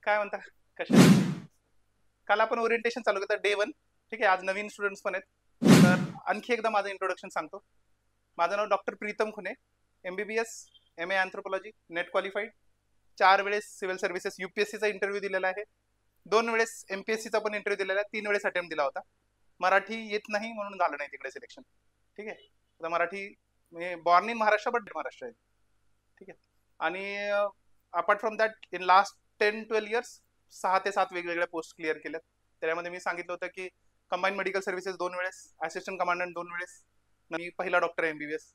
काय म्हणता कशा? काल आपण ओरिएंटेशन चालू केलं डे 1. ठीक आहे, आज नवीन स्टुडंट्स पण आहेत. तर आणखी एकदा माझं इंट्रोडक्शन सांगतो. माझं नाव doctor Pritam Khune, MBBS MA anthropology, NET qualified, 4 वेळेस सिव्हिल सर्व्हिसेस UPSCचा इंटरव्ह्यू दिलेला आहे, 2 वेळेस MPSCचा पण इंटरव्ह्यू दिलेला आहे, 3 वेळेस अटेम्प्ट दिला होता. मराठी येत नाही म्हणून झालं नाही तिकडे सिलेक्शन. ठीक आहे, आता मराठी मी born in Maharashtra but Maharashtra आहे. ठीक आहे, आणि apart from that in last 10-12 years 6 ते 7 वेगवेगळ्या पोस्ट क्लिअर केल्यात. त्यामध्ये मी सांगितलं होतं की कंबाईन मेडिकल सर्व्हिसेस 2 वेळेस, असिस्टंट कमांडंट 2 वेळेस, मी पहिला डॉक्टर MBBS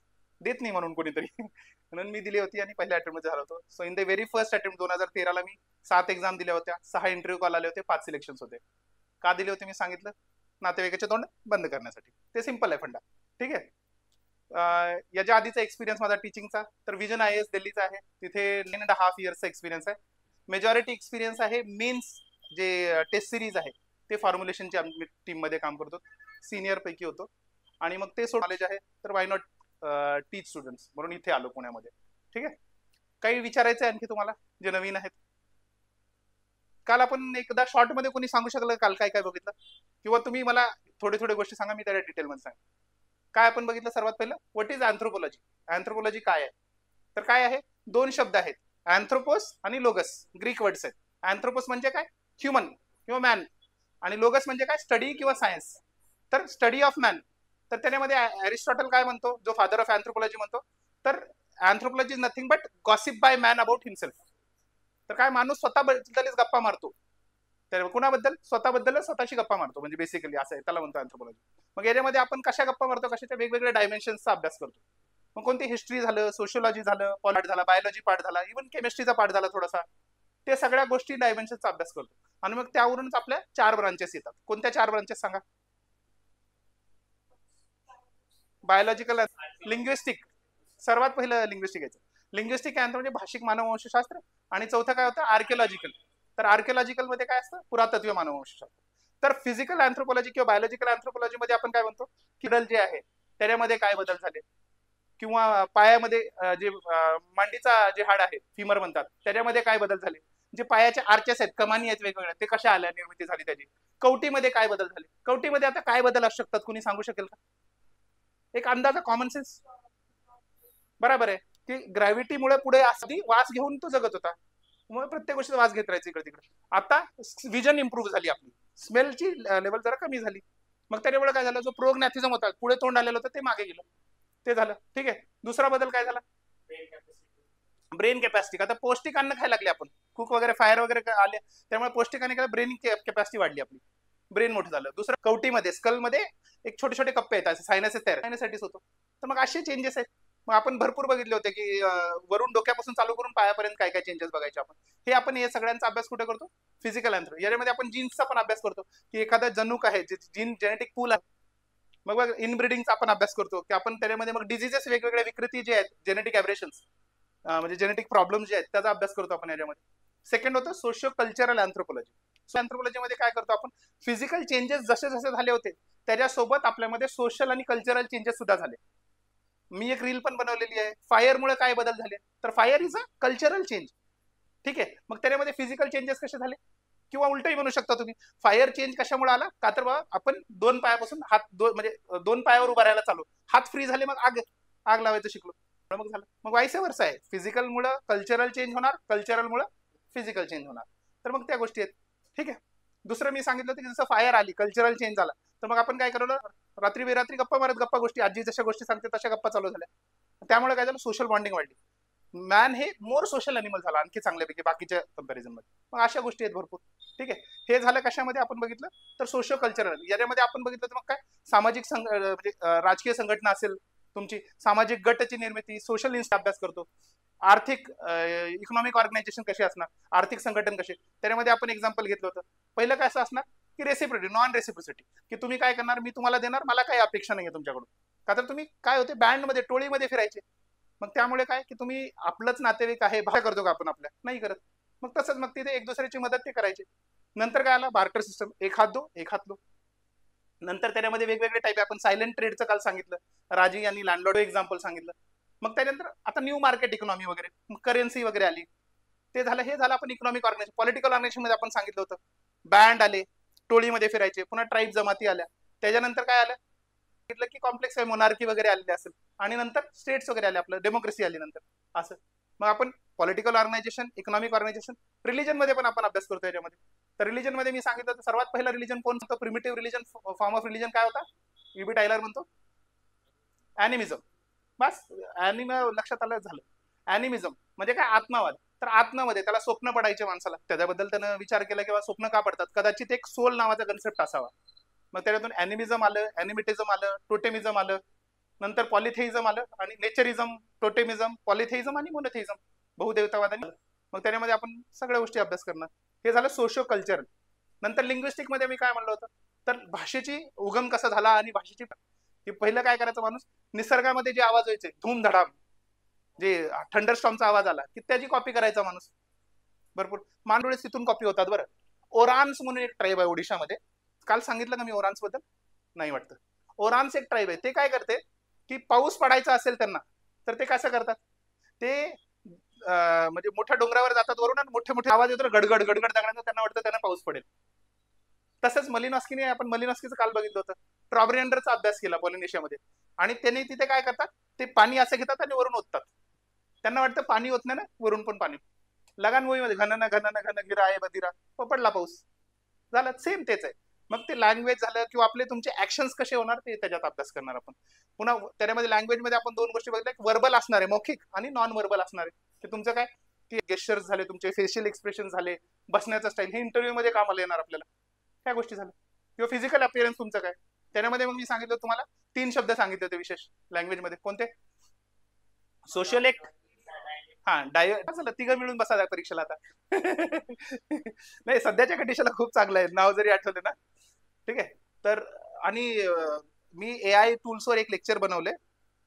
देत नाही म्हणून कोणीतरी म्हणून मी दिली होती आणि पहिल्या अटेम्प्ट मध्ये झालो होतो. So in the very first attempt 2013 ला मी 7 एक्झाम दिल्या होत्या, 6 इंटरव्ह्यू कॉल आले होते, 5 सिलेक्शन होते. का दिले होते मी सांगितलं, नातेवाईकाचे तोंड बंद करण्यासाठी. ते सिंपल आहे फंडा. ठीक आहे, याच्या आधीचा एक्सपिरियन्स माझा टीचिंगचा तर विजन IAS दिल्लीचा आहे, तिथे 9.5 इयर्सचा एक्सपिरियन्स आहे. मेजॉरिटी एक्सपिरियन्स आहे मेन्स जे टेस्ट सिरीज आहे ते फॉर्म्युलेशनची आम्ही टीम मध्ये काम करतो, सिनियर पैकी होतो. आणि मग ते नॉलेज आहे तर वाय नॉट टीच स्टुडंट्स म्हणून इथे आलो पुण्यामध्ये. ठीक आहे, काही विचारायचं आहे आणखी तुम्हाला जे नवीन आहेत? काल आपण एकदा शॉर्ट मध्ये कोणी सांगू शकलं काल काय काय बघितलं, किंवा तुम्ही मला थोडे थोडे गोष्टी सांगा, मी त्याच्या डिटेल मध्ये सांग. काय आपण बघितलं सर्वात पहिलं, व्हॉट इज अँथ्रोपॉलॉजी? अँथ्रोपॉलॉजी काय आहे? तर काय आहे, 2 शब्द आहेत, अँथ्रोपोस आणि लोगस, ग्रीक वर्ड्स आहेत. अँथ्रोपोस म्हणजे काय, ह्युमन किंवा मॅन, आणि लोगस म्हणजे काय, स्टडी किंवा सायन्स. तर स्टडी ऑफ मॅन, तर त्याच्यामध्ये अरिस्टॉटल काय म्हणतो, जो फादर ऑफ अँथ्रोपॉलॉजी म्हणतो, तर anthropology is nothing but gossip by man about himself. तर काय, माणूस स्वतःबद्दलच गप्पा मारतो, तर कुणाबद्दल, स्वतःबद्दल स्वतःशी गप्पा मारतो, म्हणजे बेसिकली असं आहे, त्याला म्हणतो अँथ्रोपॉलॉजी. मग याच्यामध्ये आपण कशा गप्पा मारतो, कशाच्या वेगवेगळ्या डायमेन्शन्सचा अभ्यास करतो. मग कोणती हिस्ट्री झालं, सोशियोलॉजी झालं, पार्ट झाला, बायोलॉजी पार्ट झाला, इव्हन केमिस्ट्रीचा पार्ट झाला थोडासा, ते सगळ्या गोष्टी डायमेन्शनचा अभ्यास करतो. आणि मग त्यावरूनच आपल्या 4 ब्रांचेस येतात. कोणत्या 4 ब्रांचेस सांगा? बायोलॉजिकल, लिंग्विस्टिक, सर्वात पहिलं लिंग्विस्टिक यायचं. लिंग्विस्टिक काय म्हणजे भाषिक मानववंशशास्त्र, आणि चौथं काय होतं, आर्किओलॉजिकल. तर आर्किओलॉजिकल मध्ये काय असतं, पुरातत्व मानववंशशास्त्र. तर फिजिकल अँथ्रोपॉलॉजी किंवा बायोलॉजिकल अँथ्रोपॉलॉजी मध्ये आपण काय म्हणतो, किडल जे आहे त्याच्यामध्ये काय बदल झाले, किंवा पायामध्ये जे मांडीचा जे हाड आहे फिमर म्हणतात त्याच्यामध्ये काय बदल झाले, जे पायाचे आर्चेस आहेत, कमानी आहेत वेगवेगळ्या, ते कशा आल्या, निर्मिती झाली त्याची. कवटीमध्ये काय बदल झाले, कवटीमध्ये आता काय बदल असू शकतात, कुणी सांगू शकेल का? एक अंदाजा, कॉमन सेन्स. बरोबर आहे की ग्रॅव्हिटीमुळे पुढे आधी वास घेऊन तो जगत होता, मग प्रत्येक गोष्टीचा वास घेत राहायचं इकडे तिकडे. आता विजन इम्प्रूव्ह झाली, आपली स्मेलची लेवल जरा कमी झाली, मग त्याच्यामुळे काय झालं, जो प्रोग्नॅथिझम होता, पुढे तोंड आलेलं होतं ते मागे गेलं, ते झालं. ठीक आहे, दुसरा बदल काय झाला, ब्रेन कॅपॅसिटी. आता पौष्टिक अन्न खायला लागले आपण, कुक वगैरे फायर वगैरे आले, त्यामुळे पौष्टिक अन्न ब्रेन कॅपॅसिटी वाढली, आपली ब्रेन मोठं झालं. दुसरं, कवटीमध्ये स्कलमध्ये एक छोटे छोटे कप्पे आहेत, असे सायनसेस तयार, सायनसायटिस होतो. तर मग असे चेंजेस आहेत. मग आपण भरपूर बघितले होते की वरून डोक्यापासून चालू करून पायापर्यंत काय काय चेंजेस बघायचे आपण. हे आपण हे सगळ्यांचा अभ्यास कुठे करतो, फिजिकल अँथ्रो. याच्यामध्ये आपण जीन्सचा पण अभ्यास करतो, की एखादा जनुक आहे, जीन जेनेटिक पूल आहे. मग इनब्रिडिंगचा आपण अभ्यास करतो, की आपण त्याच्यामध्ये मग डिझिजेस, वेगवेगळ्या विकृती जे आहेत, जेनेटिक ॲब्रेशन्स, म्हणजे जेनेटिक प्रॉब्लेम जे आहेत त्याचा अभ्यास करतो आपण याच्यामध्ये. सेकंड होतं सोशिओ कल्चरल अँथ्रोपॉलॉजी. अँथ्रोपॉलॉजीमध्ये काय करतो आपण, फिजिकल चेंजेस जसे जसे झाले होते त्याच्यासोबत आपल्यामध्ये सोशल आणि कल्चरल चेंजेस सुद्धा झाले. मी एक रील पण बनवलेली आहे, फायरमुळे काय बदल झाले, तर fire is a cultural change. ठीक आहे, मग त्याच्यामध्ये फिजिकल चेंजेस कसे झाले, किंवा उलटही म्हणू शकता तुम्ही, फायर चेंज कशामुळे आला, का तर बाबा आपण 2 पायापासून हात म्हणजे 2 पायावर उभा राहायला चालू, हात फ्री झाले, मग आग आग लावायचं शिकलो, मग झालं. मग वाईस वर्सा आहे, फिजिकल मुळे कल्चरल चेंज होणार, कल्चरल मुळे फिजिकल चेंज होणार. तर मग त्या गोष्टी आहेत. ठीक आहे, दुसरं मी सांगितलं होतं की जसं फायर आली, कल्चरल चेंज झाला, तर मग आपण काय करलो, रात्री बेरात्री गप्पा मारत, गप्पा गोष्टी, आजी जशा गोष्टी सांगते तशा गप्पा चालू झाल्या. त्यामुळे काय झालं, सोशल बॉन्डिंग वाढली. मॅन हे मोर सोशल अॅनिमल झाला आणखी चांगल्यापैकी बाकीच्या कंपॅरिझन मध्ये. मग अशा गोष्टी आहेत भरपूर. ठीक आहे, हे झालं कशामध्ये आपण बघितलं, तर सोशो कल्चरल. याच्यामध्ये आपण बघितलं तर मग काय, सामाजिक म्हणजे राजकीय संघटना असेल तुमची, सामाजिक गटाची निर्मिती, सोशल अभ्यास करतो. आर्थिक इकॉनॉमिक ऑर्गनायझेशन कशी असणार, आर्थिक संघटन कसे, त्याच्यामध्ये आपण एक्झाम्पल घेतलं होतं. पहिलं काय असं असणार की रेसिप्रोसिटी, नॉन रेसिप्रोसिटी, की तुम्ही काय करणार, मी तुम्हाला देणार, मला काही अपेक्षा नाहीये तुमच्याकडून. का तर तुम्ही काय होते, बँडमध्ये, टोळीमध्ये फिरायचे. मग त्यामुळे काय की तुम्ही आपलंच नातेवाईक आहे, भाषा करतो का आपण, आपल्या नाही करत. मग तसंच मग तिथे एक दुसऱ्याची मदत ते करायचे. नंतर काय आला, बार्टर सिस्टम, एक हात दो एक हात लो. नंतर त्याच्यामध्ये वेगवेगळे टाईप, आपण सायलेंट ट्रेडचं काल सांगितलं, राजी आणि लँडलॉर्ड एक्झाम्पल सांगितलं. मग त्यानंतर आता न्यू मार्केट इकॉनॉमी वगैरे, मग करन्सी वगैरे आली. ते झालं. हे झालं आपण इकॉनॉमिक ऑर्गनायझेशन. पॉलिटिकल ऑर्गनायझेशन मध्ये आपण सांगितलं होतं बँड आले, टोळीमध्ये फिरायचे, पुन्हा ट्राईब जमाती आल्या, त्याच्यानंतर काय आलं सांगितलं की कॉम्प्लेक्स मोनार्की वगैरे आलेले असेल, आणि नंतर स्टेट्स वगैरे आले, आपलं डेमोक्रेसी आली नंतर असं. मग आपण political organisation, economic organisation, religion मध्ये पण आपण अभ्यास करतो याच्यामध्ये. तर रिलीजन मध्ये मी सांगितलं सर्वात पहिलं रिलीजन कोण होतं, primitive religion, form of religion काय होता, ईबी टायलर म्हणतो ॲनिमिझम. बस लक्षात आलं झालं. ॲनिमिझम म्हणजे काय, आत्मावाद. तर आत्मामध्ये त्याला स्वप्न पडायचे माणसाला, त्याच्याबद्दल त्यानं विचार केला किंवा स्वप्न का पडतात, कदाचित एक सोल नावाचा कन्सेप्ट असावा. मग त्याच्यातून ॲनिमिझम आलं, ॲनिमिटिझम आलं, टोटेमिझम आलं, नंतर पॉलिथेइझम आलं, आणि नेचरिझम, टोटेमिझम, पॉलिथेइझम आणि मोनोथेइझम, बहुदेवतावाद. आणि मग त्याच्यामध्ये आपण सगळ्या गोष्टी अभ्यास करणार. हे झालं सोशो कल्चरल. नंतर लिंग्विस्टिक मध्ये मी काय म्हणलं होतं, तर भाषेची उगम कसा झाला आणि भाषेची की पहिलं काय करायचं माणूस, निसर्गामध्ये जे आवाज व्हायचे धूमधडाम, जे थंडरस्टॉर्मचा आवाज आला की त्याची कॉपी करायचा माणूस भरपूर. मांडोळे तिथून कॉपी होतात बरं. ओरान्स म्हणून एक ट्राईब आहे ओडिशामध्ये, काल सांगितलं का मी ओरान्स बद्दल, नाही वाटतं. ओरान्स एक ट्राईब आहे, ते काय करते की पाऊस पडायचा असेल त्यांना, तर ते कसं करतात, ते म्हणजे मोठ्या डोंगरावर जातात वरून, आणि मोठे मोठे आवाज येतो गडगड गडगड दगडांचा, त्यांना वाटतं त्यांना पाऊस पडेल. तसंच मलिनॉस्कीने, आपण मलिनॉस्कीचं काल बघितलं होतं, ट्रॉब्रिएंडरचा अभ्यास केला पॉलिनेशियामध्ये, आणि त्यांनी तिथे काय करतात, ते पाणी असं घेतात आणि वरून ओततात. त्यांना वाटतं पाणी होत नाही ना, वरून पण पाणी. लगान मूवीमध्ये घन घन गिरा आहे बदिरा, पडला पाऊस, झालं. सेम तेच आहे. मग ते लँग्वेज झालं किंवा आपले तुमचे ऍक्शन्स कसे होणार ते त्याच्यात अभ्यास करणार आपण. पुन्हा त्याच्यामध्ये लँग्वेजमध्ये आपण दोन गोष्टी बघितल्या, वर्बल असणार आहे, मौखिक, आणि नॉन वर्बल असणार आहे. ते तुमचं काय की गेस्चर्स झाले, तुमचे फेशियल एक्सप्रेशन झाले, बसण्याचा स्टाईल, हे इंटरव्ह्यू मध्ये कामाला येणार आपल्याला. ह्या गोष्टी झाल्या. किंवा फिजिकल अपिअरन्स तुमचं काय, त्याच्यामध्ये मग मी सांगितलं तुम्हाला 3 शब्द सांगितले होते विशेष लँग्वेजमध्ये. कोणते, सोशल एक्ट, हा डाय झालं, तिघं मिळून बसा परीक्षेला आता. नाही, सध्याच्या कंडिशनला खूप चांगलं आहे, नाव जरी आठवले ना. ठीक आहे. तर आणि मी AI टूल्सवर एक लेक्चर बनवले,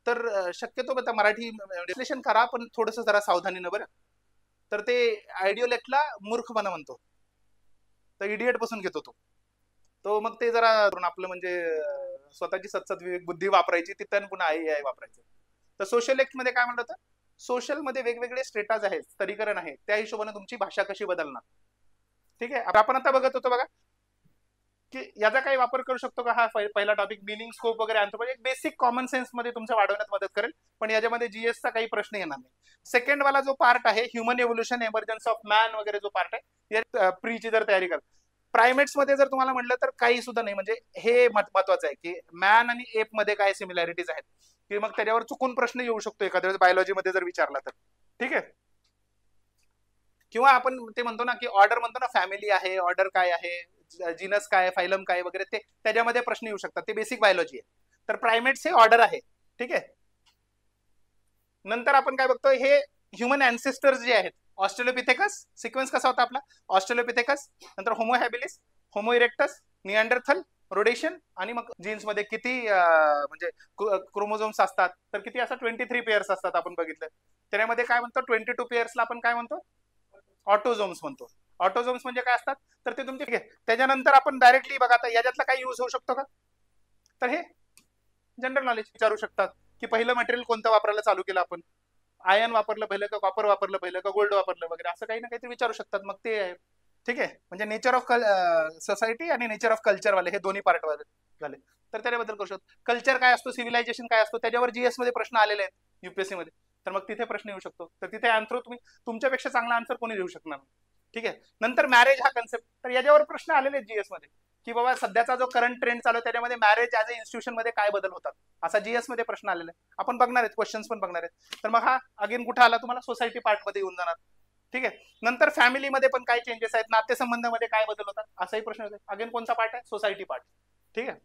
तर शक्यतो बघा मराठी विश्लेषण करा, पण थोडंसं जरा सावधानीनं बरं. तर ते आयडिओलेक्टला मूर्खपणा म्हणतो, तर इडियट पासून घेतो तो मग ते जरा आपलं म्हणजे स्वतःची सतसत विवेक बुद्धी वापरायची, तिथं पुन्हा AI वापरायचं. तर सोशल एक्ट मध्ये काय म्हणलं होतं, सोशल मध्ये वेगवेगळे स्टेटाज आहेत, स्तरीकरण आहे, त्या हिशोबाने तुमची भाषा कशी बदलणार. ठीक आहे. आपण आता बघत होतो बघा की याचा काही वापर करू शकतो का, हा पहिला टॉपिक, मिनिंग, स्कोप वगैरे आणतो, म्हणजे एक बेसिक कॉमन सेन्स मध्ये तुमच्या वाढवण्यात मदत करेल, पण याच्यामध्ये जीएसचा काही प्रश्न येणार नाही. सेकंड वाला जो पार्ट आहे, ह्युमन एव्होल्युशन, एमर्जन्स ऑफ मॅन वगैरे जो पार्ट आहे, प्रीची जर तयारी कर. प्रायमेट्स मध्ये जर तुम्हाला म्हटलं तर काही सुद्धा नाही, म्हणजे हे महत्वाचं आहे की मॅन आणि एप मध्ये काय सिमिलॅरिटीज आहेत, की मग त्याच्यावर चुकून प्रश्न येऊ शकतो एखाद्या वेळेस बायोलॉजीमध्ये जर विचारला तर. ठीक आहे. किंवा आपण ते म्हणतो ना की ऑर्डर म्हणतो ना, फॅमिली आहे, ऑर्डर काय आहे, जीनस काय, फायलम काय वगैरे, ते त्याच्यामध्ये प्रश्न येऊ शकतात, ते बेसिक बायोलॉजी आहे. तर प्रायमेट्स हे ऑर्डर आहे. ठीक आहे. नंतर आपण काय बघतो, हे ह्युमन अँसेस्टर्स जे आहेत, ऑस्ट्रेलोपिथेकस, सिक्वेन्स कसा होता आपला, ऑस्ट्रेलोपिथेकस, नंतर homo habilis, homo erectus, neanderthal, rhodesian, आणि मग जीन्स मध्ये किती म्हणजे क्रोमोझोम्स असतात, तर किती असतात, 23 पेअर्स असतात आपण बघितलं. त्यामध्ये काय म्हणतो, 22 पेअर्सला आपण काय म्हणतो, ऑटोझोम्स म्हणतो. ऑटोझोम्स म्हणजे काय असतात, तर ते तुमचे. ठीक आहे. त्याच्यानंतर आपण डायरेक्टली बघा आता याच्यातला काही यूज होऊ शकतो का, तर हे जनरल नॉलेज विचारू शकतात की पहिलं मटेरियल कोणतं वापरायला चालू केलं आपण, आयर्न वापरलं पहिलं का, कॉपर वापरलं पहिलं का, गोल्ड वापरलं वगैरे, असं काही ना काहीतरी विचारू शकतात. मग ते आहे. ठीक आहे. म्हणजे नेचर ऑफ सोसायटी आणि नेचर ऑफ कल्चर वाले हे दोन्ही पार्ट झाले. तर त्याबद्दल करू शकतो. कल्चर काय असतो, सिव्हिलायझेशन काय असतो, त्याच्यावर जीएस मध्ये प्रश्न आलेले आहेत युपीएससी मध्ये, तर मग तिथे प्रश्न येऊ शकतो. तर तिथे आन्सर तुम्ही, तुमच्यापेक्षा चांगला आन्सर कोणी देऊ शकणार. ठीक आहे. नंतर मॅरेज हा कन्सेप्ट, तर याच्यावर प्रश्न आलेले आहेत जीएस मध्ये, की बाबा सध्याचा जो करंट ट्रेंड चालू आहे त्याच्यामध्ये मॅरेज ऍज अ इन्स्टिट्यूशन मध्ये काय बदल होतात, असा जीएस मध्ये प्रश्न आलेला आहे. आपण बघणार आहेत, क्वेश्चन्स पण बघणार आहेत. तर मग हा अगेन कुठे आला, तुम्हाला सोसायटी पार्ट मध्ये येऊन जाणार. ठीक आहे. नंतर फॅमिलीमध्ये पण काय चेंजेस आहेत, नातेसंबंधामध्ये काय बदल होतात, असाही प्रश्न होतो. अगेन कोणता पार्ट आहे, सोसायटी पार्ट. ठीक आहे.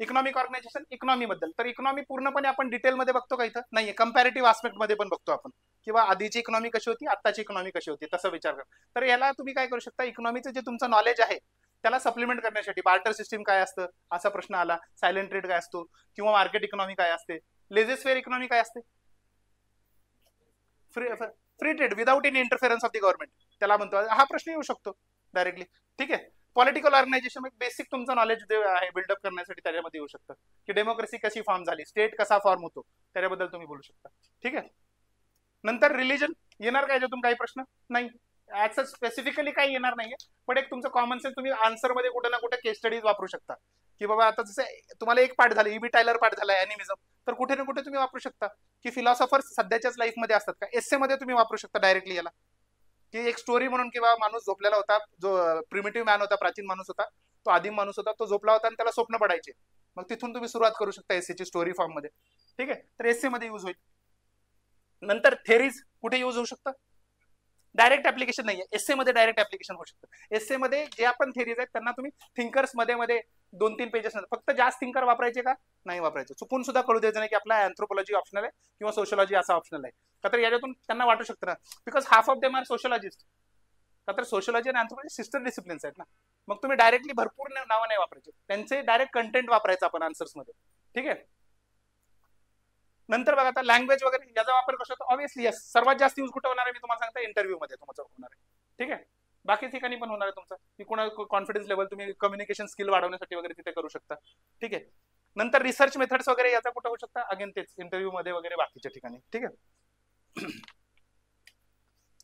इकॉनॉमिक ऑर्गनायझेशन, इकॉनॉमी बद्दल, तर इकॉनॉमी पूर्णपणे आपण डिटेलमध्ये बघतो का, इथं नाहीये, कंपॅरेटिव्ह आस्पेक्ट मध्ये पण बघतो आपण, किंवा आधीची इकॉनॉमी कशी होती, आत्ताची इकॉनॉमी कशी होती, तसा विचार करा. तर याला तुम्ही काय करू शकता, इकॉनॉमीचं जे तुमचं नॉलेज आहे त्याला सप्लिमेंट करण्यासाठी, बार्टर सिस्टीम काय असतं असा प्रश्न आला, सायलेंट ट्रेड काय असतो, किंवा मार्केट इकॉनॉमी काय असते, लेजेस फेअर इकॉनॉमी काय असते, free trade without any interference of the government, त्याला म्हणतो. हा प्रश्न येऊ शकतो डायरेक्टली. ठीक आहे. पॉलिटिकल ऑर्गनायझेशन बेसिक तुमचं नॉलेज जे आहे बिल्डअप करण्यासाठी त्याच्यामध्ये येऊ शकतं, की डेमोक्रेसी कशी फॉर्म झाली, स्टेट कसा फॉर्म होतो, त्याच्याबद्दल तुम्ही बोलू शकता. ठीक आहे. नंतर रिलीजन, येणार का याच्यातून काही प्रश्न? नाही, ऍज स्पेसिफिकली काही येणार नाहीये, पण एक तुमचं कॉमन सेन्स तुम्ही आन्सर मध्ये कुठे ना कुठे केस स्टडीज वापरू शकता. की बाबा आता जसं तुम्हाला एक पार्ट झालं, ईबी टायलर पार्ट झाला अॅनिमिझम, तर कुठे ना कुठे तुम्ही वापरू शकता. की फिलॉसॉफर्स सध्याच्याच लाईफ मध्ये असतात का, एसए मध्ये तुम्ही वापरू शकता डायरेक्टली याला. की एक स्टोरी म्हणून, किंवा माणूस झोपलेला होता, जो प्रिमिटिव्ह मॅन होता, प्राचीन माणूस होता, तो आदिम माणूस होता, तो झोपला होता आणि त्याला स्वप्न पडायचे. मग तिथून तुम्ही सुरुवात करू शकता एसएची स्टोरी फॉर्म मध्ये. ठीक आहे, तर एसए मध्ये युज होईल. नंतर थेरीज कुठे युज होऊ शकतं? डायरेक्ट ऍप्लिकेशन नाहीये, एसए मध्ये डायरेक्ट ऍप्लिकेशन होऊ शकतं. एसए मध्ये जे आपण थेरीज आहेत त्यांना तुम्ही थिंकर्स मध्ये मध्ये 2-3 पेजेस फक्त जास्त थिंकर वापरायचे का? नाही वापरायचे. चुकून सुद्धा कळू द्यायचं नाही की आपला अँथ्रोपॉलॉजी ऑप्शनल आहे किंवा सोशलॉजी असा ऑप्शनल आहे. का तर याच्यातून त्यांना वाटू शकतं ना, because half of them are sociologist. का तर सोशलॉजी आणि अँथ्रोपॉलॉजी सिस्टर डिसिप्लिन्स आहेत ना. मग तुम्ही डायरेक्टली भरपूर नावं नाही वापरायचे, त्यांचे डायरेक्ट कंटेंट वापरायचं आपण आन्सर्स मध्ये. ठीक आहे. नंतर बघा आता लँग्वेज वगैरे याचा वापर कसा होतो? ऑब्व्हियसली यस, सर्वात जास्त यूज कुठे होणार आहे मी तुम्हाला सांगता, इंटरव्ह्यू मध्ये तुमचं होणार आहे. ठीक आहे. बाकी ठिकाणी पण होणार आहे तुमचं, की कोणा कॉन्फिडन्स लेवल तुम्ही कम्युनिकेशन स्किल वाढवण्यासाठी वगैरे तिथे करू शकता. ठीक आहे. नंतर रिसर्च मेथड्स वगैरे याचा कुठं होऊ शकता? अगेन तेच इंटरव्ह्यू मध्ये वगैरे बाकीच्या ठिकाणी. ठीक आहे.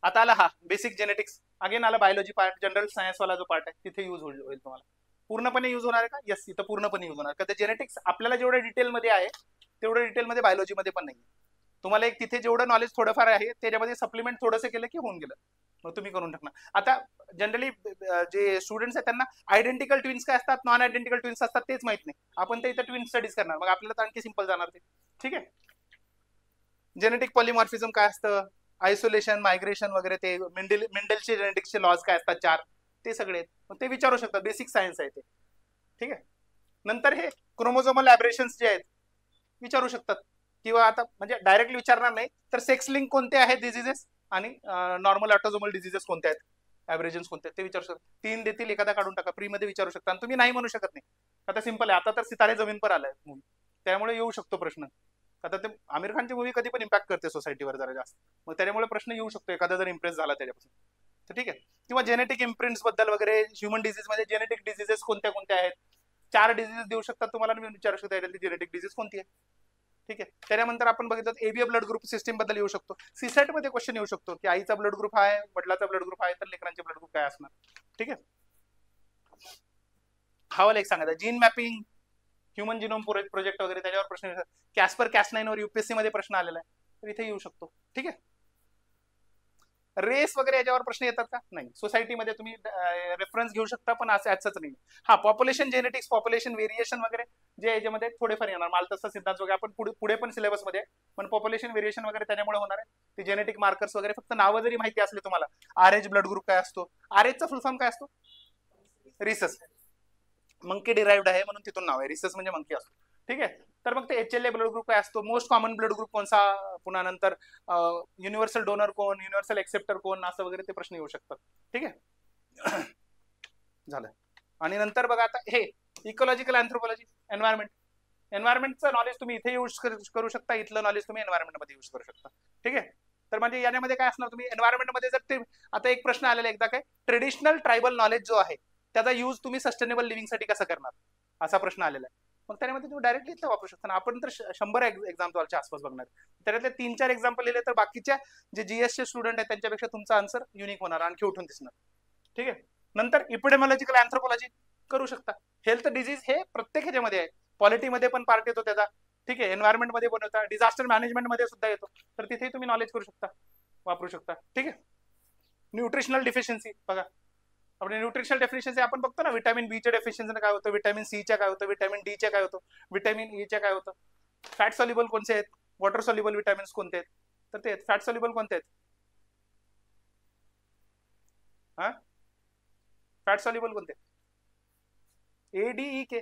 आता आला हा बेसिक जेनेटिक्स, अगेन आला बायोलॉजी पार्ट, जनरल सायन्स वाला जो पार्ट आहे तिथे युज होईल तुम्हाला. पूर्णपणे युज होणार आहे का? येस, इथं पूर्णपणे युज होणार. का ते जेनेटिक्स आपल्याला जेवढं डिटेलमध्ये आहे तेवढं डिटेलमध्ये बायोलॉजीमध्ये पण नाही. तुम्हाला एक तिथे जेवढं नॉलेज थोडंफार आहे त्याच्यामध्ये सप्लिमेंट थोडंसं केलं की होऊन गेलं, मग तुम्ही करून टाकणार. आता जनरली जे स्टुडंट्स आहेत त्यांना आयडेंटिकल ट्विन्स काय असतात, नॉन आयडेंटिकल ट्विन्स असतात तेच माहित नाही. आपण तर इथं ट्विन्स स्टडीज करणार, मग आपल्याला तर आणखी सिंपल जाणार ते. ठीक आहे. जेनेटिक पॉलिमॉर्फिझम काय असतं, आयसोलेशन, मायग्रेशन वगैरे, ते मेंडलचे जेनेटिक्सचे लॉज काय असतात 4, ते सगळे ते विचारू शकतात. बेसिक सायन्स आहे ते. ठीक आहे. नंतर हे क्रोमोझोमल ॲबरेशन्स जे आहेत विचारू शकतात, किंवा आता म्हणजे डायरेक्टली विचारणार नाही तर सेक्स लिंक कोणते आहेत डिझिजेस आणि नॉर्मल ऑटोझोमल डिझिजेस कोणते आहेत, ॲव्हरेजन्स कोणते आहेत ते विचारू शकतात. 3 देतील, एखादा काढून टाका, फ्री मध्ये विचारू शकता. आणि तुम्ही नाही म्हणू शकत नाही. आता सिंपल आहे, आता तर सितारे जमीन पर आलाय मूवी, त्यामुळे येऊ शकतो प्रश्न. आता ते आमिर खानची मूवी कधी पण इम्पॅक्ट करते सोसायटीवर जरा जास्त, मग त्यामुळे प्रश्न येऊ शकतो एखादा जर इम्प्रेस झाला त्याच्यापासून. तर ठीक आहे. किंवा जेनेटिक इम्प्रिंट्स बद्दल वगैरे, ह्युमन डिझीज मध्ये जेनेटिक डिझिजेस कोणत्या कोणत्या आहेत, 4 डिझीज देऊ शकतात तुम्हाला, मी विचारू शकतो जेनेटिक डिझीज कोणती आहे. ठीक आहे. त्यानंतर आपण बघितलं एबीए ब्लड ग्रुप सिस्टीम बद्दल येऊ शकतो. सीसेट मध्ये क्वेश्चन येऊ शकतो की आईचा ब्लड ग्रुप आहे, वडिलाचा ब्लड ग्रुप आहे, तर लेकरांचे ब्लड ग्रुप काय असणार. ठीक आहे. हा वाला एक सांगायचा gene mapping, human genome project वगैरे, त्याच्यावर प्रश्न येतात. कॅस्पर कॅस9 वर युपीएससी मध्ये प्रश्न आलेला आहे, तर इथे येऊ शकतो. ठीक आहे. रेस वगैरे याच्यावर प्रश्न येतात का? नाही. सोसायटीमध्ये तुम्ही रेफरन्स घेऊ शकता, पण असंच नाही. हा पॉप्युलेशन जेनेटिक्स, पॉप्युलेशन व्हेरिएशन वगैरे जे याच्यामध्ये थोडेफार येणार, मालतसा सिद्धांत वगैरे आपण पुढे पण सिलेबस मध्ये, पण पॉप्युलेशन व्हेरिएशन वगैरे त्याच्यामुळे होणार आहे. ते जेनेटिक मार्कर्स वगैरे फक्त नावं जरी माहिती असली तुम्हाला, आरएच ब्लड ग्रुप काय असतो, आरएचचा फुल फॉर्म काय असतो, रिसस, मंकी डिराइव्ड आहे म्हणून तिथून नाव आहे, रिसस म्हणजे मंकी असतो. ठीक आहे. तर मग ते एचएलए ब्लड ग्रुप काय असतो, मोस्ट कॉमन ब्लड ग्रुप कोणता, पुन्हा नंतर युनिव्हर्सल डोनर कोण, युनिव्हर्सल एक्सेप्टर कोण, असं वगैरे ते प्रश्न येऊ शकतात. ठीक आहे. झालं. आणि नंतर बघा आता हे इकोलॉजिकल अँथ्रोपॉलॉजी, एन्व्हायरमेंट. एन्व्हायरमेंटचं नॉलेज तुम्ही इथे यूज करू शकता, इथलं नॉलेज तुम्ही एन्व्हायरमेंट मध्ये यूज करू शकता. ठीक आहे. तर म्हणजे यामध्ये काय असणार, तुम्ही एन्व्हायरमेंट मध्ये जर ते, आता एक प्रश्न आलेला एकदा काय, ट्रेडिशनल ट्रायबल नॉलेज जो आहे त्याचा यूज तुम्ही सस्टेनेबल लिव्हिंगसाठी कसा करणार, असा प्रश्न आलेला आहे. मग त्यामध्ये तुम्ही डायरेक्टली इथलं वापरू शकता. आपण तर 100 एक्झाम्पलच्या आसपास बघणार, त्याच्यातले 3-4 एक्झाम्पल लिहिले तर बाकीच्या जे जीएसचे स्टुडंट आहेत त्यांच्यापेक्षा तुमचा आन्सर युनिक होणार, आणखी उठून दिसणार. ठीक आहे. नंतर इपिडेमॉलॉजिकल अँथ्रोपॉलॉजी करू शकता. हेल्थ डिझीज हे प्रत्येक ह्याच्यामध्ये आहे, पॉलिटीमध्ये पण पार्ट येतो त्याचा. ठीक आहे. एन्व्हायरमेंट मध्ये पण होता, डिझास्टर मॅनेजमेंट मध्ये सुद्धा येतो, तर तिथे तुम्ही नॉलेज करू शकता, वापरू शकता. ठीक आहे. न्यूट्रिशनल डिफिशियन्सी बघा, आपण न्यूट्रिशनल डेफिशियन्सी आपण बघतो ना, व्हिटॅमिन बीच्या डेफिशियन्सी काय होतं, व्हिटॅमिन सीच्या काय होतं, व्हिटॅमिन डीच्या काय होतं, व्हिटॅमिन ईच्या काय होतं, फॅट सॉल्युबल कोणते आहेत, वॉटर सॉल्युबल विटॅमिन्स कोणते आहेत, तर ते फॅट सॉल्युबल कोणते आहेत, हा फॅट सॉल्युबल कोणते, ए डी ई के,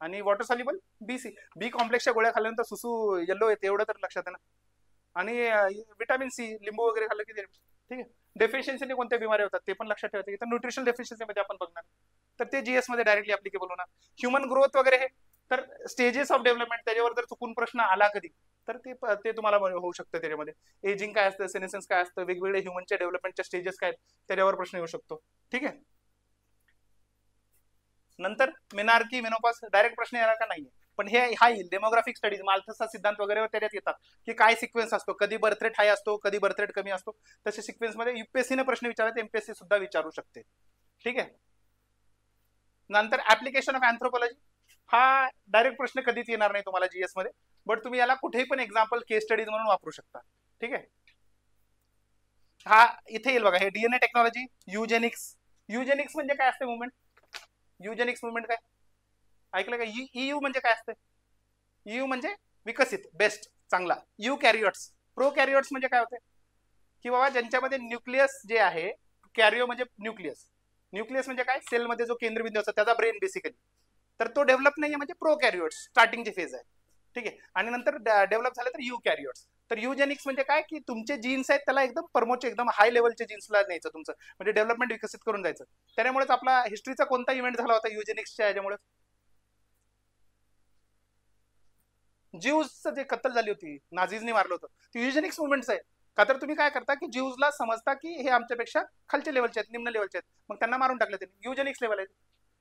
आणि वॉटर सॉल्युबल बी सी. बी कॉम्प्लेक्सच्या गोळ्या खाल्ल्यानंतर सुसू येलो येते, एवढं तर लक्षात आहे ना. आणि व्हिटॅमिन सी, लिंबू वगैरे खाल्लं की. ठीक आहे. डेफिशियन्सीने कोणत्या बिमारी होतात ते पण लक्षात ठेवायचं. तर न्यूट्रिशनल डेफिशियन्सी मध्ये आपण बघणार, तर ते जीएस मध्ये डायरेक्टली ऍप्लिकेबल होणार. ह्युमन ग्रोथ वगैरे हे, तर स्टेजेस ऑफ डेव्हलपमेंट, त्याच्यावर जर चुकून प्रश्न आला कधी, तर ते तुम्हाला होऊ शकतं. त्याच्यामध्ये एजिंग काय असतं, सेनेसन्स काय असतं, वेगवेगळे ह्युमनच्या डेव्हलपमेंटच्या स्टेजेस काय, त्याच्यावर प्रश्न येऊ शकतो. ठीक आहे. नंतर मेनार्की, मेनोपॉज डायरेक्ट प्रश्न येणार का? नाहीये. पण हे हा येईल डेमोग्राफिक स्टडीज, माल्थसचा सिद्धांत वगैरे त्याच्यात येतात की काय सिक्वेन्स असतो, कधी बर्थ रेट हाय असतो, कधी बर्थ रेट कमी असतो. तसे सिक्वेन्स मध्ये युपीएससीने प्रश्न विचारले, एमपीएससी सुद्धा विचारू शकते. ठीक आहे. नंतर ऍप्लिकेशन ऑफ अँथ्रोपॉलॉजी, हा डायरेक्ट प्रश्न कधीच येणार नाही तुम्हाला जीएस मध्ये, बट तुम्ही याला कुठेही पण एक्झाम्पल केस स्टडीज म्हणून वापरू शकता. ठीक आहे. हा इथे येईल बघा, हे डीएनए टेक्नॉलॉजी, युजेनिक्स. युजेनिक्स म्हणजे काय असते मुवमेंट? युजेनिक्स मुवमेंट काय ऐकलं का? ईयू म्हणजे काय असते? ईयू म्हणजे विकसित, बेस्ट, चांगला. यू कॅरियोट्स, प्रो कॅरियोट्स म्हणजे काय होते की बाबा ज्यांच्यामध्ये न्यूक्लियस जे आहे, कॅरिओ म्हणजे न्यूक्लियस, न्यूक्लियस म्हणजे काय? सेलमध्ये जो केंद्रबिंदू असतो त्याचा ब्रेन बेसिकली, तर तो डेव्हलप नाहीये म्हणजे प्रो कॅरियोट्स, स्टार्टिंगची फेज आहे. ठीक आहे. आणि नंतर डेव्हलप झालं तर यू कॅरियोट्स. तर युजेनिक्स म्हणजे काय की तुमचे जीन्स आहेत त्याला एकदम परमोचे, एकदम हाय लेवलचे जीन्सला न्यायचं तुमचं, म्हणजे डेव्हलपमेंट विकसित करून जायचं. त्यामुळेच आपला हिस्ट्रीचा कोणता इव्हेंट झाला होता युजेनिक्सच्या याच्यामुळे? ज्यूजचं जे कत्तल झाली होती, नाझीजनी मारलं होतं, ते युजेनिक्स मुवमेंट्स आहे. का तर तुम्ही काय करता की ज्यूजला समजता की हे आमच्यापेक्षा खालच्या लेवलचे आहेत, निम्न लेवलचे आहेत, मग त्यांना मारून टाकलं त्यांनी, युजेनिक्स लेवल आहे.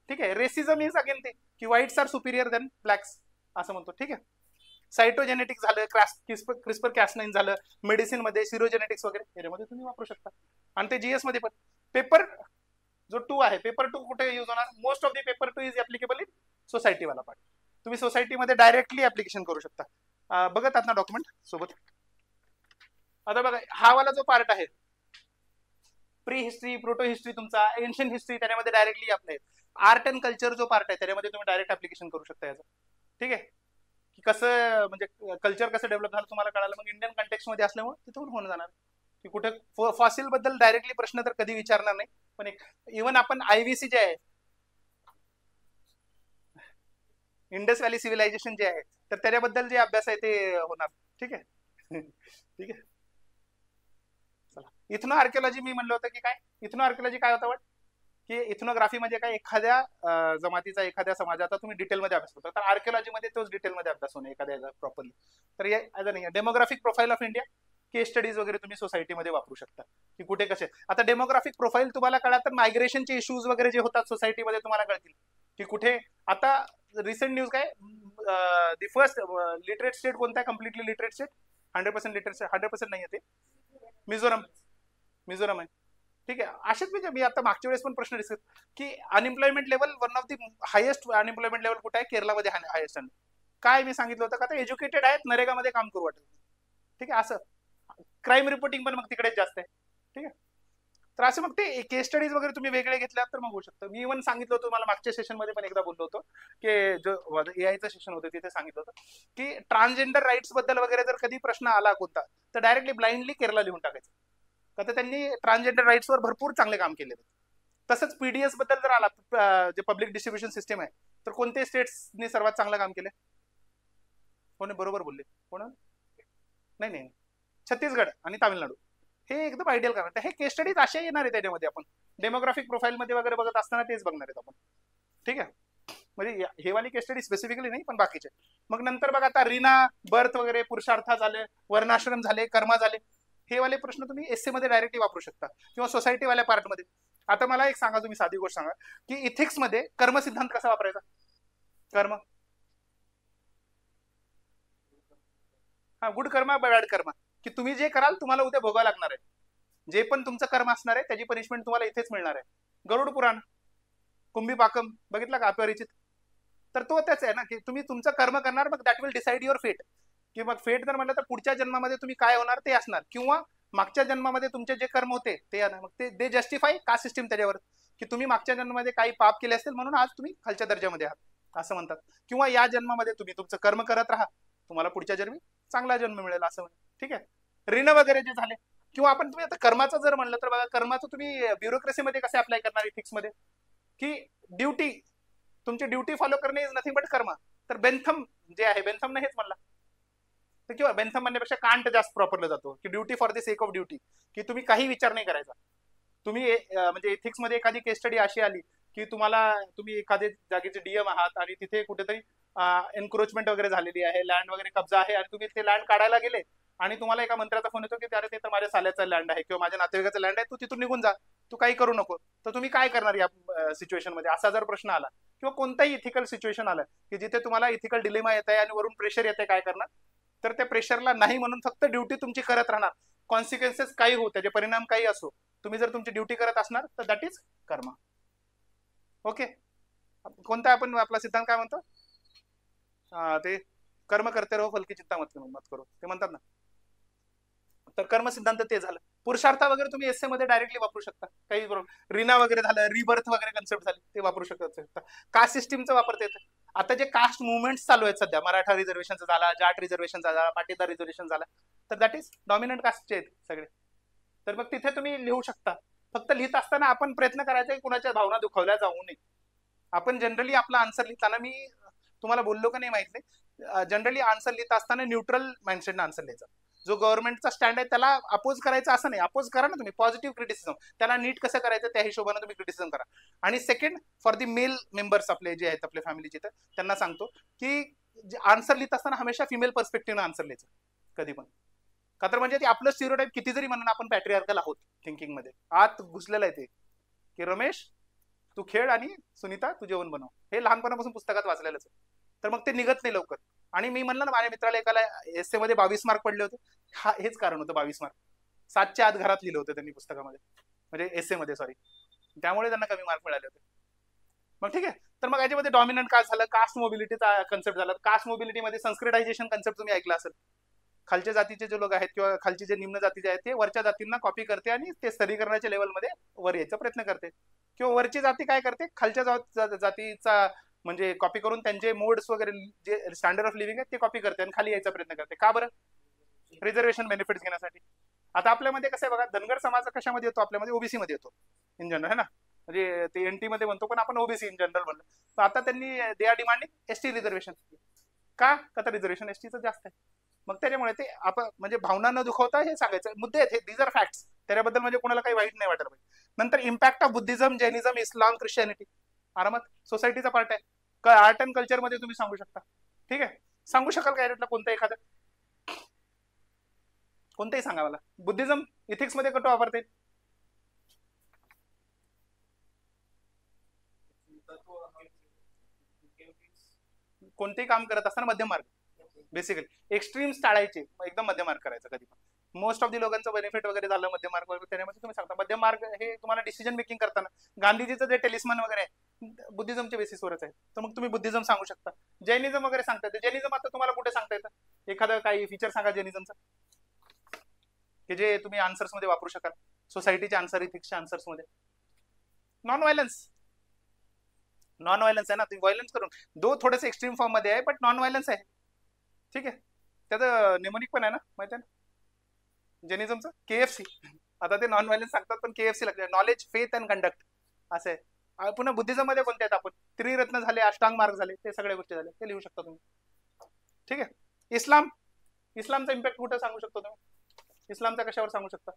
ठीक आहे. रेसिझम इज अगेन ते की whites are superior then blacks असं म्हणतो. ठीक आहे. सायटोजेनेटिक्स झालं, क्रिस्पर कॅस9 झालं, मेडिसिन मध्ये सिरोजेनेटिक्स वगैरे याच्यामध्ये तुम्ही वापरू शकता. आणि ते जीएस मध्ये पण पेपर जो 2 आहे, पेपर 2 कुठे यूज होणार? Most of the paper 2 is applicable in society वाला पार्ट. तुम्ही सोसायटीमध्ये डायरेक्टली ऍप्लिकेशन करू शकता. बघत आहात ना डॉक्युमेंट सोबत? आता बघा हा वाला जो पार्ट आहे, प्री हिस्ट्री, प्रोटो हिस्ट्री, तुमचा एन्शियंट हिस्ट्री, त्याच्यामध्ये directly apply. Art and culture जो पार्ट आहे त्याच्यामध्ये तुम्ही डायरेक्ट ऍप्लिकेशन करू शकता याचं. ठीक आहे. की कसं म्हणजे कल्चर कसं डेव्हलप झालं तुम्हाला कळालं, मग इंडियन कॉन्टेक्स्ट मध्ये असल्यामुळे तिथून होऊन जाणार की कुठे फॉसिल बद्दल डायरेक्टली प्रश्न तर कधी विचारणार नाही, पण एक इव्हन आपण आयव्हीसी जे आहे, इंडस व्हॅली सिव्हिलायझेशन जे आहे, तर त्याच्याबद्दल जे अभ्यास आहे ते होणार. ठीक आहे. ठीक आहे. चला, इथनो आर्किओलॉजी मी म्हणलं होतं की काय, इथनो आर्किओलॉजी काय होतं की इथनोग्राफी म्हणजे काय, एखाद्या जमातीचा, एखाद्या समाजाचा तुम्ही डिटेलमध्ये अभ्यास करता, तर आर्किओलॉजीमध्ये तोच डिटेलमध्ये अभ्यास होणे एखाद्या प्रॉपरली. तर ॲज नाही, demographic profile of India, case studies वगैरे तुम्ही सोसायटीमध्ये वापरू शकता की कुठे कसे. आता डेमोग्राफिक प्रोफाईल तुम्हाला कळा तर मायग्रेशनचे इश्यूज वगैरे जे होतात सोसायटीमध्ये तुम्हाला कळतील की कुठे. आता रिसेंट न्यूज काय, दी फर्स्ट लिटरेट स्टेट कोणता आहे? Completely literate state, 100% literate state, 100% नाही आहे ते, मिझोरम. मिझोरम आहे. ठीक आहे. असेच म्हणजे मी आता मागच्या वेळेस पण प्रश्न डिस्कस की unemployment level, one of the highest unemployment level कुठे आहे? केरळमध्ये हायेस्ट. काय मी सांगितलं होतं का ते एज्युकेटेड आहेत, नरेगामध्ये काम करू वाटत. ठीक आहे. असं क्राईम रिपोर्टिंग पण मग तिकडेच जास्त आहे. ठीक आहे. तर असं मग ते केस स्टडीज वगैरे तुम्ही वेगळे घेतल्यात तर मग होऊ शकतं. मी इव्हन सांगितलं होतं मला मागच्या सेशनमध्ये पण एकदा बोललो होतो की जो एआयचं सेशन होतं तिथे सांगितलं होतं की ट्रान्सजेंडर राईट्स बद्दल वगैरे जर कधी प्रश्न आला कोणता, तर डायरेक्टली ब्लाइंडली केरला लिहून टाकायचं. का तर त्यांनी ट्रान्सजेंडर राईट्सवर भरपूर चांगले काम केले. तसंच पीडीएस बद्दल जर आला, जे पब्लिक डिस्ट्रीब्युशन सिस्टम आहे, तर कोणते स्टेट्सने सर्वात चांगलं काम केलं? कोणी बरोबर बोलले? कोण? नाही नाही, छत्तीसगड आणि तामिळनाडू हे एकदम आयडियल काम. हे केस स्टडीज अशा येणार आहे त्याच्यामध्ये, आपण डेमोग्राफिक प्रोफाईल मध्ये वगैरे बघत असताना तेच बघणार आहेत आपण. ठीक आहे. म्हणजे हे वाली केस स्टडी स्पेसिफिकली नाही, पण बाकीचे. मग नंतर बघा आता रीना, बर्थ वगैरे, पुरुषार्थ झाले, वर्णाश्रम झाले, कर्म झाले, हे वाले प्रश्न तुम्ही एसए मध्ये डायरेक्टली वापरू शकता किंवा सोसायटी वाल्या पार्टमध्ये. आता मला एक सांगा, तुम्ही साधी गोष्ट सांगा की इथिक्स मध्ये कर्म सिद्धांत कसा वापरायचा? कर्म, हा, गुड कर्म बॅड कर्म, की तुम्ही जे कराल तुम्हाला उद्या भोगावं लागणार आहे. जे पण तुमचं कर्म असणार आहे त्याची पनिशमेंट तुम्हाला इथेच मिळणार आहे. गरुड पुराण, कुंभी पाकम बघितला का? अपरिचित. तर तो त्याच आहे ना की तुम्ही तुमचं कर्म करणार, मग दॅट विल डिसाइड युअर फेट. की मग फेट जर म्हटलं तर पुढच्या जन्मामध्ये तुम्ही काय होणार ते असणार, किंवा मागच्या जन्मामध्ये तुमचे जे कर्म होते ते. मग ते जस्टिफाय का सिस्टीम त्याच्यावर की तुम्ही मागच्या जन्मामध्ये काही पाप केले असतील म्हणून आज तुम्ही खालच्या दर्जामध्ये आहात असं म्हणतात. किंवा या जन्मामध्ये तुम्ही तुमचं कर्म करत राहा, तुम्हाला पुढच्या जन्मी चांगला जन्म मिळेल असं. ठीक आहे. ऋण वगैरे जे झाले, किंवा आपण तुम्ही आता कर्माचं जर म्हणलं तर बघा, कर्माचं तुम्ही ब्युरोक्रेसीमध्ये कसे अप्लाय करणार इथिक्स मध्ये, की ड्युटी, तुमची ड्युटी फॉलो करणे इज नथिंग बट कर्म. तर बेंथम जे आहे, बेंथमने हेच म्हणला. तर किंवा बेंथम म्हणण्यापेक्षा कांट जास्त प्रॉपरला जातो की duty for the sake of duty, की तुम्ही काही विचार नाही करायचा. तुम्ही म्हणजे एथिक्स मध्ये एखादी केस स्टडी अशी आली की तुम्ही एखाद्या जागेचे डीएम आहात आणि तिथे कुठेतरी एन्क्रोचमेंट वगैरे झालेली आहे, लँड वगैरे कब्जा आहे, आणि तुम्ही ते लँड काढायला गेले आणि तुम्हाला एका मंत्र्याचा फोन येतो की अरे ते तर माझ्या साल्याचा लँड आहे किंवा माझ्या नातेवाईकाचा लँड आहे, तू तिथून निघून जा. तू काही करू नको, तर तुम्ही काय करणार या सिच्युएशन मध्ये? असा जर प्रश्न आला किंवा कोणताही इथिकल सिच्युएशन आलं की जिथे तुम्हाला इथिकल डिलेमा येत आहे आणि वरून प्रेशर येते, काय करणार? तर त्या प्रेशरला नाही म्हणून फक्त ड्युटी तुमची करत राहणार. कॉन्सिक्वेन्सेस काही हो, त्याचे परिणाम काही असो, तुम्ही जर तुमची ड्युटी करत असणार तर दॅट इज कर्म. ओके. कोणता आपण आपला सिद्धांत काय म्हणतो? ते कर्म करते रहो फल की चिंता मत करो, ते म्हणतात ना. तर कर्म सिद्धांत ते झालं. पुरुषार्थ वगैरे तुम्ही एसए मध्ये डायरेक्टली वापरू शकता, काही बरोबर. रीना वगैरे झालं, रिबर्थ वगैरे कन्सेप्ट झाले, ते वापरू शकता. कास्ट सिस्टीमचं वापरता येतं. आता जे कास्ट मुवमेंट चालू आहेत सध्या, मराठा रिझर्वेशन झाला, जाट रिझर्वेशन झाला, पाटीदार रिझर्वेशन झाला, तर दॅट इज डॉमिनंट कास्टचे आहेत सगळे. तर मग तिथे तुम्ही लिहू शकता. फक्त लिहित असताना आपण प्रयत्न करायचा की कुणाच्या भावना दुखावल्या जाऊ नये. आपण जनरली आपला आन्सर लिहिताना, मी तुम्हाला बोललो का नाही माहित नाही, जनरली आन्सर लिहित असताना न्यूट्रल माइंडसेटने आन्सर लिहायचा. जो गव्हर्नमेंटचा स्टँड आहे त्याला अपोज करायचा असं नाही, अपोज करा ना तुम्ही, पॉझिटिव्ह क्रिटिसिझम, त्याला नीट कसं करायचं त्या हिशोबाने तुम्ही क्रिटिसिझम करा. आणि second, for the male members आपले जे आहेत आपल्या फॅमिलीचे, तर त्यांना सांगतो की आन्सर लिहित असताना हमेशा फिमेल पर्स्पेक्टिव्हने आन्सर लिहायचं कधी पण. का तर म्हणजे ते आपलं स्टिरियोटाइप किती जरी म्हणून आपण पॅट्रियार्कल आहोत थिंकिंग मध्ये, आत घुसलेलं आहे ते, की रमेश तू खेळ आणि सुनीता तू जेवण बनव, हे लहानपणापासून पुस्तकात वाचलेलंच आहे. तर मग ते निघत नाही लवकर. आणि मी म्हणलं ना, माझ्या मित्राला एकाला एसए मध्ये 22 मार्क पडले होते, हेच कारण होतं. 22 मार्क 7च्या आत घरात लिहिलं होतं त्यांनी पुस्तकामध्ये, म्हणजे एसए मध्ये, सॉरी, त्यामुळे त्यांना कमी मार्क मिळाले होते. मग ठीक आहे. तर मग याच्यामध्ये डॉमिनंट कास्ट झालं, कास्ट मोबिलिटीचा कन्सेप्ट झाला. कास्ट मोबिलिटीमध्ये संस्कृतायझेशन कन्सेप्ट तुम्ही ऐकला असेल. खालच्या जातीचे जे लोक आहेत किंवा खालचे जे निम्न जातीचे आहेत ते वरच्या जातींना कॉपी करते आणि ते स्तरीकरणाच्या लेवलमध्ये वर यायचा प्रयत्न करते, किंवा वरची जाती काय करते, खालच्या जातीचा म्हणजे कॉपी करून त्यांचे मोड्स वगैरे जे स्टँडर्ड ऑफ लिव्हिंग आहे ते कॉपी करते आणि खाली यायचा प्रयत्न करते. का बरं? रिझर्वेशन बेनिफिट्स घेण्यासाठी. आता आपल्यामध्ये कसं आहे बघा, धनगर समाज कशामध्ये येतो? आपल्यामध्ये ओबीसी मध्ये येतो इन जनरल, है ना. म्हणजे ते एनटी मध्ये म्हणतो पण आपण ओबीसी इन जनरल म्हणलं. तर आता त्यांनी they are demanding ST reservation. का? तर रिझर्वेशन एसटीचं जास्त आहे. मग त्याच्यामुळे ते आपण म्हणजे भावना न दुखवता हे सांगायचं मुद्दे आहेत, हे दीज आर फॅक्ट्स. त्याच्याबद्दल म्हणजे कोणाला काही वाईट नाही वाटत पाहिजे. नंतर impact of Buddhism, Jainism, Islam, Christianity, आरामात सोसायटीचा पार्ट आहे. आर्ट अँड कल्चर मध्ये तुम्ही सांगू शकता. ठीक आहे. सांगू शकाल का यातलं कोणतं एखादं? कोणतंही सांगा मला. बुद्धिझम इथिक्स मध्ये कुठं वापरते? कोणतेही काम करत असताना मध्यम मार्ग, बेसिकली एक्स्ट्रीम्स टाळायचे, एकदम मध्यम मार्ग करायचा कधी पण. मोस्ट ऑफ दी लोकांचं बेनिफिट वगैरे झालं मध्यम मार्ग वगैरे, त्याच्यामध्ये तुम्ही सांगता मध्यम मार्ग हे तुम्हाला डिसिजन मेकिंग करताना. गांधीजीचं जे टेलिस्मन वगैरे आहे बुद्धिझमच्या बेसिसवरच आहे, तर मग तुम्ही बुद्धिझम सांगू शकता. जैनिझम वगैरे सांगता येतं. जैनिझम आता तुम्हाला कुठे सांगता येतं? एखादं काही फीचर सांगा जैनिझमचं की जे तुम्ही आन्सर्स मध्ये वापरू शकाल, सोसायटीच्या आन्सर, इथिक्सच्या आन्सर्स मध्ये. नॉन व्हायलन्स, नॉन व्हायलन्स आहे ना, तुम्ही व्हायलन्स करून दो थोडेसे एक्स्ट्रीम फॉर्म मध्ये आहे, बट नॉन व्हायलन्स आहे. ठीक आहे. त्याचं नेमोनिक पण आहे ना, माहिती आहे ना जेनिझमचं, केएफसी. आता ते नॉन व्हायलन्स सांगतात पण केएफसी लागते, नॉलेज, फेथ अँड कंडक्ट असं आहे. पुन्हा बुद्धिझम मध्ये कोणते आहेत? आपण त्रिरत्न झाले, अष्टांग मार्ग झाले, ते सगळ्या गोष्टी झाल्या, ते लिहू शकता तुम्ही. ठीक आहे. इस्लाम, इस्लामचा इम्पॅक्ट कुठं सांगू शकतो तुम्ही? इस्लामचा कशावर सांगू शकता?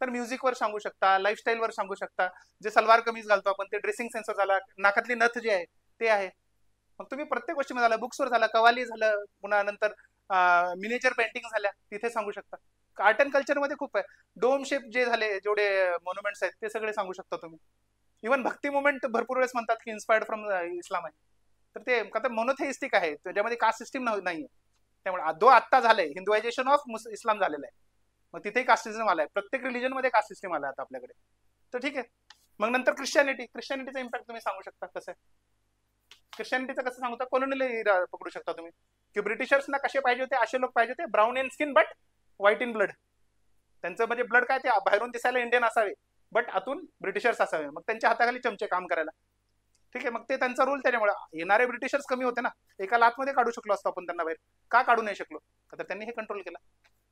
तर म्युझिकवर सांगू शकता, लाईफस्टाईलवर सांगू शकता. जे सलवार कमीज घालतो आपण ते ड्रेसिंग सेन्सवर झाला, नाकातली नथ जे आहे ते आहे. मग तुम्ही प्रत्येक गोष्टीमध्ये झालं, बुक्सवर झाला, कवाली झालं, पुन्हा नंतर मिनिएचर पेंटिंग झाल्या, तिथे सांगू शकता. आर्ट अँड कल्चरमध्ये खूप आहे. डोम शेप जे झाले, जेवढे मॉन्युमेंट्स आहेत ते सगळे सांगू शकता तुम्ही. इव्हन भक्ती मुवमेंट भरपूर वेळेस म्हणतात की इन्स्पायर्ड फ्रॉम इस्लाम आहे, तर ते का तर मोनोथेइस्टिक आहे, त्याच्यामध्ये कास्ट सिस्टीम नाहीये. त्यामुळे जो आत्ता झालंय हिंदुआयझेशन ऑफ इस्लाम झालेलं आहे, मग तिथेही कास्ट सिस्टम आलाय, प्रत्येक रिलीजन मध्ये कास्ट सिस्टम आलाय आता आपल्याकडे. तर ठीक आहे. मग नंतर ख्रिश्चनिटी, ख्रिश्चनिटीचा इम्पॅक्ट तुम्ही सांगू शकता कसं आहे? ख्रिश्चनिटीचं कसं सांगता? कॉलोनियल पकडू शकता तुम्ही, की ब्रिटिशर्सना कसे पाहिजे होते? असे लोक पाहिजे होते, brown in skin but white in blood. त्यांचं म्हणजे ब्लड काय, ते बाहेरून दिसायला इंडियन असावे बट आतून ब्रिटिशर्स असावे. मग त्यांच्या हाताखाली चमचे काम करायला. ठीक आहे. मग ते त्यांचा रूल, त्याच्यामुळे येणारे ब्रिटिशर्स कमी होते ना. एका लाखमध्ये काढू शकलो असतो आपण त्यांना बाहेर, का काढू नाही शकलो? तर त्यांनी हे कंट्रोल केलं.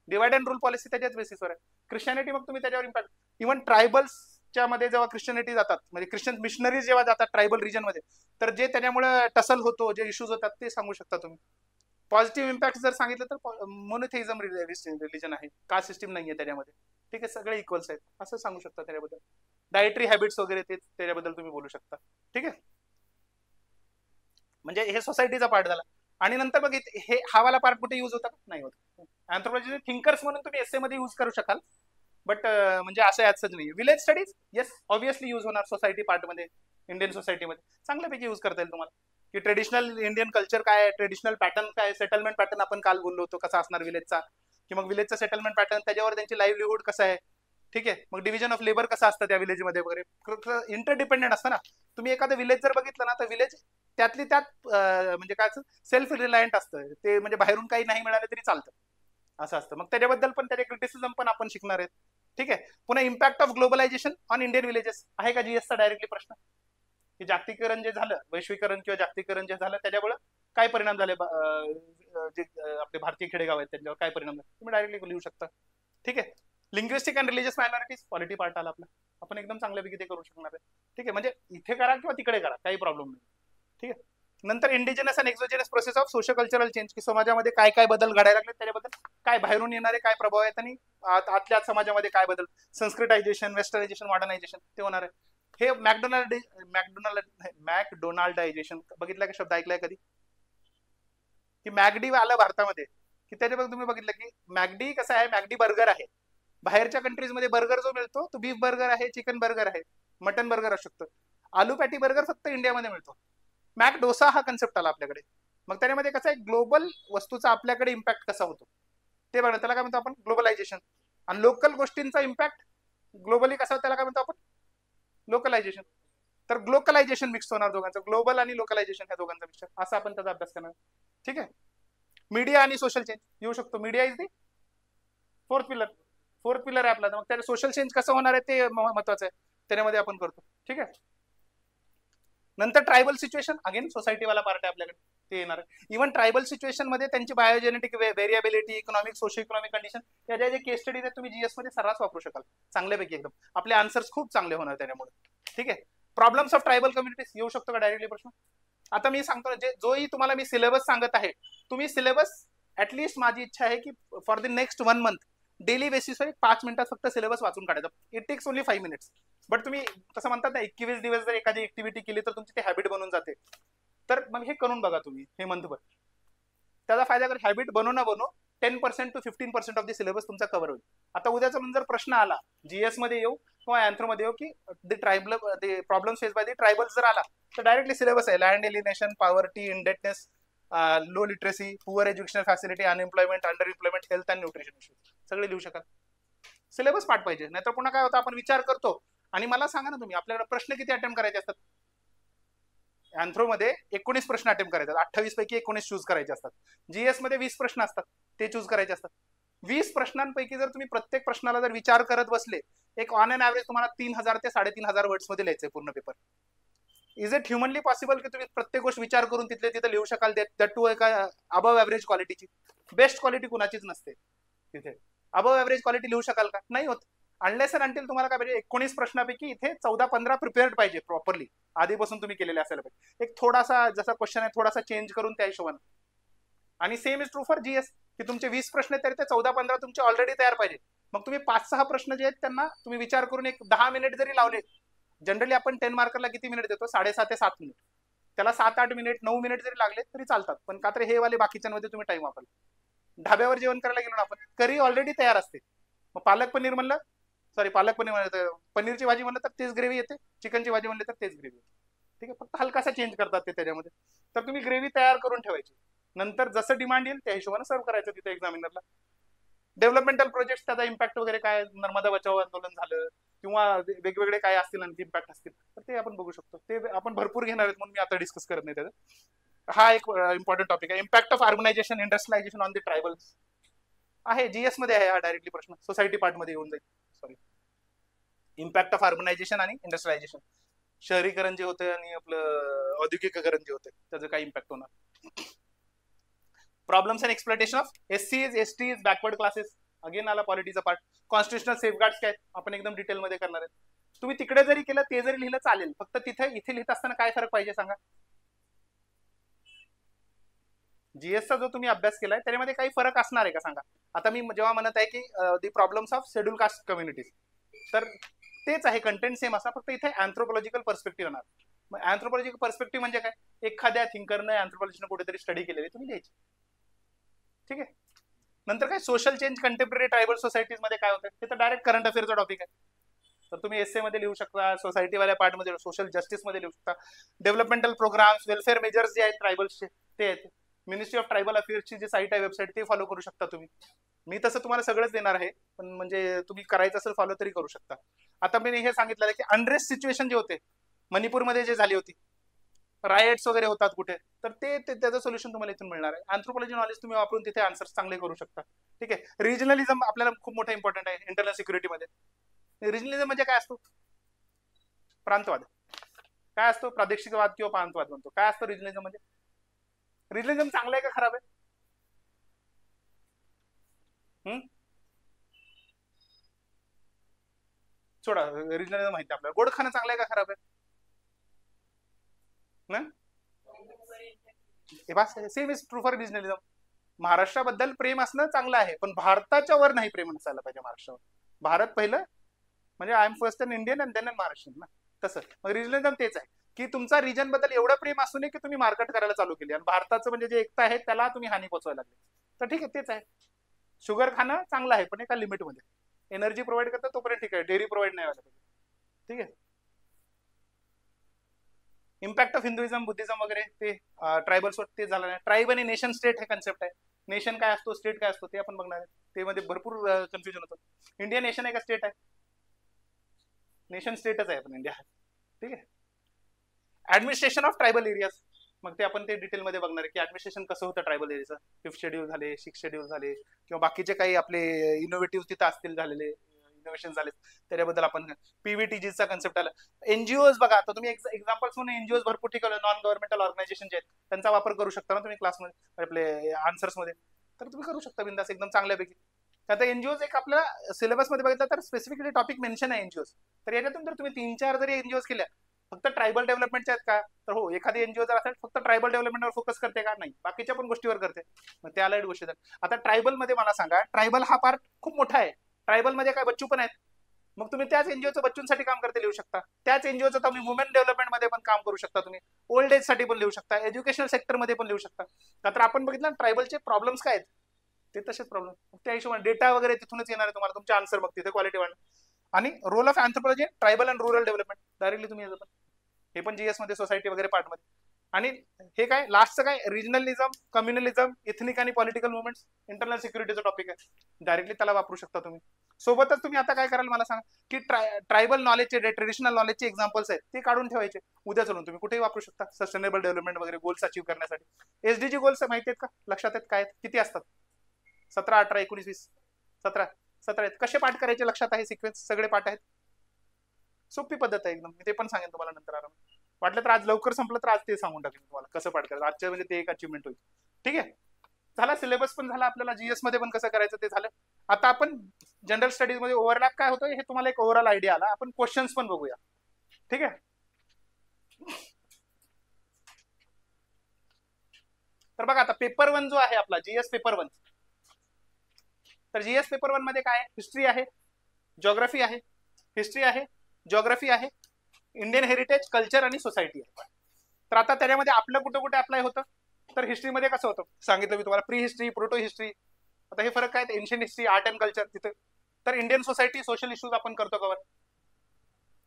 डिवाइड अँड रूल पॉलिसी त्याच्याच बेसिसवर आहे. ख्रिश्चनिटी, मग तुम्ही त्याच्यावर इम्पॅक्ट. इव्हन ट्रायबल्सच्या मध्ये जेव्हा ख्रिश्चनिटी जातात, म्हणजे ख्रिश्चन मिशनरीज जेव्हा जातात ट्रायबल रिजन मध्ये, तर जे त्याच्यामुळे टसल होतो, जे इश्यूज होतात ते सांगू शकता तुम्ही. पॉझिटिव्ह इम्पॅक्ट जर सांगितलं तर मोनोथेइझम रिलीजन आहे, कास्ट सिस्टीम नाहीये त्याच्यामध्ये. ठीक आहे. सगळे इक्वल्स आहेत असं सांगू शकता त्याच्याबद्दल. डायटरी हॅबिट्स वगैरे ते त्याच्याबद्दल तुम्ही बोलू शकता. ठीक आहे. म्हणजे हे सोसायटीचा पार्ट झाला. आणि नंतर बघ हे हा वाला पार्ट कुठे युज होता? नाही होत. अँथ्रोपॉलॉजी थिंकर्स म्हणून तुम्ही एसए मध्ये युज करू शकाल, बट म्हणजे असं याचंच नाही. Village studies yes obviously use होणार सोसायटी पार्टमध्ये, इंडियन सोसायटीमध्ये चांगल्यापैकी यूज करता येईल तुम्हाला, की ट्रेडिशनल इंडियन कल्चर काय आहे, ट्रेडिशनल पॅटर्न काय, सेटलमेंट पॅटर्न आपण काल बोललो होतो कसा असणार विलेजचा, की मग विलेजचा सेटलमेंट पॅटर्न त्याच्यावर त्यांची लाईव्हलीहूड कसं आहे, ठीक आहे. मग डिव्हिजन ऑफ लेबर कसं असतं त्या विलेजमध्ये वगैरे, इंटरडिपेंडेंट असतं ना. तुम्ही एखादं विलेज जर बघितलं ना तर विलेज त्यातली त्यात म्हणजे काय सेल्फ रिलायंट असतं ते, म्हणजे बाहेरून काही नाही मिळालं तरी चालतं असं असतं. मग त्याच्याबद्दल पण त्याचे क्रिटिसिझम पण आपण शिकणार आहेत, ठीक आहे. पुन्हा impact of globalisation on Indian villages आहे का जीएसचा डायरेक्टली प्रश्न, की जागतिकीकरण जे झालं, वैश्वीकरण किंवा जागतिकीकरण जे झालं त्याच्यामुळे काय परिणाम झाले, जे आपले भारतीय खेडेगाव आहेत त्यांच्यावर काय परिणाम झाले, तुम्ही डायरेक्टली लिहू शकता, ठीक आहे. Linguistic and religious minorities polity part आला आपला, आपण एकदम चांगल्यापैकी ते करू शकणार आहे, ठीक आहे. म्हणजे इथे करा किंवा तिकडे करा काही प्रॉब्लेम नाही, ठीक आहे. नंतर indigenous and exogenous process of social cultural change, की समाजामध्ये काय काय बदल घडायला लागले, त्याच्याबद्दल काय बाहेरून येणारे काय प्रभाव आहेत आणि आतल्या समाजामध्ये काय बदल, संस्कृतायझेशन, वेस्टर्नायझेशन, मॉडर्नायझेशन ते होणार आहे. हे मॅकडोनाल्डायझेशन बघितलं का शब्द, ऐकलाय कधी, की मॅगडी आलं भारतामध्ये, की त्याच्याबद्दल तुम्ही बघितलं की मॅगडी कसं आहे, मॅगडी बर्गर आहे. बाहेरच्या कंट्रीजमध्ये बर्गर जो मिळतो तो बीफ बर्गर आहे, चिकन बर्गर आहे, मटन बर्गर असू शकतं. आलू पॅटी बर्गर फक्त इंडियामध्ये मिळतो. मॅक डोसा हा कन्सेप्ट आला आपल्याकडे. मग त्यामध्ये कसं आहे, ग्लोबल वस्तूचा आपल्याकडे इम्पॅक्ट कसा होतो ते बघा, त्याला काय म्हणतो आपण ग्लोबलायझेशन. आणि लोकल गोष्टींचा इम्पॅक्ट ग्लोबली कसा होतो त्याला काय म्हणतो आपण लोकलायझेशन. तर ग्लोकलायझेशन मिक्स होणार दोघांचं, ग्लोबल आणि लोकलायझेशन ह्या दोघांचा मिक्सर, असा आपण त्याचा अभ्यास करणार, ठीक आहे. मीडिया आणि सोशल चेंज येऊ शकतो, media is the fourth pillar, fourth pillar आहे आपला. मग त्याला सोशल चेंज कसं होणार आहे ते महत्वाचं आहे, त्याच्यामध्ये आपण करतो, ठीक आहे. नंतर ट्रायबल सिच्युएशन, अगेन सोसायटीवाला पार्ट आहे आपल्याकडे, ते येणार आहे. इव्हन ट्रायबल सिच्युएशन मध्ये त्यांची biogenetic variability, economic, socio economic condition, त्याच्या जे केस स्टडीज आहेत तुम्ही जीएस मध्ये सर्रास वापरू शकाल चांगल्यापैकी एकदम, आपले आन्सर्स खूप चांगले होणार त्याच्यामुळे, ठीक आहे. प्रॉब्लेम्स ऑफ ट्रायबल कम्युनिटीज येऊ शकतो का डायरेक्टली प्रश्न. आता मी सांगतो जे जोही तुम्हाला मी सिलेबस सांगत आहे, तुम्ही सिलेबस ऍटलिस्ट, माझी इच्छा आहे की for the next 1 month daily बेसिसवर 5 मिनिटात फक्त सिलेबस वाचून काढायचा. It takes only 5 minutes. But तुम्ही कसं म्हणतात ना, 21 दिवस जर एखादी ऍक्टिव्हिटी केली तर तुमची ती हॅबिट बनून जाते. तर मग हे करून बघा तुम्ही हे मंथभर, त्याचा फायदा कर. हॅबिट बनवू ना बनवू, 10% to 15% ऑफ द सिलेबस तुमचा कव्हर होईल. आता उद्याचा जर प्रश्न आला जीएस मध्ये येऊ किंवा अँथ्रो मध्ये येऊ, की the tribal the problem face by the tribals जर आला, तर डायरेक्टली सिलेबस आहे. Land alienation, poverty, indebtedness, low literacy, poor education facility, unemployment, under employment, health and nutrition issues सगळे लिहू शकाल. सिलेबस पाठ पाहिजे, नाहीतर पुन्हा काय होतं, आपण विचार करतो. आणि मला सांगा ना तुम्ही, आपल्याकडे प्रश्न किती अटेम्प्ट करायचे असतात अँथ्रो मध्ये? 19 प्रश्न अटेम्प्ट करायचे, 28 पैकी 19 चूज करायचे असतात. जीएस मध्ये 20 प्रश्न असतात, ते चूज करायचे असतात. 20 प्रश्नांपैकी जर तुम्ही प्रत्येक प्रश्नाला जर विचार करत बसले, एक ऑन एन ऍव्हरेज तुम्हाला 3000 ते 3500 वर्ड्स मध्ये लिहायचंय पूर्ण paper. Is it humanly possible की तुम्ही प्रत्येक गोष्ट विचार करून तिथले तिथे लिहू शकाल? दॅट टू एका अबव ऍव्हरेज क्वालिटीची. बेस्ट क्वालिटी कुणाचीच नसते तिथे. अबव ऍव्हरेज क्वालिटी लिहू शकाल का? नाही होत. अनलेस अँड अंटिल तुम्हाला काय पाहिजे, 19 प्रश्नापैकी इथे 14-15 प्रिपेअर्ड पाहिजे प्रॉपरली, आधीपासून तुम्ही केलेले असायला पाहिजे. एक थोडासा जसा क्वेश्चन आहे थोडासा चेंज करून त्या हिशोबाने. आणि same is true for GS, की तुमचे 20 प्रश्न आहेत तरी ते 14-15 तुमचे ऑलरेडी तयार पाहिजे. मग तुम्ही 5-6 प्रश्न जे आहेत त्यांना तुम्ही विचार करून एक 10 मिनिट जरी लावले, जनरली आपण 10 मार्करला किती मिनिट देतो? 6.5 ते 7 मिनिट. त्याला 7-8 मिनिट 9 मिनिट जरी लागले तरी चालतात. पण का तर हे वाले बाकीच्यांमध्ये तुम्ही टाइम वापरला. ढाब्यावर जेवण करायला गेलो ना आपण, करी ऑलरेडी तयार असते. मग पालक पनीर म्हणलं, सॉरी पालक पनीर म्हणलं, पनीरची भाजी म्हणलं तर तेच ग्रेव्ही येते, चिकनची भाजी म्हणली तर तेच ग्रेव्ही येते, ठीक आहे. फक्त हलकासा चेंज करतात ते त्याच्यामध्ये. तर तुम्ही ग्रेव्ही तयार करून ठेवायची, नंतर जसं डिमांड येईल त्या हिशोबाने सर्व करायचं तिथे एक्झामिनरला. डेव्हलपमेंटल प्रोजेक्ट, त्याचा इम्पॅक्ट वगैरे काय, नर्मदा बचाव आंदोलन झालं किंवा वेगवेगळे काय असतील आणखी इम्पॅक्ट असतील तर ते आपण बघू शकतो. ते आपण भरपूर घेणार आहेत म्हणून मी आता डिस्कस करत नाही त्याचं. हा एक इम्पॉर्टंट टॉपिक आहे. Impact of urbanisation, industrialisation on the tribals आहे, जीएस मध्ये आहे हा डायरेक्टली प्रश्न, सोसायटी पार्ट मध्ये येऊन जाईल. सॉरी, इम्पॅक्ट ऑफ अर्बनायझेशन आणि इंडस्ट्रियलायझेशन, शहरीकरण जे होतं आणि आपलं औद्योगिकीकरण जे होतं त्याचं काय इम्पॅक्ट होणार. प्रॉब्लेम्स अँड एक्सप्लॉयटेशन ऑफ एससीज, एसटीज, बॅकवर्ड क्लासेस, अगेन आला पॉलिटीचा पार्ट. कॉन्स्टिट्युशनल सेफगार्ड्स काय आपण एकदम डिटेलमध्ये करणार आहे. तुम्ही तिकडे जरी केलं ते जरी लिहिलं चालेल, फक्त तिथे इथे लिहित असताना काय फरक पाहिजे सांगा. जीएसचा जो तुम्ही अभ्यास केलाय त्याच्यामध्ये काही फरक असणार आहे का सांगा. आता मी जेव्हा म्हणत आहे की the problems of schedule caste communities, तर तेच आहे, कंटेंट सेम असा, फक्त इथे अँथ्रोपॉलॉजिकल पर्स्पेक्टिव्ह येणार. मग अँथ्रोपॉलॉजिकल पर्स्पेक्टिव्ह म्हणजे काय, एखाद्या थिंकरनं अँथ्रोपॉलॉजीनं कुठेतरी स्टडी केलेली तुम्ही द्यायची, ठीक आहे. नंतर काय social change contemporary tribal societies मध्ये काय होतं ते तर डायरेक्ट करंट अफेअरचा टॉपिक आहे. तर तुम्ही एसए मध्ये लिहू शकता, सोसायटीवाल्या पार्टमध्ये, सोशल जस्टिस मध्ये लिहू शकता. डेव्हलपमेंटल प्रोग्राम्स, वेलफेअर मेजर्स जे आहेत ट्रायबल्सचे ते आहेत. मिनिस्ट्री ऑफ ट्रायबल अफेअर्सची जी साईट आहे, वेबसाईट, ते फॉलो करू शकता तुम्ही. मी तसं तुम्हाला सगळंच देणार आहे, पण म्हणजे तुम्ही करायचं असेल फॉलो तरी करू शकता. आता मी हे सांगितलं की अनरेस्ट सिच्युएशन जे होते मणिपूरमध्ये जे झाली होती, रायट्स वगैरे होतात कुठे, तर ते त्याचं सोल्युशन तुम्हाला इथून मिळणार आहे. अँथ्रोपॉलॉजी नॉलेज तुम्ही वापरून तिथे आन्सर्स चांगले करू शकता. ठीक आहे. रिजनलिझम आपल्याला खूप मोठं इम्पॉर्टंट आहे इंटरनल सिक्युरिटीमध्ये. रिजनलिझम म्हणजे काय असतो? प्रांतवाद. काय असतो? प्रादेशिकवाद किंवा प्रांतवाद म्हणतो. काय असतो रिजनलिझम म्हणजे? रिजनलिझम चांगलं आहे का खराब आहे? सोडा, रिजनलिझम माहिती आपल्याला. गोड खाणं चांगलं आहे का खराब आहे? Same is true for regionalism. महाराष्ट्राबद्दल प्रेम असणं चांगलं आहे, पण भारताच्या वर नाही प्रेम नसायला पाहिजे महाराष्ट्रावर. भारत पहिलं, म्हणजे I am first an Indian and then an Maharashtrian ना, तसं. मग रिजनलिझम तेच आहे की तुमचा रिजन बद्दल एवढं प्रेम असू नये की तुम्ही मार्केट करायला चालू केली आणि भारताचं म्हणजे जे एकता आहे त्याला तुम्ही हानी पोचवायला लागले. तर ठीक आहे, तेच आहे. शुगर खाणं चांगलं आहे पण एका लिमिटमध्ये. एनर्जी प्रोव्हाइड करतं तोपर्यंत ठीक आहे, डेअरी प्रोव्हाइड नाही व्हायला पाहिजे. ठीक आहे. इम्पॅक्ट ऑफ हिंदुइझम, बुद्धिझम वगैरे ते ट्रायबल्सवर ते झालं नाही. ट्राईब आणि नेशन स्टेट हे कन्सेप्ट आहे. नेशन काय असतो, स्टेट काय असतो ते आपण बघणार आहे. ते मध्ये भरपूर कन्फ्युजन होतं. इंडिया नेशन आहे का स्टेट आहे? नेशन स्टेटच आहे पण इंडिया. ठीक आहे. ऍडमिनिस्ट्रेशन ऑफ ट्रायबल एरियाज, मग ते आपण ते डिटेलमध्ये बघणार आहे की ऍडमिनिस्ट्रेशन कसं होतं ट्रायबल एरियाचं. 5th शेड्यूल झाले, 6th शेड्यूल झाले, किंवा बाकीचे काही आपले इनोव्हेटिव्ह तिथं असतील झालेले इनोव्हेशन झाले, त्याच्याबद्दल आपण. पीव्हीटीजीचा कन्सेप्ट आला. एनजीओज बघा, आता तुम्ही एक्झाम्पल्स म्हणून एनजीओज भरपूर ठिकाणी नॉन गव्हर्नमेंटल ऑर्गनायझेशन जे आहेत त्यांचा वापर करू शकता ना तुम्ही क्लासमध्ये, आपले आन्सर्समध्ये. तर तुम्ही करू शकता बिंदास एकदम चांगल्यापैकी. आता एनजीओज एक आपल्या सिलेबसमध्ये बघितलं तर स्पेसिफिकली टॉपिक मेन्शन आहे एनजीओज. तर याच्यातून जर तुम्ही 3-4 जरी एनजीओज केल्या, फक्त ट्रायबल डेव्हलपमेंटच्या आहेत का? तर हो, एखादी एनजीओ जर असेल फक्त ट्रायबल डेव्हलपमेंटवर फोकस करते का? नाही, बाकीच्या पण गोष्टीवर करते. मग त्या अलर्ट गोष्टी. आता ट्रायबल मध्ये मला सांगा, ट्रायबल हा पार्ट खूप मोठा आहे. ट्रायबल मध्ये काय बच्चू पण आहेत, मग तुम्ही त्याच एनजीओचं बच्चूंसाठी काम करते लिहू शकता. त्याच एनजीओचं तुम्ही वुमेन डेव्हलपमेंट मध्ये पण काम करू शकता. तुम्ही ओल्ड एज साठी पण लिहू शकता, एज्युकेशनल सेक्टर मध्ये पण लिहू शकता. का तर आपण बघितलं ट्रायबलचे प्रॉब्लेम्स काय आहेत, ते तसेच प्रॉब्लेम. त्या हिशोबाने डेटा वगैरे तिथूनच येणार आहे तुम्हाला, तुमचे आन्सर मग तिथे क्वालिटी वाढणार. आणि role of anthropology tribal and rural development, directly तुम्ही हे पण जीएस मध्ये सोसायटी वगैरे पार्ट मध्ये. आणि हे काय लास्टचं काय, रिजनलिझम, कम्युनलिझम, इथनिक आणि पॉलिटिकल मुवमेंट्स, इंटरनल सिक्युरिटीचा टॉपिक आहे. डायरेक्टली त्याला वापरू शकता तुम्ही. सोबतच तुम्ही आता काय कराल मला सांगा की ट्रायबल नॉलेजचे, ट्रेडिशनल नॉलेजचे एक्झाम्पल्स आहेत ते काढून ठेवायचे. उद्या चलून तुम्ही कुठेही वापरू शकता सस्टेनेबल डेव्हलपमेंट वगैरे गोल्स अचीव्ह करण्यासाठी. एसडीजी गोल्स माहिती आहेत का? लक्षात आहेत काय? किती असतात? 17, 18, 19, 20, 17 आहेत. कसे पाठ करायचे लक्षात आहे? सिक्वेन्स सगळे पाठ आहेत. सोपी पद्धत आहे एकदम. मी ते पण सांगेन तुम्हाला नंतर आराम. वाटलं तर आज लवकर संपलं तर आज ते सांगून टाकेन तुम्हाला कसं पाठ करायचं. आजच्या म्हणजे ते एक अचिव्हमेंट होईल. ठीक आहे. झाला, सिलेबस पण झाला आपल्याला. जीएस मध्ये पण कसं करायचं ते झालं. आता आपण जनरल स्टडीज मध्ये ओव्हरलॅप काय होतं हे तुम्हाला एक ओव्हरऑल आयडिया आला. आपण क्वेश्चन्स पण बघूया. ठीक आहे. तर बघा आता पेपर 1 जो आहे आपला जीएस पेपर 1, तर जीएस पेपर 1 मध्ये काय, हिस्ट्री आहे, ज्योग्राफी आहे, हिस्ट्री आहे, ज्योग्राफी आहे, इंडियन हेरिटेज, कल्चर आणि सोसायटी आहे. तर आता त्याच्यामध्ये आपलं कुठे कुठे अप्लाय होतं, तर हिस्ट्रीमध्ये कसं होतं सांगितलं मी तुम्हाला, प्री हिस्ट्री, प्रोटो हिस्ट्री. आता हे फरक काय, ancient history, art and culture तिथे. तर इंडियन सोसायटी, सोशल इश्यूज आपण करतो कव्हर.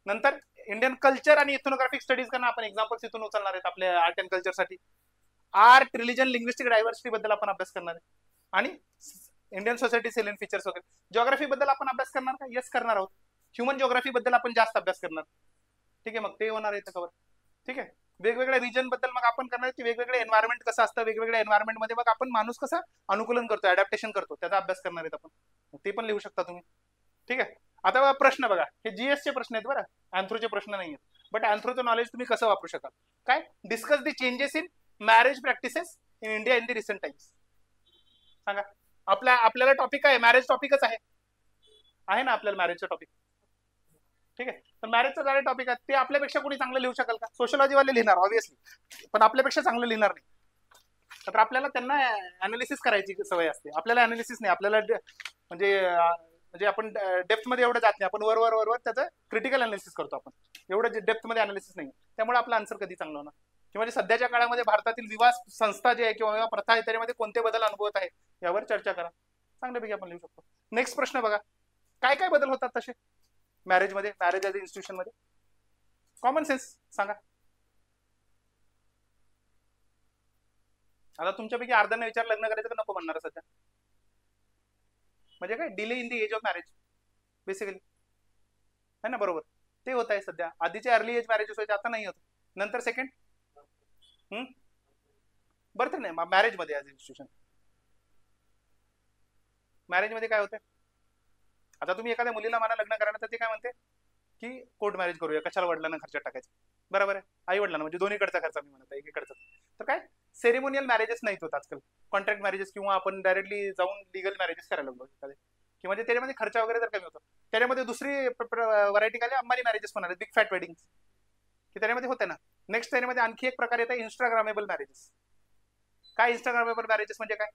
नंतर इंडियन कल्चर आणि इथनोग्राफिक स्टडीज करणं आपण एक्झाम्पल्स इथून उचलणार आहेत आपल्या आर्ट अँड कल्चरसाठी. आर्ट, रिलिजन, लिंग्विस्टिक डायव्हर्सिटी बद्दल आपण अभ्यास करणार आहे. आणि इंडियन सोसायटी सेलियन फीचर्स वगैरे. ज्योग्राफी बद्दल आपण अभ्यास करणार का? येस, करणार आहोत. ह्युमन ज्योग्राफी बद्दल आपण जास्त अभ्यास करणार. ठीक आहे, मग ते होणार आहे कव्हर. ठीक आहे. वेगवेगळ्या रिजन बद्दल मग आपण करणार की वेगवेगळे एन्व्हायरमेंट कसं असतं, वेगवेगळ्या एन्व्हायरमेंट मध्ये मग आपण माणूस कसा अनुकूलन करतो, अडॅप्टेशन करतो, त्याचा अभ्यास करणार आहेत आपण. ते पण लिहू शकता तुम्ही. ठीक आहे. आता प्रश्न बघा, हे जीएस चे प्रश्न आहेत बरं, अँथ्रोचे प्रश्न नाही आहेत. बट अँथ्रोचं नॉलेज तुम्ही कसं वापरू शकाल? काय, discuss the changes in marriage practices in India in the recent times. सांगा. आपल्याला टॉपिक आहे मॅरेज, टॉपिकच आहे ना आपल्याला मॅरेजचं टॉपिक. ठीक आहे. तर मॅरेजचं झालं टॉपिक आहे, ते आपल्यापेक्षा कोणी चांगलं लिहू शकाल का? सोशलॉजी वाले लिहिणार ऑब्व्हियसली, पण आपल्यापेक्षा चांगलं लिहिणार नाही. तर आपल्याला त्यांना अनालिसिस करायची सवय असते. आपल्याला अनालिसिस नाही, आपल्याला म्हणजे आपण डेप्थ मध्ये एवढं जात नाही. आपण वर त्याचं क्रिटिकल अनालिसिस करतो. आपण एवढं डेप्थ मध्ये अनालिसिस नाही. त्यामुळे आपला आन्सर कधी चांगला होणार. किंवा सध्याच्या काळामध्ये भारतातील विवाह संस्था जे आहे किंवा विवाह प्रथा आहे त्याच्यामध्ये कोणते बदल अनुभवत आहे यावर चर्चा करा. चांगल्यापैकी आपण लिहू शकतो. नेक्स्ट प्रश्न बघा, काय काय बदल होतात तसे मॅरेजमध्ये, मॅरेज ॲज इन्स्टिट्यूशन मध्ये? कॉमन सेन्स सांगा. आता तुमच्यापैकी अर्ध्यांना विचार लग्न करायचं का नको म्हणणार सध्या? म्हणजे काय, delay in the age of marriage basically, है ना, बरोबर. ते होत आहे सध्या. आधीचे अर्ली एज मॅरेजेस व्हायचे, आता नाही होत. नंतर सेकंड बर्थ नाही, मॅरेज मध्ये ॲज इन्स्टिट्यूशन. मॅरेज मध्ये काय होतं, आता तुम्ही एखाद्या मुलीला म्हणा लग्न करा तर ते काय म्हणते की कोर्ट मॅरेज करूया, कशाला वडिलांना खर्चात टाकायचं. बरोबर आहे, आई वडिलांना म्हणजे दोन्हीकडचा खर्च मी म्हणत आहे, एकीकडचा. तर काय सेरेमोनियल मॅरेजेस नाहीत होत आजकाल, कॉन्ट्रॅक्ट मॅरेजेस किंवा आपण डायरेक्टली जाऊन लिगल मॅरेजेस करायला लागलो एखादे, की म्हणजे त्याच्यामध्ये खर्च वगैरे तर कमी होतो. त्याच्यामध्ये दुसरी व्हरायटी काय, अंबानी मॅरेजेस पण आले, बिग फॅट वेडिंग, की त्याच्यामध्ये होते ना. नेक्स्ट त्याच्यामध्ये आणखी एक प्रकार येतात इंस्टाग्रामेबल मॅरेजेस. काय इंस्टाग्रामेबल मॅरेजेस म्हणजे काय,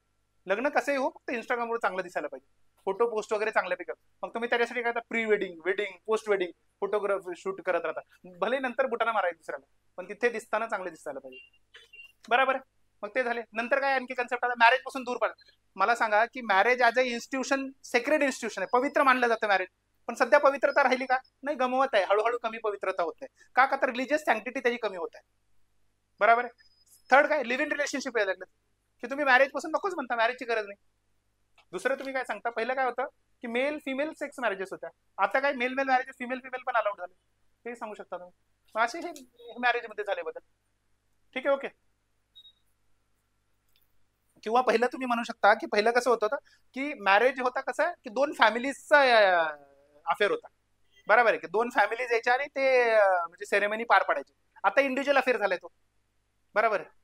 लग्न कसंही हो, फक्त इंस्टाग्रामवर चांगलं दिसायला पाहिजे, फोटो पोस्ट वगैरे चांगल्यापैकी. मग तुम्ही त्याच्यासाठी काय pre wedding, wedding, post wedding photograph shoot करत राहता, भले नंतर बुटाना मारायचं दुसऱ्याला, पण तिथे दिसताना चांगले दिसायला पाहिजे. बरोबर आहे. मग ते झाले. नंतर काय आणखी कन्सेप्ट आला, मॅरेज पासून दूर पडा. मला सांगा की marriage as a institution sacred institution आहे, पवित्र मानलं जातं मॅरेज, पण सध्या पवित्रता राहिली का? नाही, गमवत आहे, हळूहळू कमी पवित्रता होत आहे. का तर रिलीजियस सँक्टिटी त्याची कमी होत आहे. बरोबर आहे. थर्ड काय, लिव्ह इन रिलेशनशिप यायला लागलं, की तुम्ही मॅरेज पासून नकोच म्हणता, मॅरेजची गरज नाही. दुसरं तुम्ही काय सांगता, पहिलं काय होतं की मेल फिमेल सेक्स मॅरेजेस होत्या, आता काय male male marriages, female female पण अलाउड झाले, ते सांगू शकता तुम्ही. असे हे मॅरेजमध्ये झाले बदल. ठीक आहे, ओके. किंवा पहिलं तुम्ही म्हणू शकता की पहिलं कसं होतं की मॅरेज होता कसं की दोन फॅमिलीजचा अफेअर होता. बरोबर आहे की दोन फॅमिलीज यायच्या आणि ते म्हणजे सेरेमनी पार पाडायची. आता इंडिव्हिज्युअल अफेअर झालाय तो. बरोबर आहे.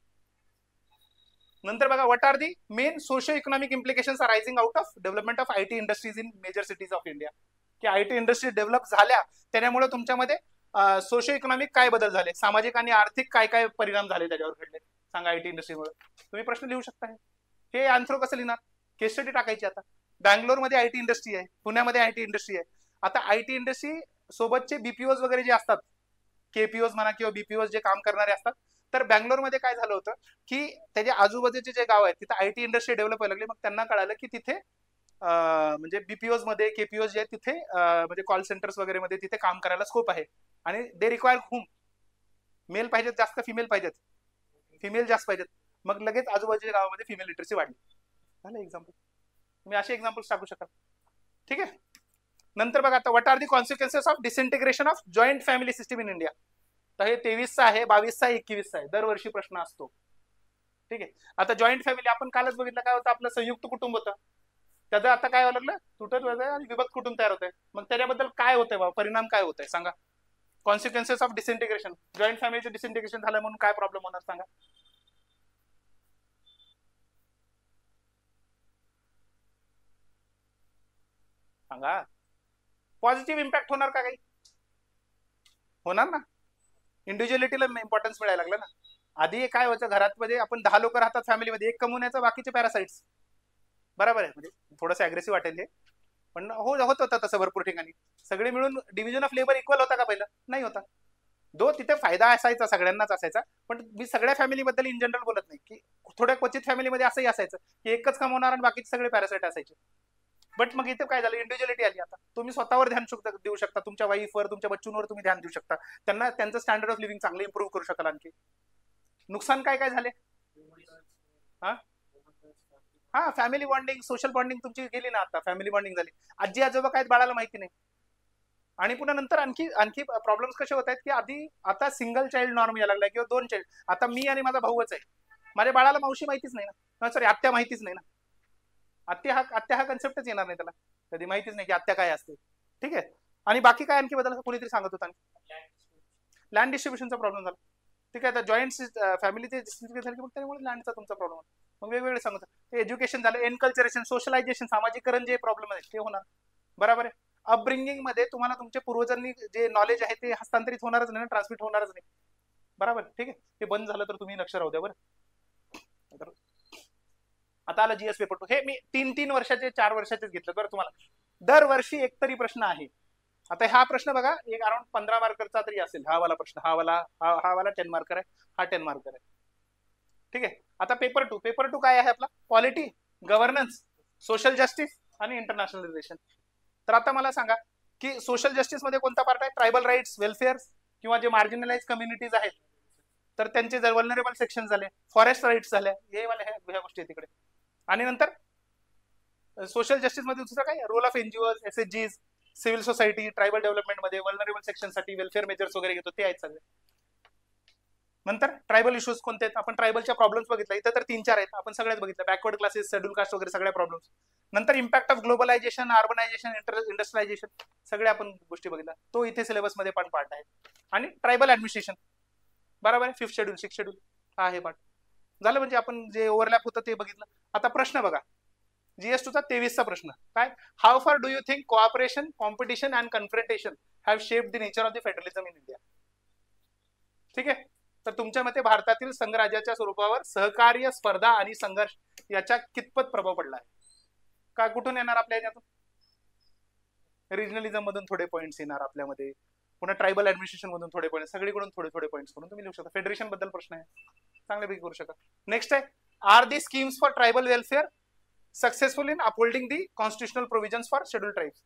नंतर बघा, what are the main socio economic implications arising out of development of IT industries in major cities of India. की आयटी इंडस्ट्री डेव्हलप झाल्या त्याच्यामुळे तुमच्यामध्ये सोशो इकॉनॉमिक काय बदल झाले, सामाजिक आणि आर्थिक काय काय परिणाम झाले त्याच्यावर घडले सांगा आयटी इंडस्ट्रीमुळे. तुम्ही प्रश्न लिहू शकता. हे आन्सर कसं लिहिणार, केस स्टडी टाकायची. आता बँगलोरमध्ये आयटी इंडस्ट्री आहे, पुण्यामध्ये आयटी इंडस्ट्री आहे. आता आयटी इंडस्ट्री सोबतचे बीपीओज वगैरे जे असतात, केपीओज म्हणा किंवा बीपीओज जे काम करणारे असतात, तर बँगलोरमध्ये काय झालं होतं की त्याच्या आजूबाजूचे जे गाव आहेत तिथे आयटी इंडस्ट्री डेव्हलप व्हायला लागली. मग त्यांना कळालं की तिथे म्हणजे बीपीओज मध्ये केपीओज जे आहेत तिथे म्हणजे कॉल सेंटर्स वगैरे मध्ये तिथे काम करायला स्कोप आहे. आणि दे रिक्वायर हुम, मेल पाहिजेत जास्त, फिमेल पाहिजेत, फिमेल जास्त पाहिजेत. मग लगेच आजूबाजूच्या गावामध्ये फिमेल लिटरसी वाढली. झालं एक्झाम्पल. तुम्ही असे एक्झाम्पल्स टाकू शकाल. ठीक आहे. नंतर बघा, आता what are the consequences of disintegration of joint family system in India. तर हे 23चा आहे, 22चा आहे, 21चा आहे, दरवर्षी प्रश्न असतो. ठीक आहे. आता जॉईंट फॅमिली आपण कालच बघितलं, काय होतं, आपलं संयुक्त कुटुंब होतं, त्याचं आता काय व्हायला लागलं, तुटत होत आहे आणि विभक्त कुटुंब तयार होत आहे. मग त्याच्याबद्दल काय होतंय बाबा, परिणाम काय होत आहे सांगा. कॉन्सिक्वेन्सेस ऑफ डिसइंटिग्रेशन, जॉईंट फॅमिलीचं डिसइंटिग्रेशन झालं म्हणून काय प्रॉब्लेम होणार सांगा. सांगा. पॉझिटिव्ह इम्पॅक्ट होणार का काही? होणार ना. इंडिव्हिज्युअलिटीला इम्पॉर्टन्स मिळायला लागला ना. आधी काय व्हायचं, घरात मध्ये आपण 10 लोक राहतात फॅमिलीमध्ये, एक कमवण्याचं, बाकीचे पॅरासाइट्स. बरोबर आहे. म्हणजे थोडंसं अग्रेसिव्ह वाटेल हे, पण होत होतं तसं भरपूर ठिकाणी. सगळे मिळून डिव्हिजन ऑफ लेबर इक्वल होता का पहिलं? नाही होता. दो तिथे फायदा असायचा, सगळ्यांनाच असायचा, पण मी सगळ्या फॅमिलीबद्दल इन जनरल बोलत नाही, की थोड्या क्वचित फॅमिलीमध्ये असंही असायचं की एकच कमवणार आणि बाकीचे सगळे पॅरासाइट असायचे. बट मग इथे काय झालं, इंडिव्हिज्युअलिटी आली. आता तुम्ही स्वतःवर ध्यान देऊ शकता, तुमच्या वाईफवर, तुमच्या बच्चूंवर तुम्ही ध्यान देऊ शकता, त्यांना त्यांचं स्टँडर्ड ऑफ लिव्हिंग चांगलं इम्प्रूव्ह करू शकाल. आणखी नुकसान काय काय झाले? हा, फॅमिली बॉन्डिंग, सोशल बॉन्डिंग तुमची गेली ना. आता फॅमिली बॉन्डिंग झाली, आजी आजोबा काय बाळाला माहिती नाही. आणि पुन्हा नंतर आणखी आणखी प्रॉब्लेम्स कसे होत आहेत की आधी आता सिंगल चाइल्ड नॉर्म यायला लागलाय किंवा 2 चाइल्ड. आता मी आणि माझा भाऊच आहे, माझ्या बाळाला मावशी माहितीच नाही ना, सॉरी आत्या माहितीच नाही ना. आत्या हा कन्सेप्टच येणार नाही त्याला, कधी माहितीच नाही की आत्या काय असते. ठीक आहे. आणि बाकी काय आणखी बदल कोणीतरी सांगत होता, लँड डिस्ट्रीब्युशनचा प्रॉब्लेम झाला. ठीक आहे. आता जॉईंट फॅमिलीचे झाले की मग त्यामुळे लँडचा तुमचा प्रॉब्लेम होता. मग वेगवेगळे सांगत ते एज्युकेशन झालं, एनकल्चरेशन, सोशलायझेशन, सामाजिकरण जे प्रॉब्लेम आहे ते होणार. बरोबर आहे. अपब्रिंगिंग मध्ये तुम्हाला तुमच्या पूर्वजांनी जे नॉलेज आहे ते हस्तांतरित होणारच नाही, ट्रान्समिट होणारच नाही. बरोबर. ठीक आहे. ते बंद झालं तर तुम्ही लक्ष राहू द्या. बरं, आता आला जीएस पेपर 2. हे मी 3 वर्षाचे 4 वर्षाचेच घेतलं बरं. तुम्हाला दरवर्षी एक तरी प्रश्न आहे. आता हा प्रश्न बघा, एक अराउंड 15 मार्करचा तरी असेल हा वाला प्रश्न. हा वाला 10 मार्कर आहे, हा 10 मार्कर आहे. ठीक आहे. आता पेपर 2 काय आहे आपला? पॉलिटी, गव्हर्नन्स, सोशल जस्टिस आणि इंटरनॅशनल रिलेशन. तर आता मला सांगा की सोशल जस्टिस मध्ये कोणता पार्ट आहे? ट्रायबल राईट्स, वेलफेअर किंवा जे मार्जिनलाइज कम्युनिटीज आहेत तर त्यांचे जर वल्नरेबल सेक्शन झाले, फॉरेस्ट राईट्स झाले, हे वाले ह्या गोष्टी आहेत तिकडे. आणि नंतर सोशल जस्टिस मध्ये दुसरं काय? रोल ऑफ एनजीओ, एसएचजीज, सिव्हिल सोसायटी, ट्रायबल डेव्हलपमेंट मध्ये वल्नरेबल सेक्शन साठी वेलफेअर मेजर्स वगैरे घेतो, ते आहेत सगळे. नंतर ट्रायबल इश्यूज कोणते आहेत? आपण ट्रायबलच्या प्रॉब्लेम्स बघितला, इथं तर 3-4 आहेत, आपण सगळ्यात बघितलं. बॅकवर्ड क्लासेस, शेड्यूल कास्ट वगैरे सगळ्या प्रॉब्लेम्स. नंतर impact of globalisation, urbanisation, industrialisation, सगळ्या आपण गोष्टी बघितल्या. तो इथे सिलेबस मध्ये पण पार्ट आहे. आणि ट्रायबल ऍडमिनिस्ट्रेशन, बरोबर आहे, 5th शेड्यूल, 6th शेड्यूल, हा आहे पार्ट. झालं, म्हणजे आपण जे ओव्हरलॅप होतं ते बघितलं. आता प्रश्न बघा, GS2चा 23चा प्रश्न काय? हाऊ फार do you think cooperation, competition and confrontation have shaped the nature of the federalism in India? ठीक आहे, तर तुमच्या मते भारतातील संघराज्याच्या स्वरूपावर सहकार्य, स्पर्धा आणि संघर्ष याचा कितपत प्रभाव पडला आहे? काय कुठून येणार आपल्या याच्यातून? रिजनलिझम मधून थोडे पॉईंट्स येणार आपल्यामध्ये, पुन्हा ट्रायबल ऍडमिनिस्ट्रेशन मधून थोडे पॉईंट, सगळीकडून थोडे थोडे पॉईंट्स करून तुम्ही लिहू शकता. फेडरेशन बद्दल प्रश्न आहे, चांगल्यापैकी करू शकता. नेक्स्ट आहे, are the schemes for tribal welfare successful in upholding the constitutional provisions for schedule tribes?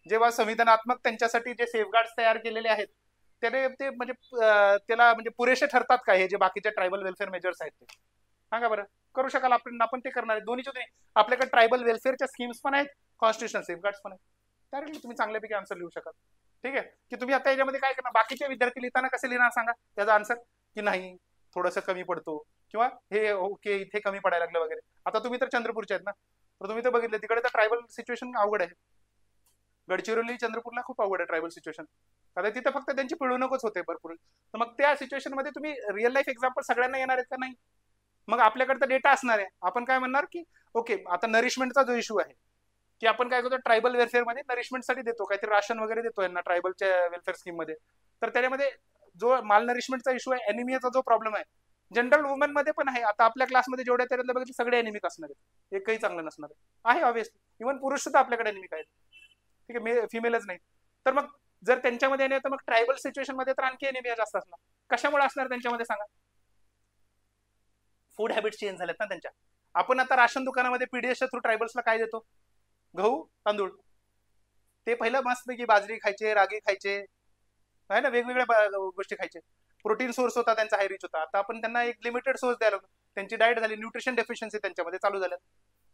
जेव्हा संविधानात्मक त्यांच्यासाठी जे सेफगार्ड्स तयार केलेले आहेत त्याने ते म्हणजे त्याला म्हणजे पुरेसे ठरतात का हे जे बाकीचे ट्रायबल वेलफेअर मेजर्स आहेत ते? सांगा बरं. करू शकाल आपण ते करणार आहे. दोन्हीच्या दोन्ही आपल्याकडे ट्रायबल वेलफेअरच्या स्कीम्स पण आहेत, कॉन्स्टिट्युशनल सेफगार्ड्स पण आहेत. डायरेक्टली तुम्ही चांगल्यापैकी आन्सर लिहू शकाल. ठीक आहे, की तुम्ही आता याच्यामध्ये काय करणार, बाकीचे विद्यार्थी लिहिताना कसे लिहिणार सांगा त्याचा आन्सर, की नाही थोडंसं कमी पडतो किंवा हे ओके इथे कमी पडायला लागलं वगैरे. आता तुम्ही तर चंद्रपूरचे आहेत ना, तर तुम्ही तर बघितलं तिकडे तर ट्रायबल सिच्युएशन अवघड आहे. गडचिरोली, चंद्रपूरला खूप अवघड आहे ट्रायबल सिच्युएशन. आता तिथे फक्त त्यांची पिळवणूकच होते भरपूर. तर मग त्या सिच्युएशन मध्ये तुम्ही रिअल लाईफ एक्झाम्पल सगळ्यांना येणार आहेत का? नाही. मग आपल्याकडे तर डेटा असणार आहे. आपण काय म्हणणार की ओके आता नरिशमेंटचा जो इश्यू आहे की आपण काय करतो ट्रायबल वेलफेअर मध्ये नरिशमेंटसाठी देतो, काहीतरी राशन वगैरे देतो यांना ट्रायबलच्या वेलफेअर स्कीम मध्ये. तर त्याच्यामध्ये जो माल नरिशमेंटचा इश्यू आहे, एनिमियाचा जो प्रॉब्लेम आहे, जनरल वुमन मध्ये पण आहे. आता आपल्या क्लासमध्ये जेवढ्या त्याच्यातले बघितले सगळे एनिमिक असणार आहेत, एकही चांगलं नसणार आहे ऑब्व्हियसली. इव्हन पुरुष सुद्धा आपल्याकडे एनिमिक आहेत. ठीक आहे, फिमेलच नाही. तर मग जर त्यांच्यामध्ये नाही तर मग ट्रायबल सिच्युएशन मध्ये तर आणखी एनिमिया जास्त असणार. कशामुळे असणार त्यांच्यामध्ये सांगा? फूड हॅबिट्स चेंज झालेत ना त्यांच्या. आपण आता राशन दुकानामध्ये पीडीएसच्या थ्रू ट्रायबल्सला काय देतो? गहू, तांदूळ. ते पहिलं मस्तपैकी बाजरी खायचे, रागी खायचे, आहे ना, वेगवेगळ्या गोष्टी खायचे. प्रोटीन सोर्स होता त्यांचा, हाय रिच होता. आता आपण त्यांना एक लिमिटेड सोर्स द्यायला, त्यांची डाएट झाली, न्यूट्रिशन डेफिशियन्सी त्यांच्यामध्ये चालू झालं.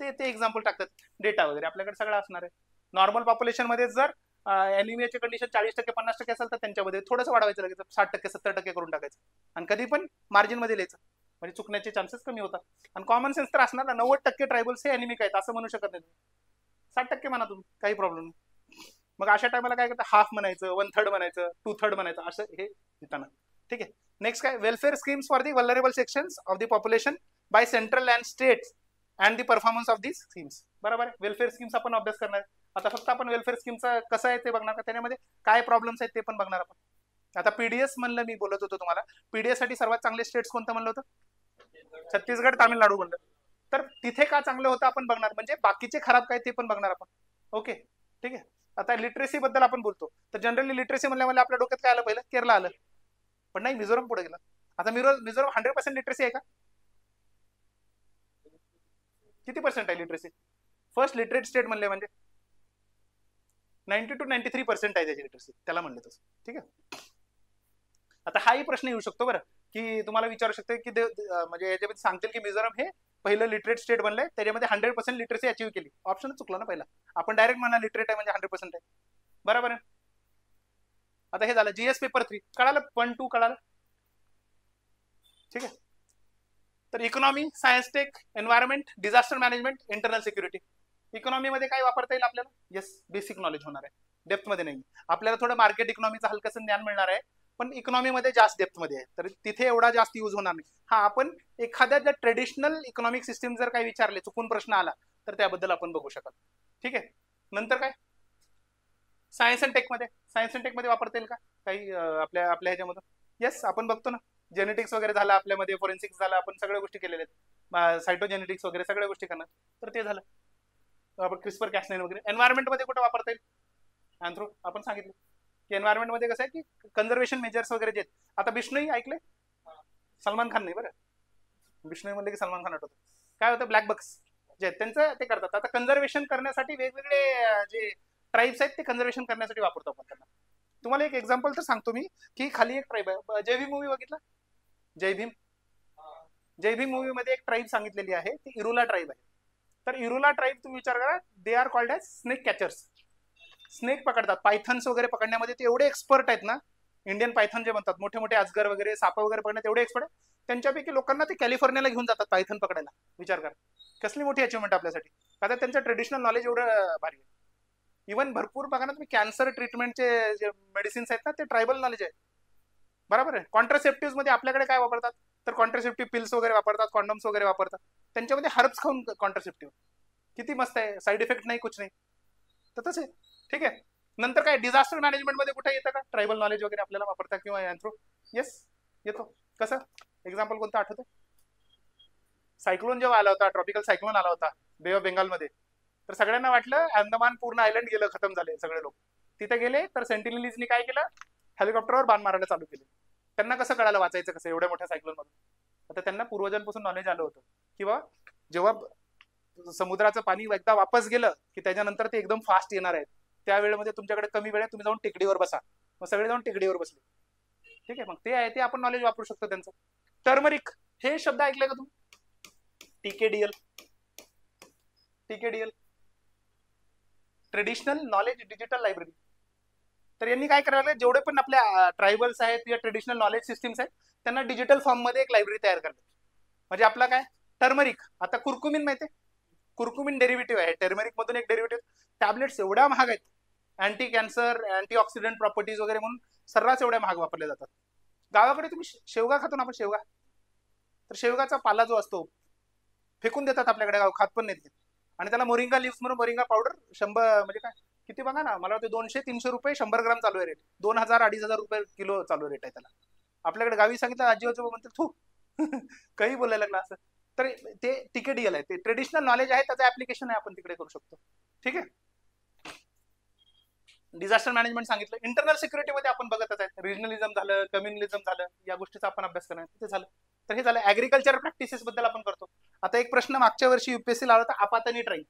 ते एक्झाम्पल टाकतात. डेटा वगैरे आपल्याकडे सगळं असणार आहे. नॉर्मल पॉप्युलेशन मध्ये जर एनिमियाची कंडिशन 40%, 50% असेल तर त्यांच्यामध्ये थोडंसं वाढवायचं, लगेच 60%, 70% करून टाकायचं. आणि कधी पण मार्जिन मध्ये लिहायचं, म्हणजे चुकण्याचे चान्सेस कमी होतात. आणि कॉमन सेन्स तर असणार ना, 90% ट्रायबल्स हे एनिमिक आहेत असं म्हणू शकत नाही. 60% म्हणा तुम्ही, काही प्रॉब्लेम नाही. मग अशा टायमाला काय करतं, हाफ म्हणायचं, 1/3 म्हणायचं, 2/3 म्हणायचं, असं हे लिहिताना. ठीक आहे. नेक्स्ट काय? Welfare schemes for the vulnerable sections of the population by central and states and the performance of these schemes. बरोबर आहे. वेलफेअर स्कीम्स आपण अभ्यास करणार. आता फक्त आपण वेलफेअर स्कीमचा कसं आहे ते बघणार का, त्याच्यामध्ये काय प्रॉब्लेम्स आहेत ते पण बघणार आपण. आता पीडीएस म्हणलं, मी बोलत होतो तुम्हाला, पीडीएस साठी सर्वात चांगले स्टेट्स कोणतं म्हणलं होतं? छत्तीसगड, तामिळनाडू म्हणलं. तर तिथे का चांगलं होतं आपण बघणार, म्हणजे बाकीचे खराब काय ते पण बघणार आपण. ओके, ठीक आहे. आता लिटरेसी बद्दल आपण बोलतो, तर जनरली लिटरेसी म्हणल्यामध्ये आपल्या डोक्यात काय आलं? पहिलं केरला आलं, पण नाही, मिझोरम पुढे गेला. आता मिझोरम 100% लिटरेसी आहे का? किती पर्सेंट आहे लिटरेसी? फर्स्ट लिटरेट स्टेट म्हणले म्हणजे 90 to 93% आहे त्याची लिटरेसी, त्याला म्हणलं तसं. ठीक आहे. आता हाही प्रश्न येऊ शकतो बरं, की तुम्हाला विचारू शकते की म्हणजे याच्यामध्ये सांगतील की मिझोरम हे पहिलं लिटरेट स्टेट बनलंय, त्याच्यामध्ये 100% लिटरेसी अचीव्ह केली. ऑप्शन चुकला ना पहिला, आपण डायरेक्ट म्हणा लिटरेट आहे म्हणजे 100% आहे. बरोबर आहे. आता हे झालं जीएस पेपर 3 कळालं, 1-2 कळालं. ठीक आहे. तर economy, science tech, environment, disaster management, internal security. Economy मध्ये काय वापरता येईल आपल्याला? येस, बेसिक नॉलेज होणार आहे, डेप्थ मध्ये नाही. आपल्याला थोडं मार्केट इकॉनॉमीचं हलकंसं ज्ञान मिळणार आहे, पण इकॉनॉमी मध्ये जास्त डेप्थ मध्ये आहे, तर तिथे एवढा जास्त यूज होणार नाही. हा, आपण एखाद्या जर ट्रेडिशनल इकॉनॉमिक सिस्टीम जर काही विचारले, चुकून प्रश्न आला तर त्याबद्दल आपण बघू शकाल. ठीक आहे. नंतर काय? सायन्स अँड टेक मध्ये, सायन्स अँड टेक मध्ये वापरता येईल का काही आपल्या ह्याच्यामधून? येस, आपण बघतो ना, जेनेटिक्स वगैरे झालं आपल्यामध्ये, फोरेन्सिक्स झालं, आपण सगळ्या गोष्टी केलेल्या आहेत, सायटोजेनेटिक्स वगैरे सगळ्या गोष्टी करणार, तर ते झालं. आपण क्रिस्पर कॅस्नाइन वगैरे. एन्व्हायरमेंट मध्ये कुठं वापरता येईल? अँथ्रो, आपण सांगितलं की एन्व्हायरमेंट मध्ये कसं आहे की कन्झर्वेशन मेजर्स वगैरे जे आहेत. आता बिष्णोई ऐकले? सलमान खान नाही बरं, बिष्णोई म्हणले की सलमान खान आठवतं. काय होतं? ब्लॅक बक्स. जे आहेत त्यांचं ते करतात. आता कन्झर्वेशन करण्यासाठी वेगवेगळे जे ट्राईब्स आहेत ते कन्झर्वेशन करण्यासाठी वापरतो आपण त्यांना. तुम्हाला एक एक्झाम्पल तर सांगतो मी, की खाली एक ट्राईब आहे. जय भीम मूवी बघितला? जय भीम. जय भीम मूवी मध्ये एक ट्राईब सांगितलेली आहे, ती इरुला ट्राईब आहे. तर इरुला ट्राईब तुम्ही विचार करा, they are called as snake catchers. Snake पकडतात, पायथन्स वगैरे पकडण्यामध्ये ते एवढे एक्सपर्ट आहेत ना. इंडियन पायथन जे म्हणतात, मोठे मोठे अजगर वगैरे साप वगैरे पकडण्यात एवढे एक्सपर्ट आहेत. त्यांच्यापैकी लोकांना ते कॅलिफोर्नियाला घेऊन जातात पायथन पकडायला. विचार करा, कसली मोठी अचिव्हमेंट आपल्यासाठी. आता त्यांचं ट्रेडिशनल नॉलेज एवढं भारी आहे. इव्हन भरपूर बघा ना तुम्ही, कॅन्सर ट्रीटमेंटचे जे मेडिसिन्स आहेत ना, ते ट्रायबल नॉलेज आहे. बरोबर आहे. कॉन्ट्रासेप्टिव्ह मध्ये आपल्याकडे काय वापरतात, तर कॉन्ट्रासेप्टिव्ह पिल्स वगैरे वापरतात, कॉन्डम्स वगैरे वापरतात. त्यांच्यामध्ये हर्ब्स खाऊन कॉन्ट्रासेप्टिव्ह. किती मस्त आहे, साईड इफेक्ट नाही, कुछ नाही. तर तसे ठीक आहे. नंतर काय डिझास्टर मॅनेजमेंट मध्ये कुठे येतं का ट्रायबल नॉलेज वगैरे आपल्याला वापरता किंवा थ्रू? येस, येतो. कसं एक्झाम्पल कोणतं आठवतं? सायक्लोन जेव्हा आला होता, ट्रॉपिकल सायक्लोन आला होता बे ऑफ बेंगालमध्ये, तर सगळ्यांना वाटलं अंदमान पूर्ण आयलंड गेलं, खतम झाले सगळे लोक. तिथे गेले तर सेंटिनलीजनी काय केलं, हेलिकॉप्टरवर बाण मारायला चालू केले. त्यांना कसं कळालं वाचायचं कसं एवढ्या मोठ्या सायक्लोन मधून? आता त्यांना पूर्वजांपासून नॉलेज आलं होतं, किंवा जेव्हा समुद्राचं पाणी एकदा वापस गेलं की त्याच्यानंतर ते एकदम फास्ट येणार आहेत. त्या वेळेमध्ये तुमच्याकडे कमी वेळ आहे, तुम्ही जाऊन टेकडीवर बसा. मग सगळे जाऊन टेकडीवर बसले. ठीक आहे, मग ते आहे ते आपण नॉलेज वापरू शकतो त्यांचं. टर्मरिक हे शब्द ऐकले का तुम्ही? टीकेडीएल. टीकेडीएल ट्रेडिशनल नॉलेज डिजिटल लायब्ररी. तर यांनी काय करायला, जेवढे पण आपल्या ट्रायबल्स आहेत या ट्रेडिशनल नॉलेज सिस्टीम्स आहेत, त्यांना डिजिटल फॉर्म मध्ये एक लायब्ररी तयार करतात. म्हणजे आपला काय टर्मरिक, आता कुर्कुमिन माहिती आहे, कुर्कुमिन डेरिव्हेटिव्ह आहे, टर्मरिक मधून एक डेरिव्हेटिव्ह. टॅबलेट्स एवढ्या महाग आहेत, anti cancer, anti oxidant properties वगैरे म्हणून सर्रास एवढ्या महाग वापरले जातात. गावाकडे तुम्ही शेवगा खातो ना आपण, शेवगा, तर शेवगाचा पाला जो असतो फेकून देतात आपल्याकडे, गाव खात पण नाहीत. आणि त्याला मोरिंगा लिव्स म्हणून मोरिंगा पावडर 100 म्हणजे काय किती बघा ना, मला वाटतं 200-300 रुपये 100 ग्राम चालू आहे रेट. 2000-2500 रुपये किलो चालू रेट आहे त्याला. आपल्याकडे गावी सांगितलं आजी आजोबा म्हणतात तू काही बोलायला लागला असं. तर ते टीकेडीएल आहे, ते ट्रेडिशनल नॉलेज आहे, त्याचं ऍप्लिकेशन आहे, आपण तिकडे करू शकतो. ठीक आहे. डिझास्टर मॅनेजमेंट सांगितलं. इंटरनल सिक्युरिटीमध्ये आपण बघतच आहे, रिजनलिझम झालं, कम्युनलिझम झालं, या गोष्टीचा आपण अभ्यास करणार ते झालं. तर हे झालं ऍग्रिकल्चर प्रॅक्टिसेस बद्दल आपण करतो. आता एक प्रश्न मागच्या वर्षी युपीएससी आला होता, आपातनी ट्राईब.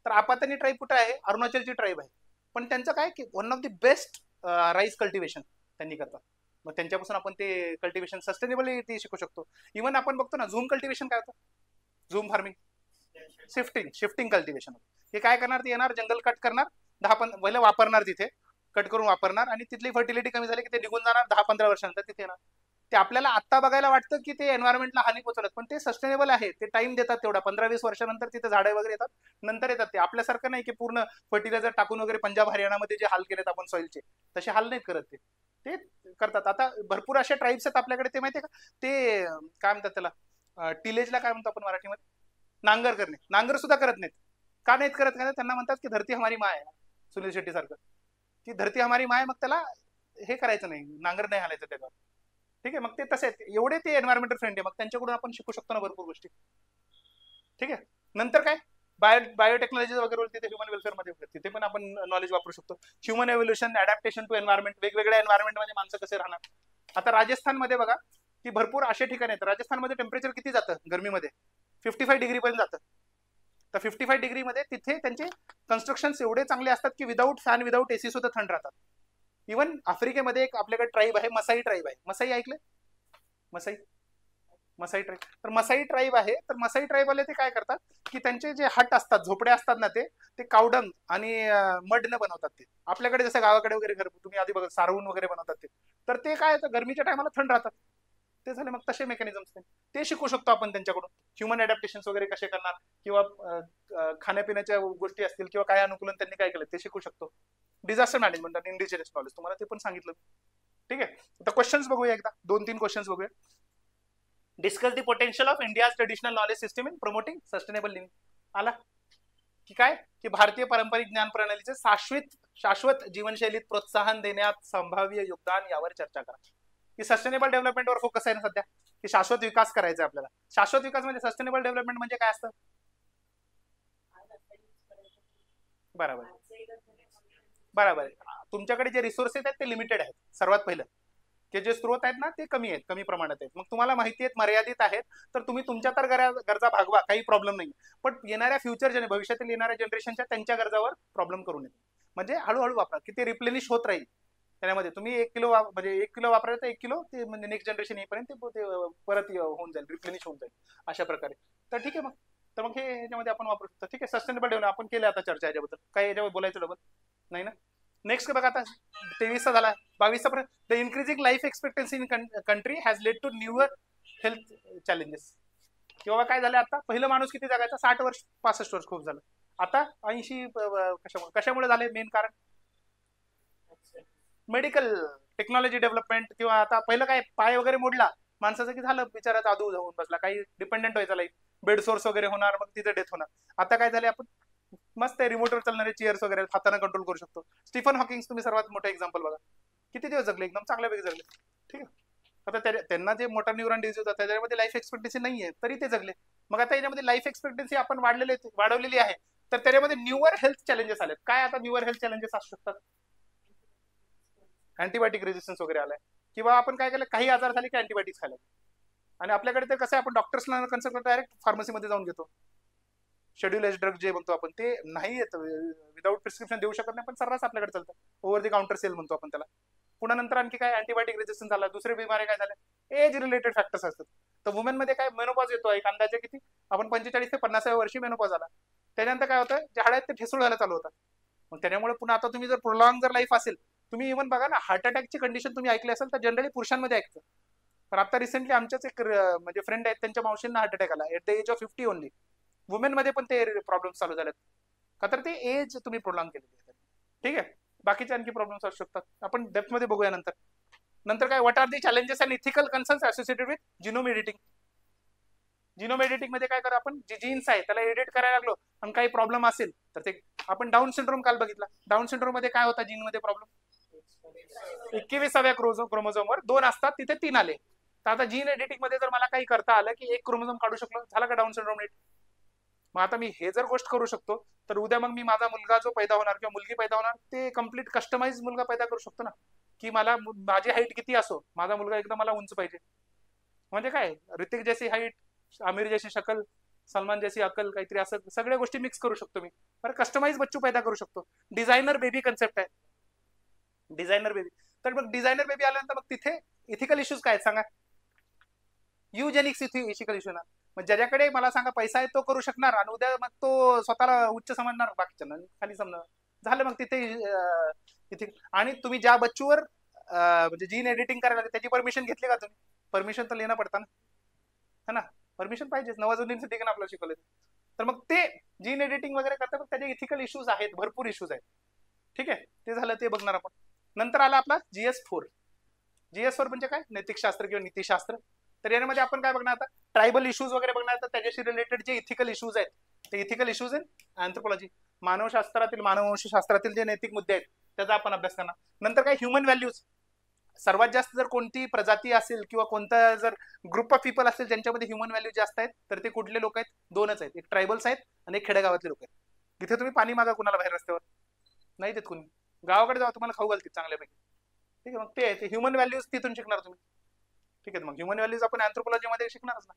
तर आपातनी ट्राईब कुठे आहे? अरुणाचलची ट्राईब आहे. पण त्यांचं काय की one of the best rice cultivation त्यांनी करतात. मग त्यांच्यापासून आपण ते कल्टिवेशन सस्टेनेबल शिकू शकतो. इव्हन आपण बघतो ना, झूम कल्टिवेशन काय होतं, झूम फार्मिंग, शिफ्टिंग कल्टिवेशन. हे काय करणार, ते येणार जंगल कट करणार, 10-15 पहिलं वापरणार, तिथे कट करून वापरणार, आणि तिथली फर्टिलिटी कमी झाली की ते निघून जाणार, 10-15 वर्षानंतर तिथे येणार. ते आपल्याला आत्ता बघायला वाटतं की ते एन्व्हायरमेंटला हानी पोहोचवतात, पण ते सस्टेनेबल आहे. ते टाइम देतात तेवढा, 15-20 वर्षानंतर तिथे झाडं वगैरे येतात, नंतर येतात. ते आपल्यासारखं नाही की पूर्ण फर्टिलायझर टाकून वगैरे पंजाब हरियाणामध्ये जे हाल केलेत आपण सॉइलचे, तसे हाल नाहीत करत ते. ते करतात. आता भरपूर अशा ट्राईब्स आहेत आपल्याकडे, ते माहितीये का, ते काय म्हणतात त्याला, टिलेजला काय म्हणतो आपण मराठीमध्ये, नांगर करणे. नांगर सुद्धा करत नाहीत. का नाहीत करत? का त्यांना म्हणतात की धरती हमारी माँ आहे, सुनील शेट्टी सारखं, की धरती हमारी माँ आहे. मग त्याला हे करायचं नाही, नांगर नाही हालायचं त्याच्यावर. ठीक आहे, मग ते तसे आहेत, एवढे ते एन्व्हायरमेंटल फ्रेंड आहे. मग त्यांच्याकडून आपण शिकू शकतो ना भरपूर गोष्टी. ठीक आहे. नंतर काय, बायोटेक्नॉलॉजी वगैरे तिथे ह्युमन वेलफेअर मध्ये तिथे पण आपण नॉलेज वापरू शकतो. Human evolution, adaptation to environment, वेगवेगळ्या एन्व्हायरमेंट मध्ये माणसं कसे राहणार. आता राजस्थानमध्ये बघा की भरपूर असे ठिकाण आहेत. राजस्थानमध्ये टेम्परेचर किती जातं गरमीमध्ये, 55 डिग्री पर्यंत जातं. तर 55 डिग्रीमध्ये तिथे त्यांचे कन्स्ट्रक्शन एवढे चांगले असतात की विदाऊट फॅन, विदाऊट एसी सुद्धा थंड राहतात. इव्हन आफ्रिकेमध्ये एक आपल्याकडे ट्राईब आहे, मसाई ट्राईब आहे. मसाई ऐकले? मसाई ट्राईब. तर मसाई ट्राईब आहे. तर मसाई ट्राईब वाले ते काय करतात की त्यांचे जे हट असतात, झोपडे असतात ना, ते कावडंग आणि मडनं बनवतात. ते आपल्याकडे जसं गावाकडे वगैरे घर तुम्ही आधी बघा सारवून वगैरे बनवतात ते. तर ते काय गरमीच्या टायमाला थंड राहतात. ते झाले. मग तसे मेकॅनिझम्स ते शिकू शकतो आपण त्यांच्याकडून. ह्युमन अडॅप्टेशन वगैरे कसे करणार, किंवा खाण्यापिण्याच्या गोष्टी असतील, किंवा काय अनुकूलन त्यांनी काय केलं ते शिकू शकतो. डिझास्टर मॅनेजमेंट आणि इंडिजिनस नॉलेज तुम्हाला ते पण सांगितलं. ठीक आहे. आता क्वेश्चन्स बघूया, एकदा 2-3 क्वेश्चन्स बघूया. Discuss the potential of India's traditional knowledge system in promoting sustainable living. आला की काय, की भारतीय पारंपरिक ज्ञान प्रणालीचे शाश्वत जीवनशैलीत प्रोत्साहन देण्यात संभाव्य योगदान, यावर चर्चा करा. की सस्टेनेबल डेव्हलपमेंटवर फोकस आहे ना सध्या, की शाश्वत विकास करायचा आहे आपल्याला. शाश्वत विकास म्हणजे सस्टेनेबल डेव्हलपमेंट म्हणजे काय असतं? बरोबर, बरोबर. तुमच्याकडे जे रिसोर्सेस आहेत ते लिमिटेड आहेत सर्वात पहिलं. की जे स्त्रोत आहेत ना ते कमी आहेत, कमी प्रमाणात आहेत. मग तुम्हाला माहिती आहेत मर्यादित आहेत, तर तुम्ही तुमच्या तर गरजा भागवा, काही प्रॉब्लेम नाही. पण येणाऱ्या फ्युचर भविष्यातील येणाऱ्या जनरेशनच्या त्यांच्या गरजावर प्रॉब्लेम करू नये. म्हणजे हळूहळू वापरा की ते रिप्लेनिश होत राहील. त्यामध्ये तुम्ही 1 किलो म्हणजे 1 किलो वापरायला तर 1 किलो ते म्हणजे नेक्स्ट जनरेशन येईपर्यंत ते परत होऊन जाईल, रिप्लेनिश होऊन जाईल अशा प्रकारे. तर ठीक आहे मग. तर मग हे ह्याच्यामध्ये आपण वापरू शकतो. ठीक आहे, सस्टेनेबल डेव्हलप आपण केलं आता चर्चा याच्याबद्दल. काय याच्यावर बोलायचं डबल नाही ना? नेक्स्ट बघा आता 23चा झाला. 22चा पर्यंत the increasing life expectancy in country has led to newer health challenges. किंवा काय झालं आता, पहिलं माणूस किती जगायचा? 60 वर्ष 65 वर्ष खूप झालं. आता 80. कशामुळे झाले? मेन कारण मेडिकल टेक्नॉलॉजी डेव्हलपमेंट. किंवा आता पहिलं काय, पाय वगैरे मोडला माणसाचं की झालं, बिचारा आदू जाऊन बसला, काही डिपेंडेंट व्हायचा लाईफ, बेड सोर्स वगैरे होणार, मग तिथे डेथ होणार. आता काय झाले, आपण मस्त आहे रिमोटवर चालणारे चेअर्स वगैरे हाताने कंट्रोल करू शकतो. स्टीफन हॉकिंग तुम्ही सर्वात मोठं एक्झाम्पल बघा, किती दिवस जगले, एकदम चांगल्यापैकी जगले. ठीक आहे. आता त्यांना जे मोठा न्यूरॉन डिझीज होता त्याच्यामध्ये लाईफ एक्सपेक्टन्सी नाहीये, तरी ते जगले. मग आता याच्यामध्ये लाईफ एक्सपेक्टन्सी आपण वाढवलेली आहे, तर त्याच्यामध्ये न्यूअर हेल्थ चॅलेंजेस आलेत. काय आता न्यूअर हेल्थ चॅलेंजेस असू शकतात? अँटीबायोटिक रेजिस्टन्स वगैरे आलाय, किंवा आपण काय केलं, काही आजार झाले की अँटीबायोटिक्स खायला. आणि आपल्याकडे तर कसं आहे, आपण डॉक्टर्सला कन्सल्ट डायरेक्ट फार्मसीमध्ये जाऊन घेतो. शेड्यूल एच ड्रग जे म्हणतो आपण, ते नाही येत, विदाऊट प्रिस्क्रिप्शन देऊ शकत नाही, पण सर्रास आपल्याकडे चालतं. ओव्हर द काउंटर सेल म्हणतो आपण त्याला. पुन्हा नंतर आणखी काय, अँटीबायोटिक रेजिस्टन्स झाला. दुसरे बिमारी काय झाले, एज रिलेटेड फॅक्टर्स असतात. तर वुमेन मध्ये काय, मेनोपॉज येतो एक अंदाजे किती, आपण 45 ते 50व्या वर्षी मेनोपॉज आला. त्याच्यानंतर काय होतं, जे हाड आहेत ते ठिसूळ व्हायला चालू होतात. मग त्याच्यामुळे पुन्हा आता तुम्ही जर प्रोलॉंग जर लाईफ असेल, तुम्ही इव्हन बघा ना, हार्ट अटॅकची कंडिशन तुम्ही ऐकली असेल तर जनरली पुरुषांमध्ये ऐकतं. पण आता रिसेंटली आमच्याच एक म्हणजे फ्रेंड आहेत, त्यांच्या मावशींना हार्ट अटॅक आला at the age of 50 only. Women मध्ये पण ते प्रॉब्लेम चालू झालेत, का तर ते एज तुम्ही प्रोलॉंग केलेली आहे. ठीक आहे. बाकीचे आणखी प्रॉब्लेम्स असू शकतात, आपण डेप्थ मध्ये बघूया नंतर. नंतर काय, what are the challenges and ethical concerns associated with genome editing. Genome editing मध्ये काय करा, आपण जे जीन्स आहे त्याला एडिट करायला लागलो आणि काही प्रॉब्लेम असेल तर ते, आपण डाऊन सिंड्रोम काल बघितला. डाऊन सिंड्रोम मध्ये काय होता, जीन मध्ये प्रॉब्लेम, 21व्या क्रोमोझोमवर 2 असतात, तिथे 3 आले. तर आता जीन एडिटिंग मध्ये जर मला काही करता आलं की 1 क्रोमोझोम काढू शकलो, झाला का डाऊन सिंड्रोम नीट. मग आता मी हे जर गोष्ट करू शकतो, तर उद्या मग मी माझा मुलगा जो पैदा होणार किंवा मुलगी पैदा होणार, ते कम्प्लीट कस्टमाइज मुलगा पैदा करू शकतो ना. की मला माझी हाईट किती असो, माझा मुलगा एकदम मला उंच पाहिजे. म्हणजे काय, ऋतिक जैसी हाईट, आमिर जैसी शकल, सलमान जैसी अकल, काहीतरी असं सगळ्या गोष्टी मिक्स करू शकतो मी. बरं, कस्टमाइज बच्चू पैदा करू शकतो. डिझायनर बेबी कन्सेप्ट आहे, डिझायनर बेबी. तर मग डिझायनर बेबी आल्यानंतर मग तिथे इथिकल इश्यूज काय सांगा, युजेनिक्स इथिकल इश्यू ना. मग ज्याच्याकडे मला सांगा पैसा आहे तो करू शकणार, आणि उद्या मग तो स्वतःला उच्च समजणार, बाकीच्या खाली समजणार. झालं मग तिथे इथे. आणि तुम्ही ज्या बच्चूवर म्हणजे जीन एडिटिंग करायला त्याची परमिशन घेतली का तुम्ही? परमिशन तर लेणं पडतं ना, है ना. परमिशन पाहिजेच, नवाजुद्दीन सिद्दीकीने आपल्याला शिकवलं. तर मग ते जीन एडिटिंग वगैरे करतात, मग त्याचे इथिकल इश्यूज आहेत, भरपूर इश्यूज आहेत. ठीक आहे, ते झालं, ते बघणार आपण. नंतर आला आपला GS4. GS4 म्हणजे काय, नैतिकशास्त्र किंवा नीतिशास्त्र. तर यामध्ये आपण काय बघणार आता, ट्रायबल इश्यूज वगैरे बघणार. तर त्याच्याशी रिलेटेड जे इथिकल इश्यूज आहेत, ते इथिकल इश्यूज इन अँथ्रोपॉलॉजी, मानवशास्त्रातील, मानववंशशास्त्रातील जे नैतिक मुद्दे आहेत त्याचा आपण अभ्यास करणार. नंतर काय, ह्युमन व्हॅल्यूज. सर्वात जास्त जर कोणती प्रजाती असेल किंवा कोणता जर ग्रुप ऑफ पीपल असेल ज्यांच्यामध्ये ह्युमन व्हॅल्यू जास्त आहेत, तर ते कुठले लोक आहेत? 2च आहेत, एक ट्रायबल्स आहेत आणि एक खेडेगावातले लोक आहेत. तिथे तुम्ही पाणी मागा कुणाला बाहेर रस्त्यावर, नाही देत कुणी. गावाकडे जावा, तुम्हाला खाऊ घालतील चांगल्यापैकी. ठीक आहे, मग ते आहे ह्युमन व्हॅल्यूज, तिथून शिकणार तुम्ही. ठीक आहे, मग ह्युमन व्हॅल्यूज आपण अँथ्रोपॉलॉजी मध्ये शिकणारच ना.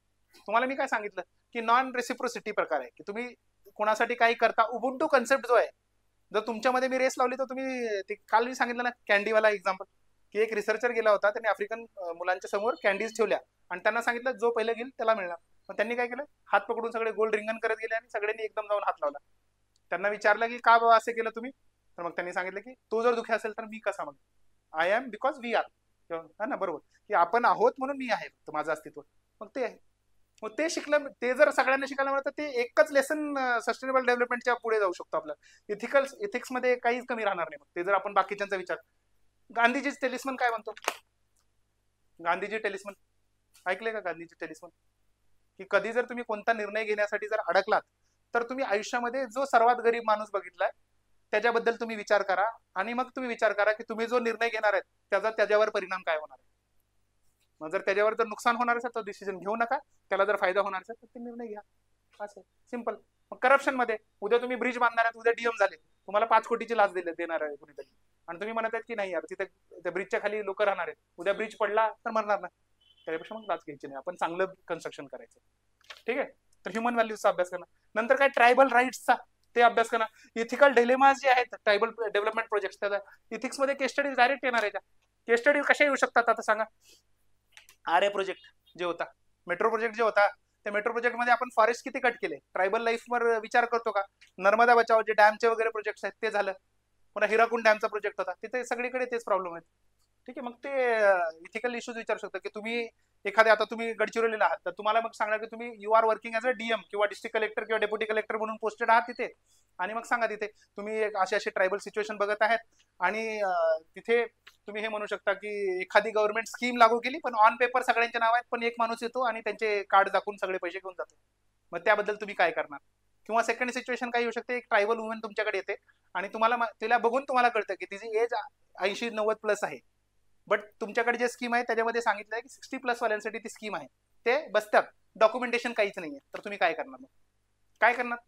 तुम्हाला मी काय सांगितलं की नॉन रेसिप्रोसिटी प्रकार आहे, की तुम्ही कोणासाठी काही करता. उबुंटू कन्सेप्ट जो आहे, जर तुमच्यामध्ये मी रेस लावली तर तुम्ही, ते काल मी सांगितलं ना कॅन्डीवाला एक्झाम्पल, की एक रिसर्चर गेला होता, त्यांनी आफ्रिकन मुलांच्या समोर कॅन्डीज ठेवल्या आणि त्यांना सांगितलं जो पहिलं घेईल त्याला मिळणार. मग त्यांनी काय केलं, हात पकडून सगळे गोल रिंगण करत गेले आणि सगळ्यांनी एकदम जाऊन हात लावला. त्यांना विचारलं की का बाबा असे केलं तुम्ही, तर मग त्यांनी सांगितलं की तो जर दुःखी असेल तर मी कसा, मग I am because we are, हा ना, बरोबर, की आपण आहोत म्हणून मी आहे, तर माझं अस्तित्व. मग ते आहे. मग ते शिकलं, ते जर सगळ्यांना शिकायला मिळतं, ते एकच लेसन सस्टेनेबल डेव्हलपमेंटच्या पुढे जाऊ शकतो. आपलं इथिक्स मध्ये काहीच कमी राहणार नाही. मग ते जर आपण बाकीच्यांचा विचार, गांधीजी टेलिस्मन काय म्हणतो, गांधीजी टेलिस्मन ऐकले का? गांधीजी टेलिस्मन, की कधी जर तुम्ही कोणता निर्णय घेण्यासाठी जर अडकलात, तर तुम्ही आयुष्यामध्ये जो सर्वात गरीब माणूस बघितलाय त्याच्याबद्दल तुम्ही विचार करा, आणि मग तुम्ही विचार करा की तुम्ही जो निर्णय घेणार आहे त्याचा त्याच्यावर परिणाम काय होणार आहे. मग जर त्याच्यावर जर नुकसान होणार असेल तर डिसिजन घेऊ नका, त्याला जर फायदा होणार असेल तर ते निर्णय घ्या. असं सिंपल. मग करप्शन मध्ये, उद्या तुम्ही ब्रिज बांधणार आहात, उद्या डीएम झाले, तुम्हाला 5 कोटीची लाच देणार आहे कुणीतरी, आणि तुम्ही म्हणत आहेत की नाही यार तिथे त्या ब्रिजच्या खाली लोक राहणार आहेत, उद्या ब्रिज पडला तर मरणार नाही, त्यापेक्षा मग लाच घ्यायची नाही, आपण चांगलं कन्स्ट्रक्शन करायचं. ठीक आहे. तर ह्युमन व्हॅल्यूजचा अभ्यास करणं. नंतर काय ट्रायबल राईट्सचा ते अभ्यास करणं. इथिकल डिलेमाज जे आहेत ट्रायबल डेव्हलपमेंट प्रोजेक्ट, त्या इथिक्स मध्ये केस स्टडीज डायरेक्ट येणार आहे. केस स्टडी कशा येऊ शकतात आता सांगा. आर प्रोजेक्ट जे होता, मेट्रो प्रोजेक्ट जे होता, त्या मेट्रो प्रोजेक्ट मध्ये आपण फॉरेस्ट किती कट केले, ट्रायबल लाईफवर विचार करतो का. नर्मदा बचाव जे डॅमचे वगैरे प्रोजेक्ट आहेत ते झालं. पुन्हा हिराकुंड डॅमचा प्रोजेक्ट होता, तिथे सगळीकडे तेच प्रॉब्लेम आहेत. ठीक आहे. मग ते इथिकल इश्यूज विचारू शकता की तुम्ही एखाद्या, आता तुम्ही गडचिरोलीला आहात तर तुम्हाला मग सांगणार की तुम्ही you are working as a DM किंवा डिस्ट्रिक्ट कलेक्टर किंवा डेप्युटी कलेक्टर म्हणून पोस्टेड आहात तिथे, आणि मग सांगा तिथे तुम्ही असे असे ट्रायबल सिच्युएशन बघत आहेत, आणि तिथे तुम्ही हे म्हणू शकता की एखादी गव्हर्नमेंट स्कीम लागू केली पण ऑन पेपर सगळ्यांचे नाव आहेत, पण एक माणूस येतो आणि त्यांचे कार्ड दाखवून सगळे पैसे घेऊन जातो. मग त्याबद्दल तुम्ही काय करणार. किंवा सेकंड सिच्युएशन काय येऊ शकते, एक ट्रायबल वुमन तुमच्याकडे येते आणि तुम्हाला तिला बघून तुम्हाला कळतं की तिची एज 80-90+ आहे, बट तुमच्याकडे जे स्कीम आहे त्याच्यामध्ये सांगितलं आहे की 60+ वाल्यांसाठी ती स्कीम आहे, ते बसतात, डॉक्युमेंटेशन काहीच नाहीये, तर तुम्ही काय करणार. मग काय करणार.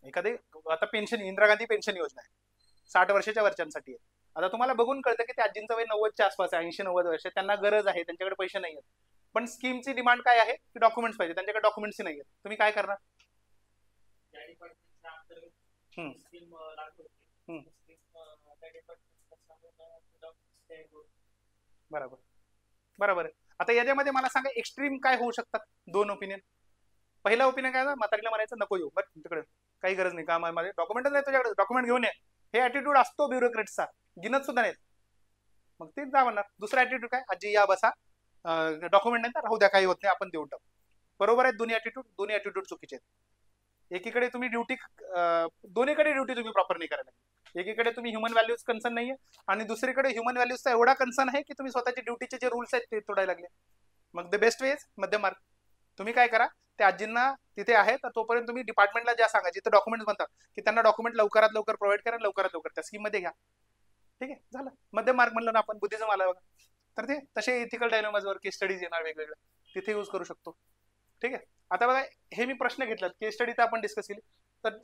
एखादी आता पेन्शन, इंदिरा गांधी पेन्शन योजना आहे, 60 वर्षाच्या वरच्यांसाठी आहे. आता तुम्हाला बघून कळतं की त्या आजींचं वय 90च्या आसपास आहे, 80-90 वर्ष, त्यांना गरज आहे, त्यांच्याकडे पैसे नाही आहेत, पण स्कीमची डिमांड काय आहे की डॉक्युमेंट्स पाहिजे, त्यांच्याकडे डॉक्युमेंट्स नाही आहेत, तुम्ही काय करणार. हम्म. हम्म. बरोबर. बरोबर आहे. आता याच्यामध्ये मला सांगा एक्स्ट्रीम काय होऊ शकतात, दोन ओपिनियन. पहिला ओपिनियन काय, म्हातारीला म्हणायचं नको येऊ बरं तुमच्याकडे, काही गरज नाही, का माझे डॉक्युमेंटच नाही तुझ्याकडे, डॉक्युमेंट घेऊन ये, हे ऍटिट्यूड असतो ब्युरोक्रेटचा, गिनत सुद्धा नाही. मग तेच जा म्हणणार. दुसरा ऍटिट्यूड काय, आजी या बसा, डॉक्युमेंट नाही तर राहू द्या, काही होत नाही, आपण देऊन टाकू. बरोबर आहे. दोन्ही ऍटिट्यूड चुकीचे आहेत. एकीकडे तुम्ही ड्युटी, दोन्हीकडे ड्युटी तुम्ही प्रॉपर नाही करायला. एकीकडे तुम्ही ह्युमन व्हॅल्यूज कन्सर्न नाहीये, आणि दुसरीकडे ह्युमन व्हॅल्यूजचा एवढा कन्सर्न आहे की तुम्ही स्वतःच्या ड्युटीचे जे रूल्स आहेत ते तोडायला लागले. मग द बेस्ट वे इज मध्यम मार्ग. तुम्ही काय करा, त्या आजींना तिथे आहे तर तोपर्यंत तुम्ही डिपार्टमेंटला ज्या सांगा जिथे डॉक्युमेंट बनतात की त्यांना डॉक्युमेंट लवकरात लवकर प्रोव्हाइड करा, लवकरात लवकर त्या स्कीम मध्ये घ्या. ठीक आहे, झालं. मध्यम मार्ग म्हणलं ना आपण, बुद्धिझम आला बघा. तर ते तसे इथिकल डायनॉमाजवर केस स्टडीज येणार वेगवेगळे, तिथे यूज करू शकतो. ठीक आहे. आता बघा, हे मी प्रश्न घेतला, केस स्टडी तर आपण डिस्कस केली, तर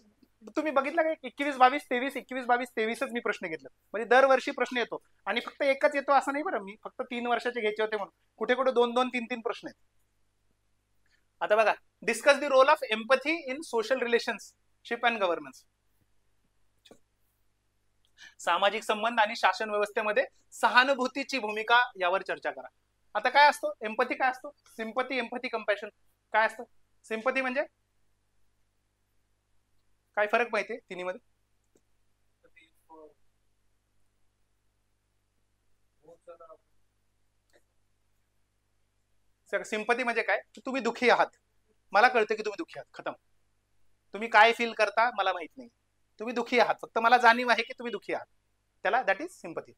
तुम्ही बघितलं का 21-22-23, 21-22-23च मी प्रश्न घेतलं, म्हणजे दरवर्षी प्रश्न येतो, आणि फक्त एकच येतो असं नाही बरं, मी फक्त 3 वर्षाचे घ्यायचे होते म्हणून कुठे कुठे 2-2, 3-3 प्रश्न आहेत. आता बघा, discuss the role of empathy in social relationship and governance. सामाजिक संबंध आणि शासन व्यवस्थेमध्ये सहानुभूतीची भूमिका यावर चर्चा करा. आता काय असतो एम्पथी, काय असतो सिंपथी, एम्पथी, कंपॅशन, काय असतं. सिंपथी म्हणजे काय, फरक माहितीये तिन्हीमध्ये. सिंपथी म्हणजे काय, तुम्ही दुःखी आहात, मला कळतं की तुम्ही दुःखी आहात, खतम. तुम्ही काय फील करता मला माहित नाही, तुम्ही दुःखी आहात, फक्त मला जाणीव आहे की तुम्ही दुःखी आहात, त्याला दॅट इज सिंपथी.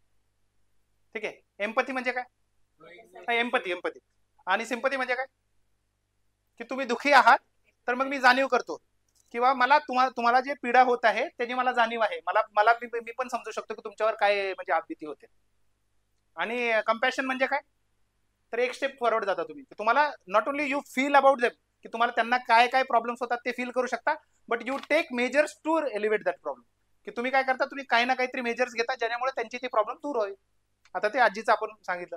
ठीक आहे. एम्पथी म्हणजे काय, एम्पथी, एम्पथी. आणि सिंपथी म्हणजे काय, की तुम्ही दुःखी आहात तर मग मी जाणीव करतो, किंवा मला तुम्हाला जे पीडा होत आहे त्याची मला जाणीव आहे, मला मला मी पण समजू शकतो की तुमच्यावर काय म्हणजे आपबीती होते. आणि कम्पॅशन म्हणजे काय, तर एक स्टेप फॉरवर्ड जाता तुम्ही, तुम्हाला not only you feel about them, की तुम्हाला त्यांना काय काय प्रॉब्लेम्स होतात ते फील करू शकता, but you take measures to elevate that problem. की तुम्ही काय करता, तुम्ही काही ना काहीतरी मेजर्स घेता ज्यामुळे त्यांची ती प्रॉब्लेम दूर होईल. आता ते आजीचं आपण सांगितलं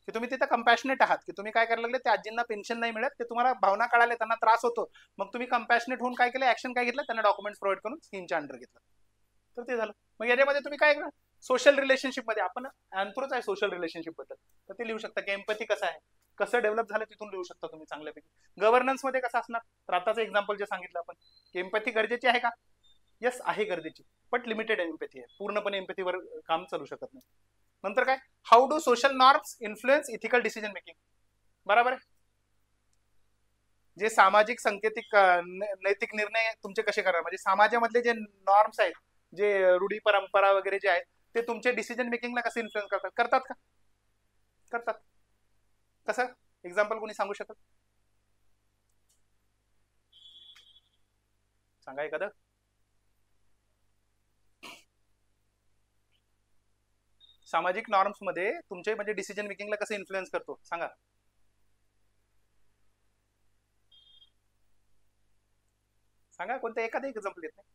की तुम्ही तिथे कंपॅशनेट आहात, की तुम्ही काय करायला लागले, त्या आजींना पेन्शन नाही मिळत, ते तुम्हाला भावना कळाले, त्यांना त्रास होतो, मग तुम्ही कंपॅशनेट होऊन काय केलं, ऍक्शन काय घेतलं, त्यांना डॉक्युमेंट्स प्रोव्हाइड करून स्कीमच्या अंडर घेतलं, तर ते झालं. मग याच्यामध्ये तुम्ही काय करा, सोशल रिलेशनशिप मध्ये आपण अँथ्रोच आहे सोशल रिलेशनशिप बद्दल, तर ते लिहू शकता की एम्पथी कसं आहे, कसं डेव्हलप झालं तिथून लिहू शकता तुम्ही चांगल्यापैकी. गव्हर्नन्स मध्ये कसं असणार, तर आताचं एक्झाम्पल जे सांगितलं आपण, की एम्पथी गरजेची आहे का, येस आहे गरजेची, बट लिमिटेड एम्पथी आहे, पूर्णपणे एम्पथीवर काम चालू शकत नाही. नंतर काय, how do social norms influence ethical decision making. बरोबर आहे. जे सामाजिक संकेतिक नैतिक निर्णय तुमचे कसे करणार, म्हणजे समाजामधले जे नॉर्म्स आहेत, जे रूढी परंपरा वगैरे जे आहेत, ते तुमचे डिसिजन मेकिंगला कसं इन्फ्लुएन्स करतात, करतात का, करतात. कसं, एक्झाम्पल कोणी सांगू शकत, सांगा एखादं. सामाजिक नॉर्म्स मध्ये तुमचे म्हणजे डिसिजन मेकिंगला कसं इन्फ्लुएन्स करतो, सांगा. सांगा कोणतं एखादं एक्झाम्पल येत नाही.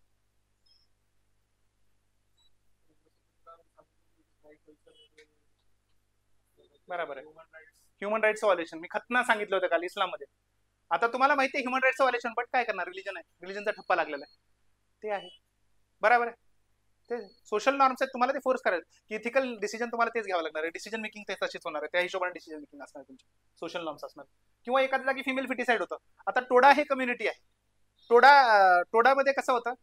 बरोबर आहे. ह्युमन राईट्स व्हायलेशन मी खतना सांगितलं होतं काल इस्लाममध्ये. आता तुम्हाला माहिती आहे ह्युमन राईट्स व्हायलेशन, बट काय करणार, रिलीजन आहे, रिलीजनचा ठप्पा लागलेला आहे, ते आहे. बरोबर आहे. ते सोशल नॉर्म्स आहेत, तुम्हाला ते फोर्स करायचं की इथिकल डिसिजन तुम्हाला तेच घ्यावं लागणार आहे, डिसिजन मेकिंग ते तशीच होणार आहे, त्या हिशोबाने डिसिजन मेकिंग असणार तुमची, सोशल नॉर्म्स असणार. किंवा एखाद्या जागी फिमेल फिटिसाइड होतं. आता टोडा हे कम्युनिटी आहे. टोडामध्ये कसं होतं,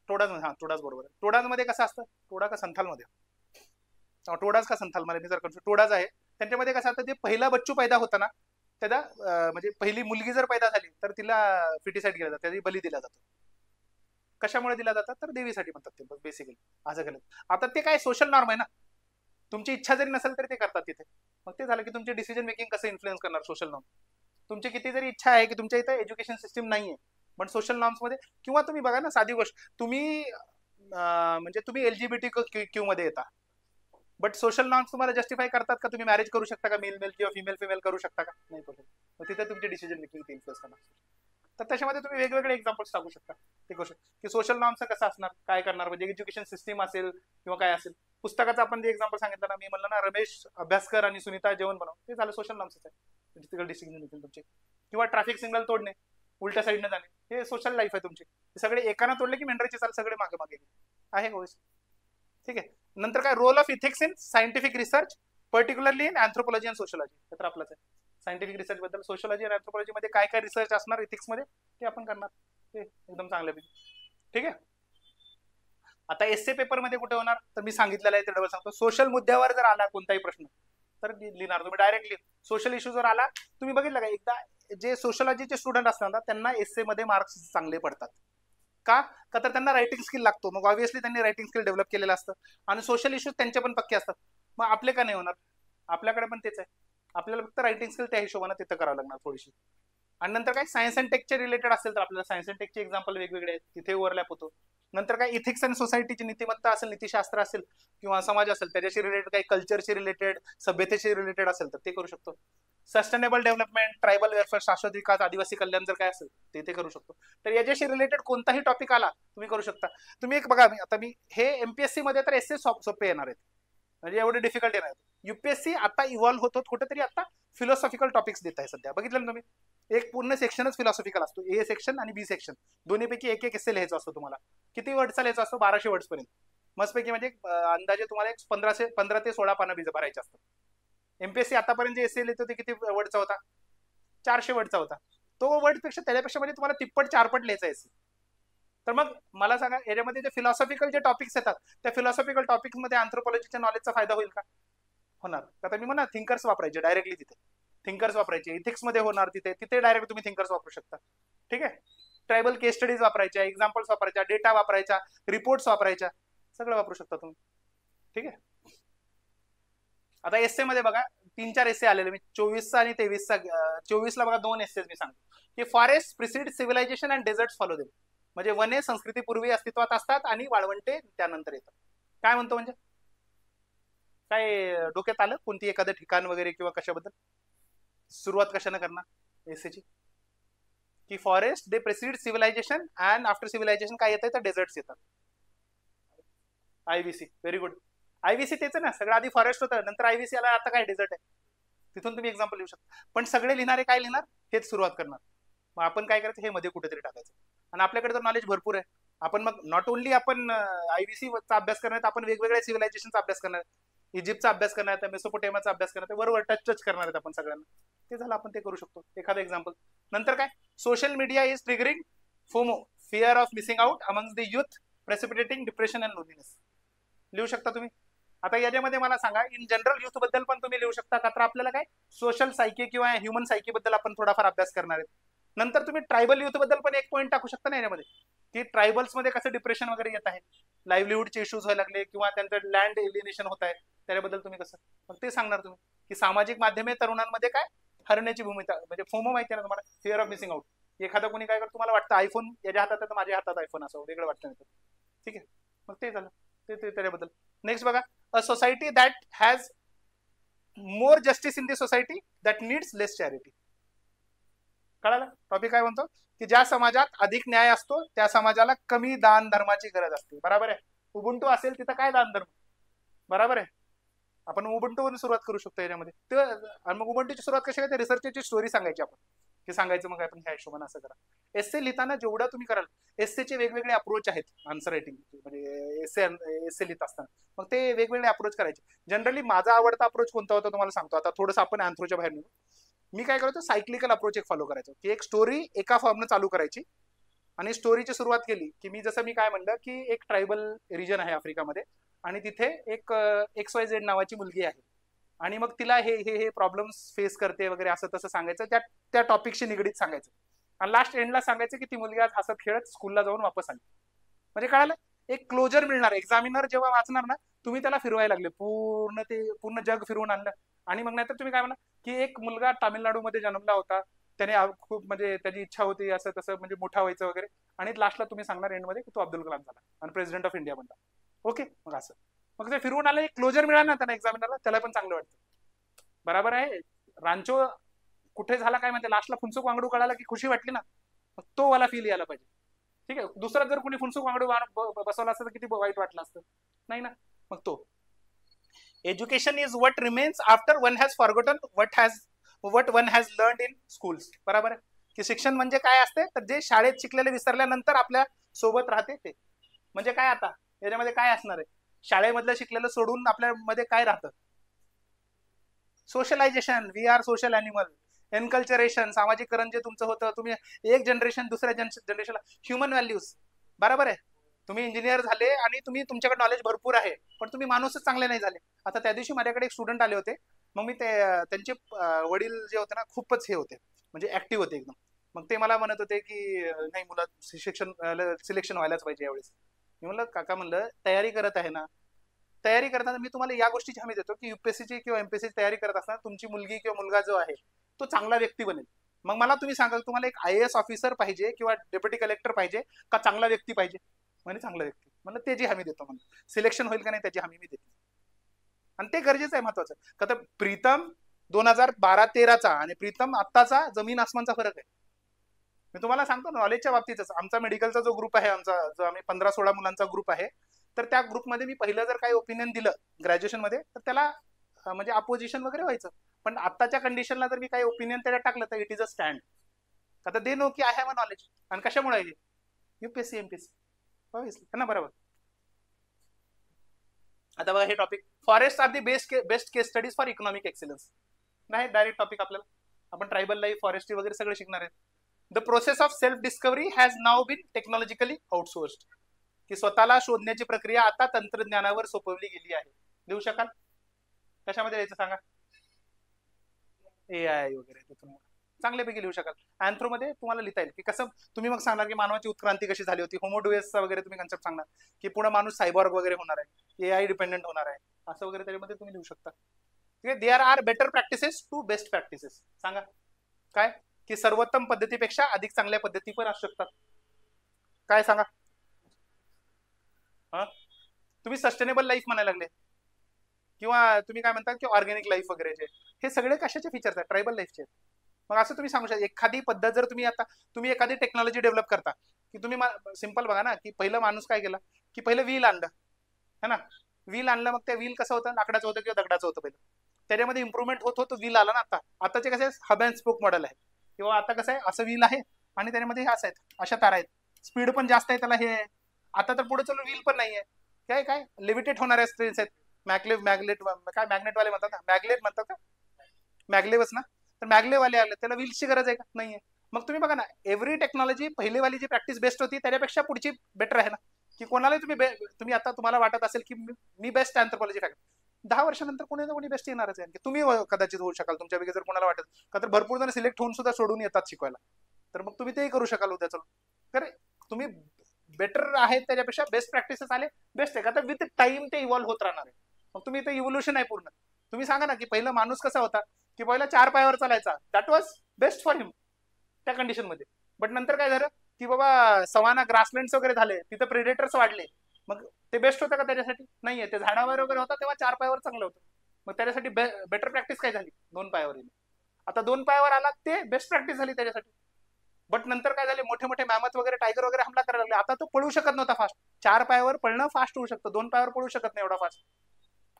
टोडाज, हा टोडाज बरोबर आहे. टोडाजमध्ये कसं असतं, टोडा का संथालमध्ये, टोडाज का संथालमध्ये मी जर कन्फ्युज, टोडाज आहे. त्यांच्यामध्ये कसं असतं, ते पहिला बच्चू पैदा होता ना, त्याला म्हणजे पहिली मुलगी जर पैदा झाली तर तिला फिटिसाइड केला जातं, त्याची बली दिला जातो. कशामुळे दिला जातात, तर देवीसाठी म्हणतात ते बेसिकली, असं केलं. आता ते काय सोशल नॉर्म आहे ना, तुमची इच्छा जरी नसेल तरी ते करतात तिथे. मग ते झालं की तुमचे डिसिजन मेकिंग कसं इन्फ्लुएन्स करणार सोशल नॉर्म. तुमची किती जरी इच्छा आहे की तुमच्या इथं एज्युकेशन सिस्टम नाहीये, पण सोशल नॉर्म्स मध्ये, किंवा तुम्ही बघा ना साधी गोष्ट, तुम्ही म्हणजे तुम्ही एलजीबीटी क्यू मध्ये येता, बट सोशल नॉर्म्स तुम्हाला जस्टिफाय करतात का तुम्ही मॅरेज करू शकता का मेल मेल किंवा फिमेल फिमेल करू शकता का, नाही करू शकता. मग तिथे तुमची डिसिजन मेकिंग इन्फ्लुएन्स करणार. तर त्याच्यामध्ये तुम्ही वेगवेगळे एक्झाम्पल्स टाकू शकता ते गोष्ट, की सोशल नॉर्म्स कसं असणार, काय करणार, म्हणजे एज्युकेशन सिस्टीम असेल किंवा काय असेल. पुस्तकाचं आपण जे एक्झाम्पल सांगितलं ना, मी म्हणलं ना रमेश अभ्यासकर आणि सुनीता जेवण बनव, ते झालं सोशल नॉर्म्सच आहे, तिकडे डिसिजन मेकिंग तुमचे. किंवा ट्रॅफिक सिग्नल तोडणे, उलट्या साईडने जाणे, हे सोशल लाईफ आहे तुमची. हे सगळे एकानं तोडले की मेंढराची चाल सगळे मागे मागे आहे गोष्ट. ठीक आहे. नंतर काय, role of ethics in scientific research, particularly in anthropology and sociology, हे तर आपलंच आहे. सायंटिफिक रिसर्च बद्दल, सोशोलॉजी आणि अँथ्रोपॉलॉजी मध्ये काय काय रिसर्च असणार इथिक्स मध्ये, ते आपण करणार, ते एकदम चांगल्यापैकी. ठीक आहे. आता एसए पेपर मध्ये कुठे होणार, तर मी सांगितलेलं आहे ते डबल सांगतो. सोशल मुद्द्यावर जर आला कोणताही प्रश्न तर लिहिणार तुम्ही डायरेक्टली. सोशल इश्यूजवर आला, तुम्ही बघितलं का एकदा, जे सोशोलॉजीचे स्टुडंट असतात ना त्यांना एसए मध्ये मार्क्स चांगले पडतात. का तर त्यांना रायटिंग स्किल लागतो, मग ऑब्व्हियसली त्यांनी रायटिंग स्किल डेव्हलप केलेलं असतं, आणि सोशल इश्यूज त्यांचे पण पक्के असतात. मग आपले का नाही होणार, आपल्याकडे पण तेच आहे, आपल्याला फक्त रायटिंग स्किल त्या हिशोबाने तिथं करावं लागणार थोडीशी. आणि नंतर काय, सायन्स अँड टेकचे रिलेटेड असेल तर आपल्याला सायन्स अँड टेकचे एक्झाम्पल वेगवेगळे आहेत, तिथे ओव्हरलॅप होतो. नंतर काय, इथिक्स आणि सोसायटीची नीतिमत्ता असेल, नीतिशास्त्र असेल किंवा समाज असेल, त्याच्याशी रिलेटेड काही कल्चरशी रिलेटेड, सभ्यतेशी रिलेटेड असेल तर ते करू शकतो. सस्टेनेबल डेव्हलपमेंट, ट्रायबल वेलफेअर, शाश्वत विकास, आदिवासी कल्याण जर काय असेल ते करू शकतो. तर याच्याशी रिलेटेड कोणताही टॉपिक आला तुम्ही करू शकता. तुम्ही एक बघा, आता मी हे एमपीएससी मध्ये तर एसए सोपे येणार आहेत, म्हणजे एवढे डिफिकल्ट येणार आहेत. युपीएससी आता इव्हॉल्व्ह होत कुठेतरी, आता फिलॉसॉफिकल टॉपिक्स देत आहे सध्या, बघितलं ना तुम्ही. एक पूर्ण सेक्शनच फिलॉसॉफिकल असतो, ए सेक्शन आणि बी सेक्शन, दोन्हीपैकी एक एक एसे लिहायचा असतो तुम्हाला. किती वर्डचा लिहायचा असतो, 1200 वर्ड्स पर्यंत, मस्तपैकी. म्हणजे अंदाजे तुम्हाला एक 15 ते 16 पानं बीज भरायचे असतात. एमपीएससी आतापर्यंत जे एसे लिहितो ते किती वर्डचा होता, 400 वर्डचा होता. तो वर्डपेक्षा त्याच्यापेक्षा म्हणजे तुम्हाला तिप्पट चारपट लिहायचा एसे. तर मग मला सांगा, याच्यामध्ये जे फिलॉसॉफिकल जे टॉपिक्स येतात, त्या फिलॉसॉफिकल टॉपिक्स मध्ये अँथ्रोपॉलॉजीच्या नॉलेजचा फायदा होईल का, होणार. आता मी म्हणा थिंकर्स वापरायचे डायरेक्टली तिथे, थिंकर्स वापरायचे. इथिक्स मध्ये होणार तिथे, तिथे डायरेक्ट तुम्ही थिंकर्स वापरू शकता. ठीक आहे. ट्रायबल केस स्टडीज वापरायच्या, एक्झाम्पल्स वापरायच्या, डेटा वापरायचा, रिपोर्ट्स वापरायच्या, सगळं वापरू शकता तुम्ही. ठीक आहे. आता एसए मध्ये बघा 3-4 एसे आलेले, मी 24चा आणि 23चा, 24ला बघा 2 एसेस मी सांगतो की forest precede civilisation and desert follow them, म्हणजे वने संस्कृती पूर्वी अस्तित्वात असतात आणि वाळवंटे त्यानंतर येतात. काय म्हणतो म्हणजे, काय डोक्यात आलं कोणती एखादं ठिकाण वगैरे किंवा कशाबद्दल, सुरुवात कशाने करणार एसेची, की forest they precede civilisation and after civilisation काय येतं तर डेझर्ट्स येतात. आयव्हीसी, व्हेरी गुड. आयव्हीसी तेच ना, सगळं आधी फॉरेस्ट होतं, नंतर आयव्हीसी आला, आता काय डेझर्ट आहे. तिथून तुम्ही एक्झाम्पल लिहू शकता. पण सगळे लिहिणारे काय लिहिणार, हेच सुरुवात करणार. मग आपण काय करायचं, हे मध्ये कुठेतरी टाकायचं. आणि आपल्याकडे तर नॉलेज भरपूर आहे, आपण मग नॉट ओनली आपण आयव्हीसीचा अभ्यास करणार, आपण वेगवेगळ्या सिव्हिलायझेशनचा अभ्यास करणार, इजिप्तचा अभ्यास करणार आहे, मेसोपोटेमियाचा अभ्यास करणार आहे, बरोबर टच करणार आहेत आपण सगळ्यांना. ते झालं, आपण ते करू शकतो एखादं एक्झाम्पल. नंतर काय, social media is triggering FOMO, fear of missing out among the youth, precipitating depression and loneliness, लिहू शकता तुम्ही. आता याच्यामध्ये मला सांगा, इन जनरल युथ बद्दल पण तुम्ही लिहू शकता का, तर आपल्याला काय सोशल सायकी किंवा ह्युमन सायकी बद्दल आपण थोडाफार अभ्यास करणार आहेत. नंतर तुम्ही ट्रायबल युथ बद्दल पण एक पॉईंट टाकू शकता ना याच्यामध्ये, की ट्रायबल्स मध्ये कसं डिप्रेशन वगैरे येत आहे, लाईव्हलीहूडचे इश्यूज व्हायला लागले किंवा त्यांचं लँड एलिनेशन होत आहे, त्याच्याबद्दल तुम्ही कसं, मग ते सांगणार तुम्ही. की सामाजिक माध्यमे तरुणांमध्ये काय हरण्याची भूमिका, म्हणजे फोमो माहिती आहे ना तुम्हाला, फिअर ऑफ मिसिंग आउट. एखादा कोणी काय करतो, तुम्हाला वाटतं आयफोन याच्या हातात आहे तर माझ्या हातात आयफोन, असं वेगळं वाटतं नाही. ठीक आहे, मग ते झालं ते त्याच्याबद्दल. नेक्स्ट बघा, a society that has more justice in the society that needs less charity. कळालं टॉपिक काय म्हणतो, की ज्या समाजात अधिक न्याय असतो त्या समाजाला कमी दान धर्माची गरज असते. बरोबर आहे. उबुंटू असेल तिथं काय दान धर्म, बरोबर आहे. आपण उबंटूवरून सुरुवात करू शकतो याच्यामध्ये आणि मग उबंटूची सुरुवात कशी काय, रिसर्चची स्टोरी सांगायची आपण, की सांगायचं मग आपण ह्या हिशोबाने असं करा. एस्से लिहिताना जेवढा तुम्ही कराल, एस्सेचे वेगवेगळे अप्रोच आहेत आन्सर रायटिंग, म्हणजे एस्से लिहित असताना मग ते वेगवेगळे अप्रोच करायचे. जनरली माझा आवडता अप्रोच कोणता होता तुम्हाला सांगतो. आता थोडंसं आपण अँथ्रोच्या बाहेर निघू. मी काय करतो, सायक्लिकल अप्रोच एक फॉलो करायचो, की एक स्टोरी एका फॉर्मनं चालू करायची आणि स्टोरीची सुरुवात केली की मी काय म्हणलं की एक ट्रायबल रिजन आहे आफ्रिकामध्ये आणि तिथे एक XYZ नावाची मुलगी आहे आणि मग तिला हे प्रॉब्लेम्स फेस करते वगैरे असं तसं सांगायचं, त्या त्या टॉपिकशी निगडीत सांगायचं आणि लास्ट एंडला सांगायचं की ती मुलगी आज हसत खेळत स्कूलला जाऊन वापस आली. म्हणजे कळालं, एक क्लोजर मिळणार. एक्झामिनर जेव्हा वाचणार ना, तुम्ही त्याला फिरवायला लागले पूर्ण, ते पूर्ण जग फिरवून आणलं. आणि मग नाहीतर तुम्ही काय म्हणा की एक मुलगा तामिळनाडूमध्ये जन्मला होता, त्याने खूप म्हणजे त्याची इच्छा होती असं तसं म्हणजे मोठा व्हायचं वगैरे, आणि लास्टला तुम्ही सांगणार एंडमध्ये की तो अब्दुल कलाम झाला आणि प्रेसिडेंट ऑफ इंडिया बनला. ओके, मग असं मग ते फिरवून आलं, एक क्लोजर मिळाला ना त्यांना एक्झामिनरला, त्याला पण चांगलं वाटतं. बरोबर आहे. रांचो कुठे झाला काय म्हणते, लास्टला फुनसुक वांगडू कळाला की खुशी वाटली ना, मग तो वाला फील यायला पाहिजे. ठीक आहे, दुसरा जर कोणी फुनसुक वांगडू बसवला असतं तर किती वाईट वाटलं असतं, नाही ना. मग तो education is what remains after one has forgotten what one has learn in schools. बरोबर आहे, की शिक्षण म्हणजे काय असते, तर जे शाळेत शिकलेले विसरल्यानंतर आपल्या सोबत राहते ते. म्हणजे काय, आता याच्यामध्ये काय असणार आहे, शाळेमधलं शिकलेलं सोडून आपल्यामध्ये काय राहतं, socialization. We are social animal. Enculturation, सामाजिकरण जे तुमचं होतं, तुम्ही एक जनरेशन दुसऱ्या जनरेशनला. Human values. बरोबर आहे, तुम्ही इंजिनियर झाले आणि तुम्ही तुमच्याकडे नॉलेज भरपूर आहे पण तुम्ही माणूसच चांगले नाही झाले. आता त्या दिवशी माझ्याकडे एक स्टुडंट आले होते, मग मी ते त्यांचे वडील जे होते ना खूपच हे होते, म्हणजे ऍक्टिव्ह होते एकदम. मग ते मला म्हणत होते की नाही, मुला शिक्षण सिलेक्शन व्हायलाच पाहिजे यावेळेस. मी म्हणलं काका, म्हणलं तयारी करत आहे ना, तयारी करताना मी तुम्हाला या गोष्टीची हमी देतो की UPSCची किंवा MPSCची तयारी करत असताना तुमची मुलगी किंवा मुलगा जो आहे तो चांगला व्यक्ती बनेल. मग मला तुम्ही सांगा, तुम्हाला एक IAS ऑफिसर पाहिजे किंवा डेप्युटी कलेक्टर पाहिजे का चांगला व्यक्ती पाहिजे? म्हणजे चांगला व्यक्ती. म्हणलं त्याची हमी देतो, म्हणलं सिलेक्शन होईल का नाही त्याची हमी मी देतो. आणि ते गरजेचं आहे, महत्वाचं. का तर प्रीतम 2012-13चा आणि प्रीतम आत्ताचा जमीन आसमानचा फरक आहे. मी तुम्हाला सांगतो नॉलेजच्या बाबतीतच, आमचा मेडिकलचा जो ग्रुप आहे, आमचा जो आम्ही 15-16 मुलांचा ग्रुप आहे, तर त्या ग्रुपमध्ये मी पहिलं जर काही ओपिनियन दिलं ग्रॅज्युएशन मध्ये तर त्याला म्हणजे अपोजिशन वगैरे व्हायचं. पण आत्ताच्या कंडिशनला जर मी काही ओपिनियन त्याला टाकलं तर इट इज अ स्टँड. आता दे नो की आय हॅव अ नॉलेज. आणि कशामुळे आहे, UPSC MPSC है ना. बरोबर. आता बघा हे topic, forest are the best case studies for economic excellence. नाही डायरेक्ट टॉपिक आपल्याला, आपण ट्रायबल लाईफ, फॉरेस्ट्री वगैरे सगळे शिकणार आहेत. The process of self discovery has now been technologically outsourced. की स्वतःला शोधण्याची प्रक्रिया आता तंत्रज्ञानावर सोपवली गेली आहे. लिहू शकाल, कशामध्ये लिहायचं सांगा, AI वगैरे, चांगल्यापैकी लिहू शकाल. अँथ्रोमध्ये तुम्हाला लिहिता येईल की कसं, तुम्ही मग सांगणार की मानवाची उत्क्रांती कशी झाली होती, होमोडुएसचा वगैरे तुम्ही कन्सेप्ट सांगणार, की पुढे माणूस सायबॉर्ग वगैरे होणार आहे, AI डिपेंडेंट होणार आहे, असं वगैरे त्याच्यामध्ये तुम्ही लिहू शकता. ठीक आहे. There are better practices to best practices. सांगा काय, की सर्वोत्तम पद्धतीपेक्षा अधिक चांगल्या पद्धती पण असू शकतात. काय सांगा, हा, तुम्ही सस्टेनेबल लाईफ म्हणायला लागले किंवा तुम्ही काय म्हणता की ऑर्गॅनिक लाईफ वगैरेचे, हे सगळे कशाचे फीचर्स आहेत, ट्रायबल लाईफचे. मग असं तुम्ही सांगू शकता एखादी पद्धत, जर तुम्ही आता तुम्ही एखादी टेक्नॉलॉजी डेव्हलप करता, की तुम्ही सिंपल बघा ना, की पहिलं माणूस काय केला, की पहिलं व्हील आणलं है ना. व्हील आणलं, मग त्या व्हील कसं होतं, लाकडाचं होतं किंवा दगडाचं होतं पहिलं. त्याच्यामध्ये इम्प्रुव्हमेंट होत होतं, व्हील आला ना. आता आताचे कसे हब अँड स्पोक मॉडेल आहे, किंवा आता कसं आहे, असं व्हील आहे आणि त्याच्यामध्ये हे असं आहेत, अशा तारा आहेत, स्पीड पण जास्त आहे त्याला हे. आता तर पुढे चलून व्हील पण नाहीये, काय काय लिमिटेड होणाऱ्या स्क्रीन्स आहेत. मॅग्लेट काय मॅग्नेटवाले म्हणतात ना, मॅग्लेट म्हणतात का, मॅग्लेवच ना. तर मॅग्लेवाले आले, त्याला व्हील्सची गरज आहे का, नाहीये. मग तुम्ही बघा ना, एव्हरी टेक्नॉलॉजी पहिलेवाली जी प्रॅक्टिस बेस्ट होती त्याच्यापेक्षा पुढची बेटर आहे ना. की कोणालाही तुम्ही आता तुम्हाला वाटत असेल की मी बेस्ट अँथ्रोपॉलॉजी फॅक्ट, 10 वर्षानंतर कोणी ना कोणी बेस्ट येणारच आहे. तुम्ही कदाचित होऊ शकाल तुमच्यापैकी, जर कोणाला वाटत का, तर भरपूर जण सिलेक्ट होऊन सुद्धा सोडून येतात शिकवायला, तर मग तुम्ही तेही करू शकाल उद्या चालून. तर तुम्ही बेटर आहेत त्याच्यापेक्षा बेस्ट प्रॅक्टिसेस आले, बेस्ट आहे का, तर विथ टाइम ते इव्हॉल्व्ह होत राहणार आहे. मग तुम्ही ते इव्होल्युशन आहे पूर्ण. तुम्ही सांगा ना, की पहिला माणूस कसा होता, की पहिला 4 पायावर चालायचा, दॅट वॉज बेस्ट फॉर हिम त्या कंडिशन मध्ये. बट नंतर काय झालं, की बाबा सवाना ग्रासलँड्स वगैरे झाले, तिथं प्रेडेटर्स वाढले, मग ते बेस्ट होतं का त्याच्यासाठी, नाहीये. ते झाडावर वगैरे होता तेव्हा 4 पायावर चांगलं होतं, मग त्याच्यासाठी बेटर प्रॅक्टिस काय झाली, 2 पायावर येईल. आता 2 पायावर आला, ते बेस्ट प्रॅक्टिस झाली त्याच्यासाठी. बट नंतर काय झाले, मोठे मोठे मॅमथ वगैरे, टायगर वगैरे हमला करायला लागले. आता तो पळू शकत नव्हता फास्ट. 4 पायावर पळणं फास्ट होऊ शकतं, 2 पायावर पळू शकत नाही एवढा फास्ट.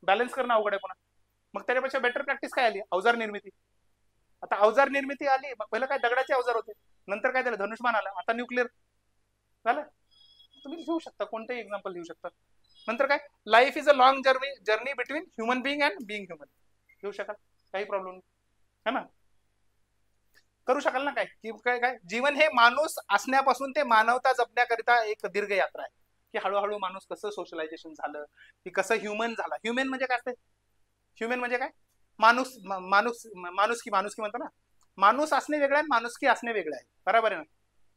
बॅलन्स करणं अवघड आहे पुन्हा. मग त्याच्यापेक्षा बेटर प्रॅक्टिस काय आली, अवजार निर्मिती. आता अवजार निर्मिती आली, मग पहिलं काय दगडाचे अवजार होते, नंतर काय झालं धनुष्यबाण आलं, आता न्यूक्लिअर झालं. तुम्ही लिहू शकता, कोणतेही एक्झाम्पल लिहू शकता. नंतर काय, life is a long journey between human being and Bing human, लिहू शकाल, काही प्रॉब्लेम नाही है ना. करू शकाल ना. काय की काय काय जीवन हे माणूस असण्यापासून ते मानवता जपण्याकरिता एक दीर्घ यात्रा आहे, की हळूहळू माणूस कसं सोशलायझेशन झालं, की कसं ह्युमन झाला. ह्युमन म्हणजे काय असते, ह्युमन म्हणजे काय, माणूस माणुसकी म्हणतो ना. माणूस असणे वेगळं आहे, माणुसकी असणे वेगळं आहे, बरोबर आहे ना.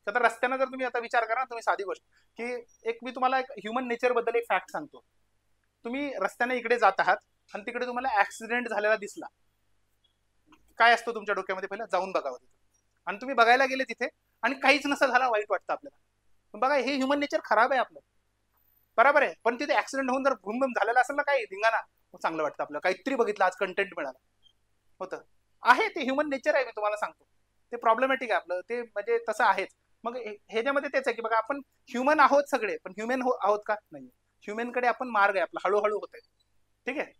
तर रस्त्यानं जर तुम्ही आता विचार करा, तुम्ही साधी गोष्ट की एक मी तुम्हाला एक ह्युमन नेचर बद्दल एक फॅक्ट सांगतो. तुम्ही रस्त्याने इकडे जात आहात आणि तिकडे तुम्हाला ऍक्सिडेंट झालेला दिसला, काय असतो तुमच्या डोक्यामध्ये, पहिलं जाऊन बघावं तिथे. आणि तुम्ही बघायला गेले तिथे आणि काहीच नसं झाला, वाईट वाटतं आपल्याला. बघा, हे ह्युमन नेचर खराब आहे आपलं, बरोबर आहे. पण तिथे ऍक्सिडेंट होऊन जर भूम झालेला असेल ना, काही धिंगाणा, चांगलं वाटतं आपल्याला, काहीतरी बघितलं, आज कंटेंट मिळालं होतं. आहे ते ह्युमन नेचर आहे, मी तुम्हाला सांगतो. ते प्रॉब्लेमॅटिक आहे आपलं, ते म्हणजे तसं आहेच. मग ह्याच्यामध्ये तेच आहे की बघा, आपण ह्युमन आहोत सगळे, पण ह्युमन आहोत का, नाही. ह्युमनकडे आपण मार्ग आहे आपला, हळूहळू होत आहे. ठीक आहे,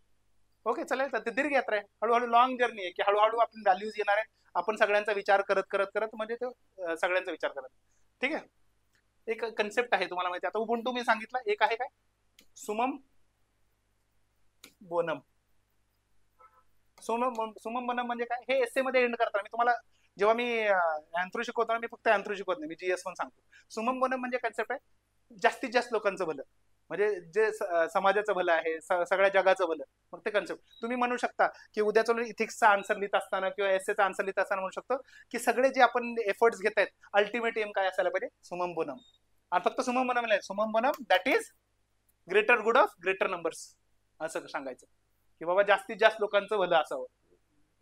ओके, चालेल. तर ते दीर्घ यात्रा आहे, हळूहळू लॉंग जर्नी आहे, की हळूहळू आपण व्हॅल्यूज येणार आहे, आपण सगळ्यांचा विचार करत करत करत, म्हणजे तो सगळ्यांचा विचार करत. ठीक आहे. एक कन्सेप्ट आहे तुम्हाला माहिती, आता उबुंटू मी सांगितलं, एक आहे काय, सुमम बोनम. सुमम बनम म्हणजे काय, हे एस्से मध्ये एंड करताना मी तुम्हाला, जेव्हा मी अँथ्रो शिकवताना मी फक्त अँथ्रो शिकवत नाही, मी जीएस पण सांगतो. सुमम बनम म्हणजे कन्सेप्ट आहे जास्तीत जास्त लोकांचं भलं, म्हणजे जे समाजाचं भलं आहे, सगळ्या जगाचं भलं. मग ते कन्सेप्ट तुम्ही म्हणू शकता की उद्या चालून इथिक्सचा आन्सर लिहित असताना किंवा एस्सेचा आन्सर लिहित असताना म्हणू शकतो की सगळे जे आपण एफर्ट्स घेत आहेत, अल्टिमेट एम काय असायला पाहिजे, सुमम बनम. आणि फक्त सुमम बनम नाही, सुमम बनम that is greater good of greater numbers, असं सांगायचं की बाबा जास्तीत जास्त लोकांचं भलं असावं.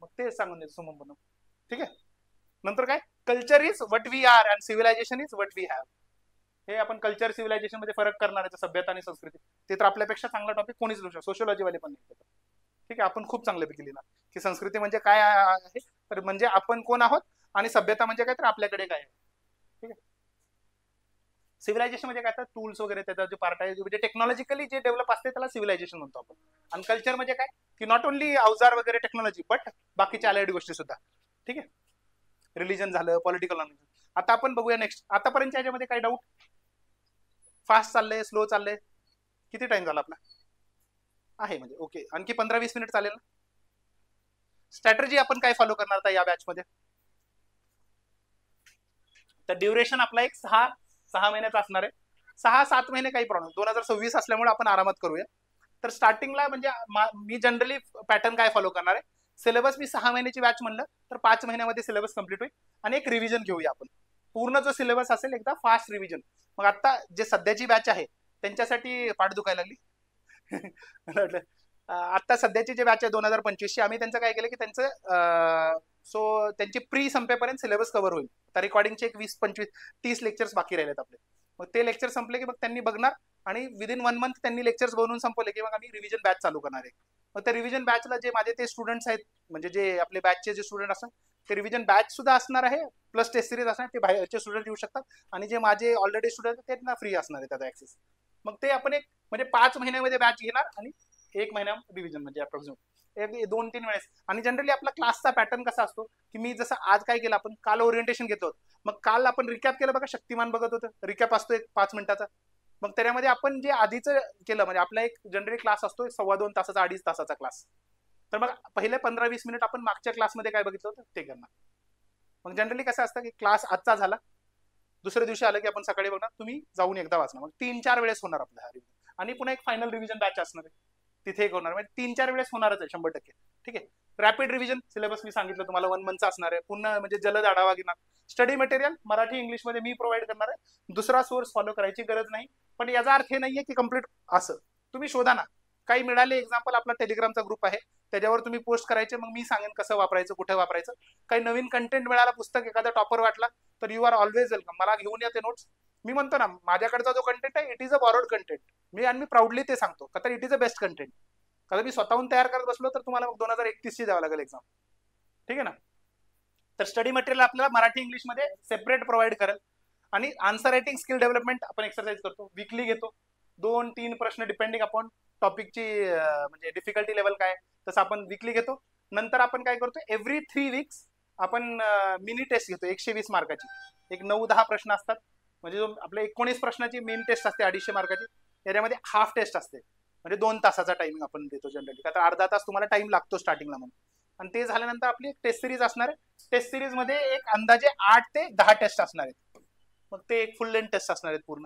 मग ते सांगून देतो सुमम बनम. ठीक आहे. नंतर काय, culture is what we are and civilisation is what we have. हे आपण कल्चर सिव्हिलायझेशन मध्ये फरक करणार आहे, सभ्यता आणि संस्कृती. ते तर आपल्यापेक्षा चांगला टॉपिक कोणीच लिहू शकतो, सोशिओलॉजी वाले पण नाही. ठीक आहे, आपण खूप चांगल्यापैकी लिहिणार की संस्कृती म्हणजे काय आहे, तर म्हणजे आपण कोण आहोत, आणि सभ्यता म्हणजे काय, तर आपल्याकडे काय आहे. ठीक आहे. सिव्हिलायझेशन म्हणजे काय, तर टूल्स वगैरे त्याचा जो पार्ट आहे, म्हणजे टेक्नॉलॉजिकली जे डेव्हलप असते त्याला सिव्हिलायझेशन म्हणतो आपण. आणि कल्चर म्हणजे काय, की नॉट ओनली अवजार वगैरे टेक्नॉलॉजी, बट बाकीच्या अलाइड गोष्टी सुद्धा. ठीक आहे. रिलीजन झालं, पॉलिटिकल नॉलेज. आता आपण बघूया नेक्स्ट. आतापर्यंत याच्यामध्ये काही डाऊट, फास्ट चाललंय, स्लो चाललंय, किती टाइम झाला आपला आहे, म्हणजे ओके, आणखी 15-20 मिनिट चालेल ना. स्ट्रॅटर्जी आपण काय फॉलो करणार आता या बॅच मध्ये, तर ड्युरेशन आपला एक 6 महिन्याचा असणार आहे. 6-7 महिने काही प्रॉब्लेम, 2026 असल्यामुळे आपण आरामात करूया. तर स्टार्टिंगला म्हणजे मी जनरली पॅटर्न काय फॉलो करणार आहे, सिलेबस मी 6 महिन्याची बॅच म्हणलं तर 5 महिन्यामध्ये सिलेबस कम्प्लीट होईल, आणि एक रिव्हिजन घेऊया आपण. पूर्ण जो सिलेबस असेल एकदा फास्ट रिव्हिजन. मग आता जे सध्याची बॅच आहे त्यांच्यासाठी पाठ दुखायला लागली. आता सध्याची जे बॅच आहे 2025ची, आम्ही त्यांचं काय केलं की त्यांचं सो त्यांची प्री संपेपर्यंत सिलेबस कव्हर होईल. तर रेकॉर्डिंगचे एक 20-25-30 लेक्चर्स बाकी राहिलेत आपले. मग ते लेक्चर संपले की मग त्यांनी बघणार, आणि विदिन 1 मंथ त्यांनी लेक्चर्स बनवून संपवले की मग आम्ही रिव्हिजन बॅच चालू करणार आहे. मग त्या रिव्हिजन बॅचला जे माझे ते स्टुडंट्स आहेत, म्हणजे जे आपले बॅचचे जे स्टुडंट असतात, ते रिव्हिजन बॅच सुद्धा असणार आहे, प्लस टेस्ट सिरीज असणार, ते बाहेरचे स्टुडंट येऊ शकतात. आणि जे माझे ऑलरेडी स्टुडंट आहेत त्यांना फ्री असणार आहे त्याचा ऍक्सेस. मग ते आपण एक म्हणजे 5 महिन्यामध्ये बॅच घेणार, आणि 1 महिना रिव्हिजन, म्हणजे अप्रॉक्सिमेट 2-3 वेळेस. आणि जनरली आपला क्लासचा पॅटर्न कसा असतो की मी जसं आज काय केलं, आपण काल ओरिएंटेशन घेतो, मग काल आपण रिकॅप केलं बघा, शक्तिमान बघत होतं, रिकॅप असतो एक 5 मिनिटाचा. मग त्यामध्ये आपण जे आधीचं केलं, म्हणजे आपला एक जनरली क्लास असतो 2.25 तासाचा, 2.5 तासाचा क्लास. तर मग पहिले 15-20 मिनिट आपण मागच्या क्लासमध्ये काय बघितलं होतं ते करणार. मग जनरली कसं असतं की क्लास आजचा झाला, दुसऱ्या दिवशी आलं की आपण सकाळी बघणार, तुम्ही जाऊन एकदा वाचणार. मग 3-4 वेळेस होणार आपला हा रिव्हिजन. आणि पुन्हा एक फायनल रिव्हिजन बॅच असणार आहे, तिथे एक होणार, म्हणजे 3-4 वेळेस होणारच आहे 100%. ठीक आहे. रॅपिड रिव्हिजन सिलेबस मी सांगितलं तुम्हाला 1 मंथचा असणार आहे, पुन्हा म्हणजे जलद आढावा घेणार. स्टडी मटेरियल मराठी इंग्लिशमध्ये मी प्रोव्हाइड करणार आहे, दुसरा सोर्स फॉलो करायची गरज नाही. पण याचा अर्थ हे नाहीये की कम्प्लीट असं, तुम्ही शोधा ना, काही मिळाले एक्झाम्पल. आपला टेलिग्रामचा ग्रुप आहे, त्याच्यावर तुम्ही पोस्ट करायचे, मग मी सांगेन कसं वापरायचं, कुठे वापरायचं. काही नवीन कंटेंट मिळाला, पुस्तक एखादा टॉपर वाटला, तर यू आर ऑलवेज वेलकम, मला घेऊन या ते नोट्स. मी म्हणतो ना, माझ्याकडचा जो कंटेंट आहे it is a borrowed content, me proudly ते सांगतो का, तर it is a best content. कारण मी स्वतःहून तयार करत बसलो तर तुम्हाला 2031ची द्यावं लागेल एक्झाम. ठीक आहे ना. तर स्टडी मटेरियल आपल्याला मराठी इंग्लिशमध्ये सेपरेट प्रोव्हाइड करेल. आणि आन्सर रायटिंग स्किल डेव्हलपमेंट आपण एक्सरसाइज करतो, वीकली घेतो, 2-3 प्रश्न डिपेंडिंग अपॉन टॉपिकची म्हणजे डिफिकल्टी लेवल काय तसं आपण वीकली घेतो. नंतर आपण काय करतो, एव्हरी 3 वीक्स आपण मिनी टेस्ट घेतो 120 मार्काची. एक 9-10 प्रश्न असतात, म्हणजे जो आपल्या 19 प्रश्नाची मेन टेस्ट असते 250 मार्काची. त्याच्यामध्ये हाफ टेस्ट असते, म्हणजे 2 तासाचा टायमिंग आपण देतो जनरली, का तर अर्धा तास तुम्हाला टाइम लागतो स्टार्टिंगला म्हणून. आणि ते झाल्यानंतर आपली एक टेस्ट सिरीज असणार आहे. टेस्ट सिरीज मध्ये एक अंदाजे 8 ते 10 टेस्ट असणार आहेत. मग ते एक फुल लेंथ टेस्ट असणार आहेत पूर्ण.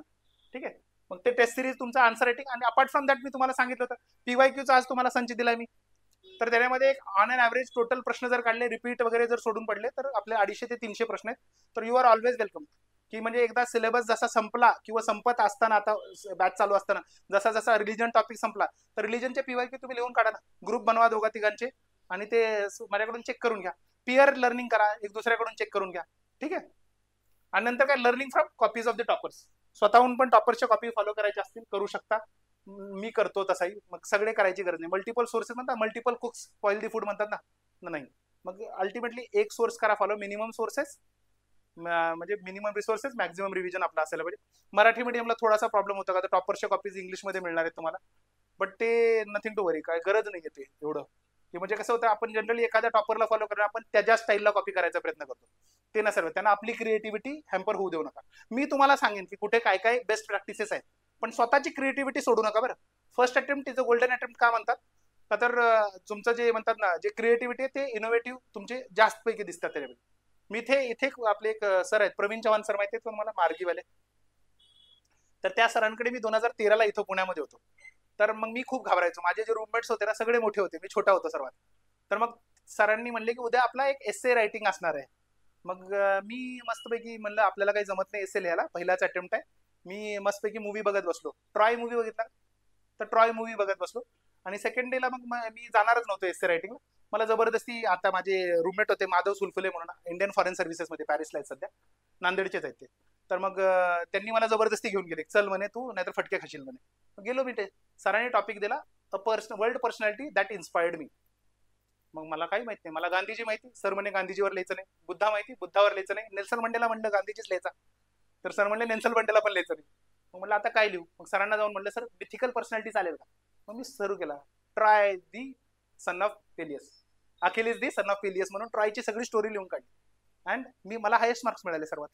ठीक आहे. मग ते टेस्ट सिरीज तुमचं आन्सर रायटिंग, आणि अपार्ट फ्रॉम दॅट मी तुम्हाला सांगितलं होतं पीवायक्यूचा आज तुम्हाला संच दिलाय मी. तर त्याच्यामध्ये एक ऑन अन ऍव्हरेज टोटल प्रश्न जर काढले, रिपीट वगैरे जर सोडून पडले, तर आपले 250 ते 300 प्रश्न आहेत. तर यू आर ऑलवेज वेलकम. की म्हणजे एकदा सिलेबस जसा संपला किंवा संपत असताना, आता बॅच चालू असताना जसा जसा रिलीजन टॉपिक संपला, तर रिलीजनचे पीवायक्यू तुम्ही लिहून काढा ना, ग्रुप बनवा 2-3 आणि ते माझ्याकडून चेक करून घ्या. पिअर लर्निंग करा, एक दुसऱ्याकडून चेक करून घ्या. ठीक आहे. आणि नंतर काय, learning from copies of the toppers. स्वतःहून पण टॉपरच्या कॉपी फॉलो करायच्या असतील करू शकता, मी करतो तसाही. मग सगळे करायची गरज नाही. मल्टिपल सोर्सेस म्हणतात, मल्टिपल कुक्स स्पॉइल दी फूड म्हणतात ना, नाही. मग अल्टिमेटली एक सोर्स करा फॉलो, मिनिमम सोर्सेस म्हणजे मिनिमम रिसोर्सेस, मॅक्झिमम रिव्हिजन आपलं असायला पाहिजे. मराठी मीडियमला थोडासा प्रॉब्लेम होता, का तर टॉपरच्या कॉपीज इंग्लिशमध्ये मिळणार आहेत तुम्हाला, बट ते नथिंग टू वरी, काय गरज नाही येते एवढं. की म्हणजे कसं होतं, आपण जनरली एखाद्या टॉपरला फॉलो करणार, आपण त्याच्या स्टाईलला कॉपी करायचा प्रयत्न करतो. ते नसेल, त्यांना आपली क्रिएटिव्हिटी हॅम्पर होऊ देऊ नका. मी तुम्हाला सांगेन की कुठे काय काय बेस्ट प्रॅक्टिसेस आहेत, पण स्वतःची क्रिएटिव्हिटी सोडू नका बरं. First attempt is a golden attempt का म्हणतात, का तर तुमचं जे म्हणतात ना, जे क्रिएटिव्हिटी आहे ते इनोव्हेटिव्ह तुमचे जास्त पैकी दिसतात त्याच्यामध्ये. मी इथे आपले एक सर आहेत, प्रवीण चव्हाण सर, माहिती आहेत तुम्हाला, मार्गीवाले. तर त्या सरांकडे मी 2013ला इथं पुण्यामध्ये होतो. तर मग मी खूप घाबरायचो. माझे जे रूममेट्स होते ना, सगळे मोठे होते, मी छोटा होतो सर्वात. तर मग सरांनी म्हणले की उद्या आपला एक एस्से रायटिंग असणार आहे. मग मी मस्तपैकी म्हणलं आपल्याला काही जमत नाही एस्से लिहायला, पहिलाच अटेम्प्ट आहे. मी मस्तपैकी मूवी बघत बसलो, ट्रॉय मूवी बघितला. तर ट्रॉय मूवी बघत बसलो, आणि सेकंड डेला मग मी जाणारच नव्हतो एस्से रायटिंगला. मला जबरदस्ती, आता माझे रूममेट होते माधव सुलफुले म्हणून, इंडियन फॉरेन सर्व्हिसेसमध्ये पॅरिसला आहेत सध्या, नांदेडचेच आहेत ते. तर मग त्यांनी मला जबरदस्ती घेऊन गेले, चल म्हणे तू, नाहीतर फटके खाशील म्हणे. मग गेलो मी. ते सरांनी टॉपिक दिला, a world personality that inspired me. मग मला काही माहित नाही, मला गांधीजी माहिती, सर म्हणे गांधीजीवर लिहायचं नाही. बुद्धा माहिती, बुद्धावर लिहायचं नाही. नेल्सन मंडेला म्हणलं गांधीजीच लिहायचा, तर सर म्हणले नेल्सन मंडेला पण लिहायचं नाही. मग म्हणलं आता काय लिहू. मग सरांना जाऊन म्हणलं, सर मिथिकल पर्सनॅलिटी चालेल का. मग मी सुरू केला, Troy the son of Peleus, Achilles the son of Peleus म्हणून ट्रायची सगळी स्टोरी लिहून काढली. अँड मला हायेस्ट मार्क्स मिळाले सर्वात.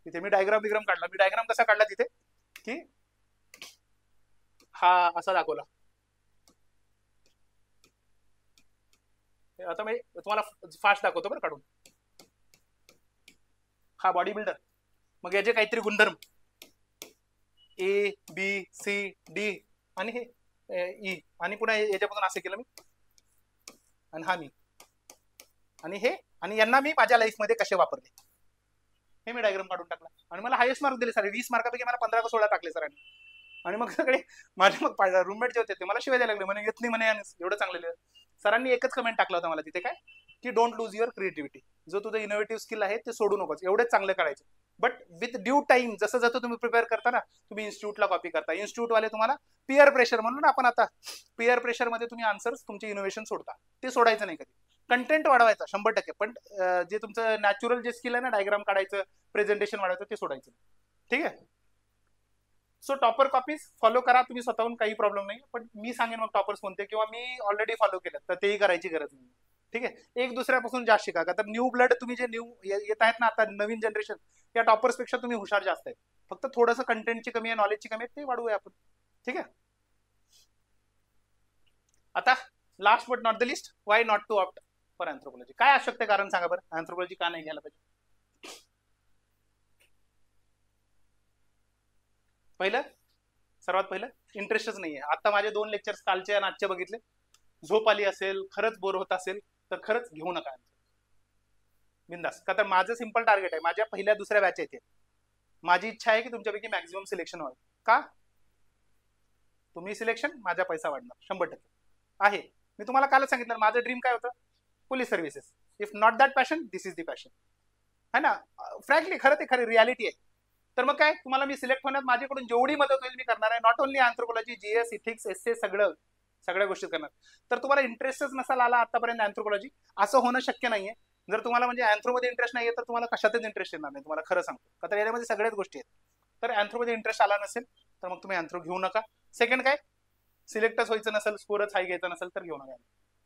तिथे मी डायग्राम काढला. मी डायग्राम कसा काढला तिथे, की हा असा दाखवला. आता मी तुम्हाला फास्ट दाखवतो बरं काढून. हा बॉडी बिल्डर, मग याचे काहीतरी गुणधर्म ABCD, आणि हे ई, आणि पुन्हा याच्यापासून असं केलं मी, आणि हा मी, आणि हे, आणि यांना मी माझ्या लाईफमध्ये कसे वापरले, हे मी डायग्राम काढून टाकला. आणि मला हायेस्ट मार्क दिले सर. 20 मार्कापैकी मला 15 का 16 टाकले सरांनी. आणि मग सगळे माझे मग रूममेट जे होते ते मला शिवाय द्यायला लागले, म्हणे येत नाही म्हणे एवढं चांगलं लिहिलं. सरांनी एकच कमेंट टाकला होता मला तिथे, काय की डोंट लूज युअर क्रिएटिव्हिटी, जो तुझं इनोव्हेटिव्ह स्किल आहे ते सोडू नकोस, एवढेच चांगलं करायचं. बट विथ ड्यू टाइम, जसं जसं तुम्ही प्रिपेअर करता ना, तुम्ही इन्स्टिट्यूटला कॉपी करता, इन्स्टिट्यूटवाले तुम्हाला पिअर प्रेशर म्हणून ना, आपण आता पिअर प्रेशरमध्ये तुम्ही आन्सर्स तुमचे इनोव्हेशन सोडता, ते सोडायचं नाही कधी. कंटेंट वाढवायचा 100%, पण जे तुमचं नॅचरल जे स्किल आहे ना, डायग्राम काढायचं, प्रेझेंटेशन वाढवायचं, ते सोडायचं. ठीक आहे. सो टॉपर कॉपीज फॉलो करा तुम्ही स्वतःहून, काही प्रॉब्लेम नाही. पण मी सांगेन मग टॉपर्स कोणते, किंवा मी ऑलरेडी फॉलो केलं तर तेही करायची गरज नाही. ठीक आहे. एक दुसऱ्यापासून जास्त शिका, का तर न्यू ब्लड, तुम्ही जे न्यू येत आहेत ना आता, नवीन जनरेशन, या टॉपर्स पेक्षा तुम्ही हुशार जास्त आहेत. फक्त थोडंसं कंटेंटची कमी आहे, नॉलेजची कमी आहे, ते वाढवूया आपण. ठीक आहे. आता last but not the least, why not to opt for anthropology. काय असू शकते कारण, सांगा बरं, अँथ्रोपॉलॉजी का नाही घ्यायला पाहिजे. सर्वात पहिलं इंटरेस्टच नाहीये. आता माझे 2 लेक्चर्स कालचे आणि आजचे बघितले, झोप आली असेल, खरंच बोर होत असेल, तर खरंच घेऊ नका बिंदास. का तर माझं सिंपल टार्गेट आहे, माझ्या पहिल्या दुसऱ्या बॅच येते, माझी इच्छा आहे की तुमच्यापैकी मॅक्झिमम सिलेक्शन व्हावं. का, तुम्ही सिलेक्शन, माझा पैसा वाढणार 100% आहे. मी तुम्हाला कालच सांगितलं, माझं ड्रीम काय होतं, police services. If not that passion, this is the passion, है ना. फ्रँकली खरं ते खरी रियालिटी आहे. तर मग काय, तुम्हाला मी सिलेक्ट होण्यात माझ्याकडून जेवढी मदत होईल मी करणार आहे. Not only anthropology, GS, ethics, essay, सगळ्या गोष्टी करणार. तर तुम्हाला इंटरेस्टच नसाल आला आतापर्यंत अँथ्रोपॉलॉजी, असं होणं शक्य नाहीये. जर तुम्हाला म्हणजे अँथ्रोमध्ये इंटरेस्ट नाहीये, तर तुम्हाला कशातच इंटरेस्ट येणार नाही, तुम्हाला खरं सांगतो. का तर याच्यामध्ये सगळ्याच गोष्टी आहेत. तर अँथ्रोमध्ये इंटरेस्ट आला नसेल तर मग तुम्ही अँथ्रो घेऊ नका. सेकंड काय, सिलेक्टच व्हायचं नसेल, स्कोरच हाय घ्यायचा नसेल तर घेऊ नका,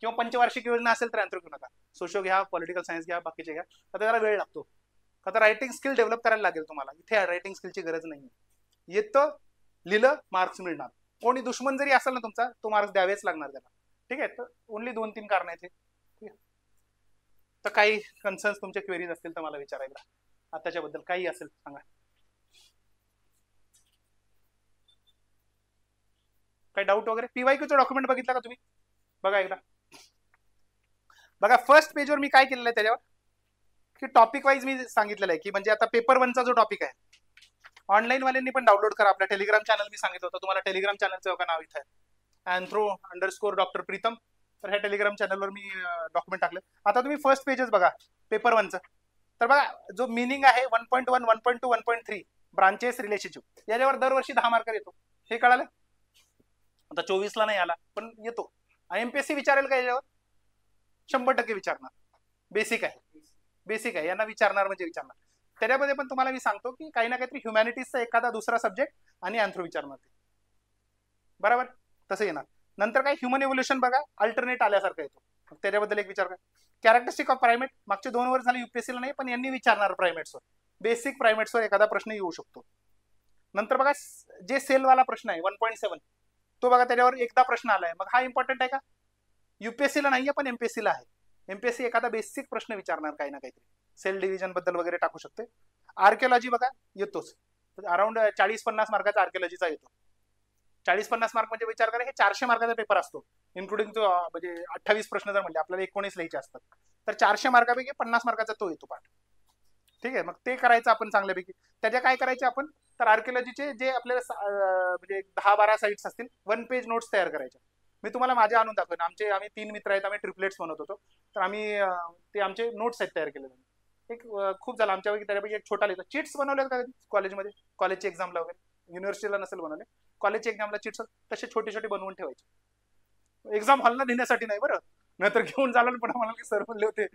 किंवा पंचवार्षिक योजना असेल तर अँथ्रो घेऊ नका. सोशो घ्या, पॉलिटिकल सायन्स घ्या, बाकीचे घ्या. आता त्याला वेळ लागतो. आता रायटिंग स्किल डेव्हलप करायला लागेल तुम्हाला. इथे रायटिंग स्किलची गरज नाही. येतं, लिहिलं, मार्क्स मिळणार. कोणी दुश्मन जरी असेल ना तुमचा, तो मार्क्स द्यावेच लागणार त्याला. ठीक आहे. तर ओनली 2-3 कारण आहेत. ठीक आहे. तर काही कन्सर्न्स तुमच्या क्वेरीज असतील तर मला विचारायला, आताच्याबद्दल काही असेल सांगा. काही डाऊट वगैरे? पीवायक्यूचं डॉक्युमेंट बघितलं का तुम्ही? बघा एकदा. बघा फर्स्ट पेजवर मी काय केलेलं आहे त्याच्यावर, की टॉपिक वाईज मी सांगितलेलं आहे, की म्हणजे आता पेपर 1चा जो टॉपिक आहे, ऑनलाईन वाल्यांनी पण डाउनलोड करा. आपल्या टेलिग्राम चॅनल मी सांगितलं होतं तुम्हाला. टेलिग्राम चॅनलचं का नाव इथं आहे, anthro_Dr. प्रीतम. तर ह्या टेलिग्राम चॅनलवर मी डॉक्युमेंट टाकले. आता तुम्ही फर्स्ट पेजच बघा पेपर 1चं. तर बघा जो मिनिंग आहे 1.1, 1.2, 1.3 ब्रांचेस रिलेशनशिप, याच्यावर दरवर्षी 10 मार्क येतो. हे कळालं? आता 24ला नाही आला पण येतो. एमपीएससी विचारेल का याच्यावर? 100% विचारणार. बेसिक आहे, बेसिक आहे, यांना विचारणार म्हणजे विचारणार. त्याच्यामध्ये पण तुम्हाला मी सांगतो की काही ना काहीतरी ह्युमॅनिटीजचा एखादा दुसरा सब्जेक्ट आणि अँथ्रो विचारणार ते. बरोबर? तसं येणार. नंतर काय ह्युमन इव्होल्युशन बघा, अल्टरनेट आल्यासारखं येतो. त्याच्याबद्दल एक विचार करा. कॅरेक्टरिस्टिक ऑफ प्रायमेट, मागचे 2 वर्ष झाले युपीएससीला नाही पण यांनी विचारणार प्रायमेट्सवर. बेसिक प्रायमेट्सवर एखादा प्रश्न येऊ शकतो. नंतर बघा जे सेलवाला प्रश्न आहे 1.7, तो बघा त्याच्यावर एकदा प्रश्न आलाय. मग हा इम्पॉर्टंट आहे का? युपीएससीला नाहीये पण एमपीएससीला आहे. एमपीएससी एखादा बेसिक प्रश्न विचारणार काही ना काहीतरी, सेल डिव्हिजन बद्दल वगैरे टाकू शकते. आर्किओलॉजी बघा येतोच, अराउंड 40-50 मार्काचा आर्किओलॉजीचा येतो. 40-50 मार्क म्हणजे विचार करा हे 400 मार्काचा पेपर असतो, इन्क्लुडिंग तो म्हणजे 28 प्रश्न जर म्हणले, आपल्याला 19 लिहायचे असतात, तर 400 मार्कापैकी 50 मार्काचा तो येतो पाठ. ठीक आहे. मग ते करायचं आपण चांगल्यापैकी. त्याच्या काय करायचे आपण, तर आर्किओलॉजीचे जे आपल्याला म्हणजे 10-12 साईट्स असतील, 1 पेज नोट्स तयार करायच्या. मी तुम्हाला माझ्या आणून दाखवेन. आम्ही 3 मित्र आहेत, आम्ही ट्रिपलेट्स बनवत होतो. तर आम्ही ते आमचे नोट्स आहेत तयार केलेले. एक खूप झालं आमच्यापैकी, त्याच्यापैकी एक छोटा लिहितो. चिट्स बनवले का कॉलेजमध्ये? कॉलेजची एक्झामला वगैरे, युनिव्हर्सिटीला नसेल बनवले, कॉलेजच्या एक्झामला चिट्स तसे छोटे छोटे बनवून ठेवायचे. एक्झाम हॉलला नेण्यासाठी नाही बरं, नाहीतर घेऊन झालं पण आम्हाला की सर म्हणले होते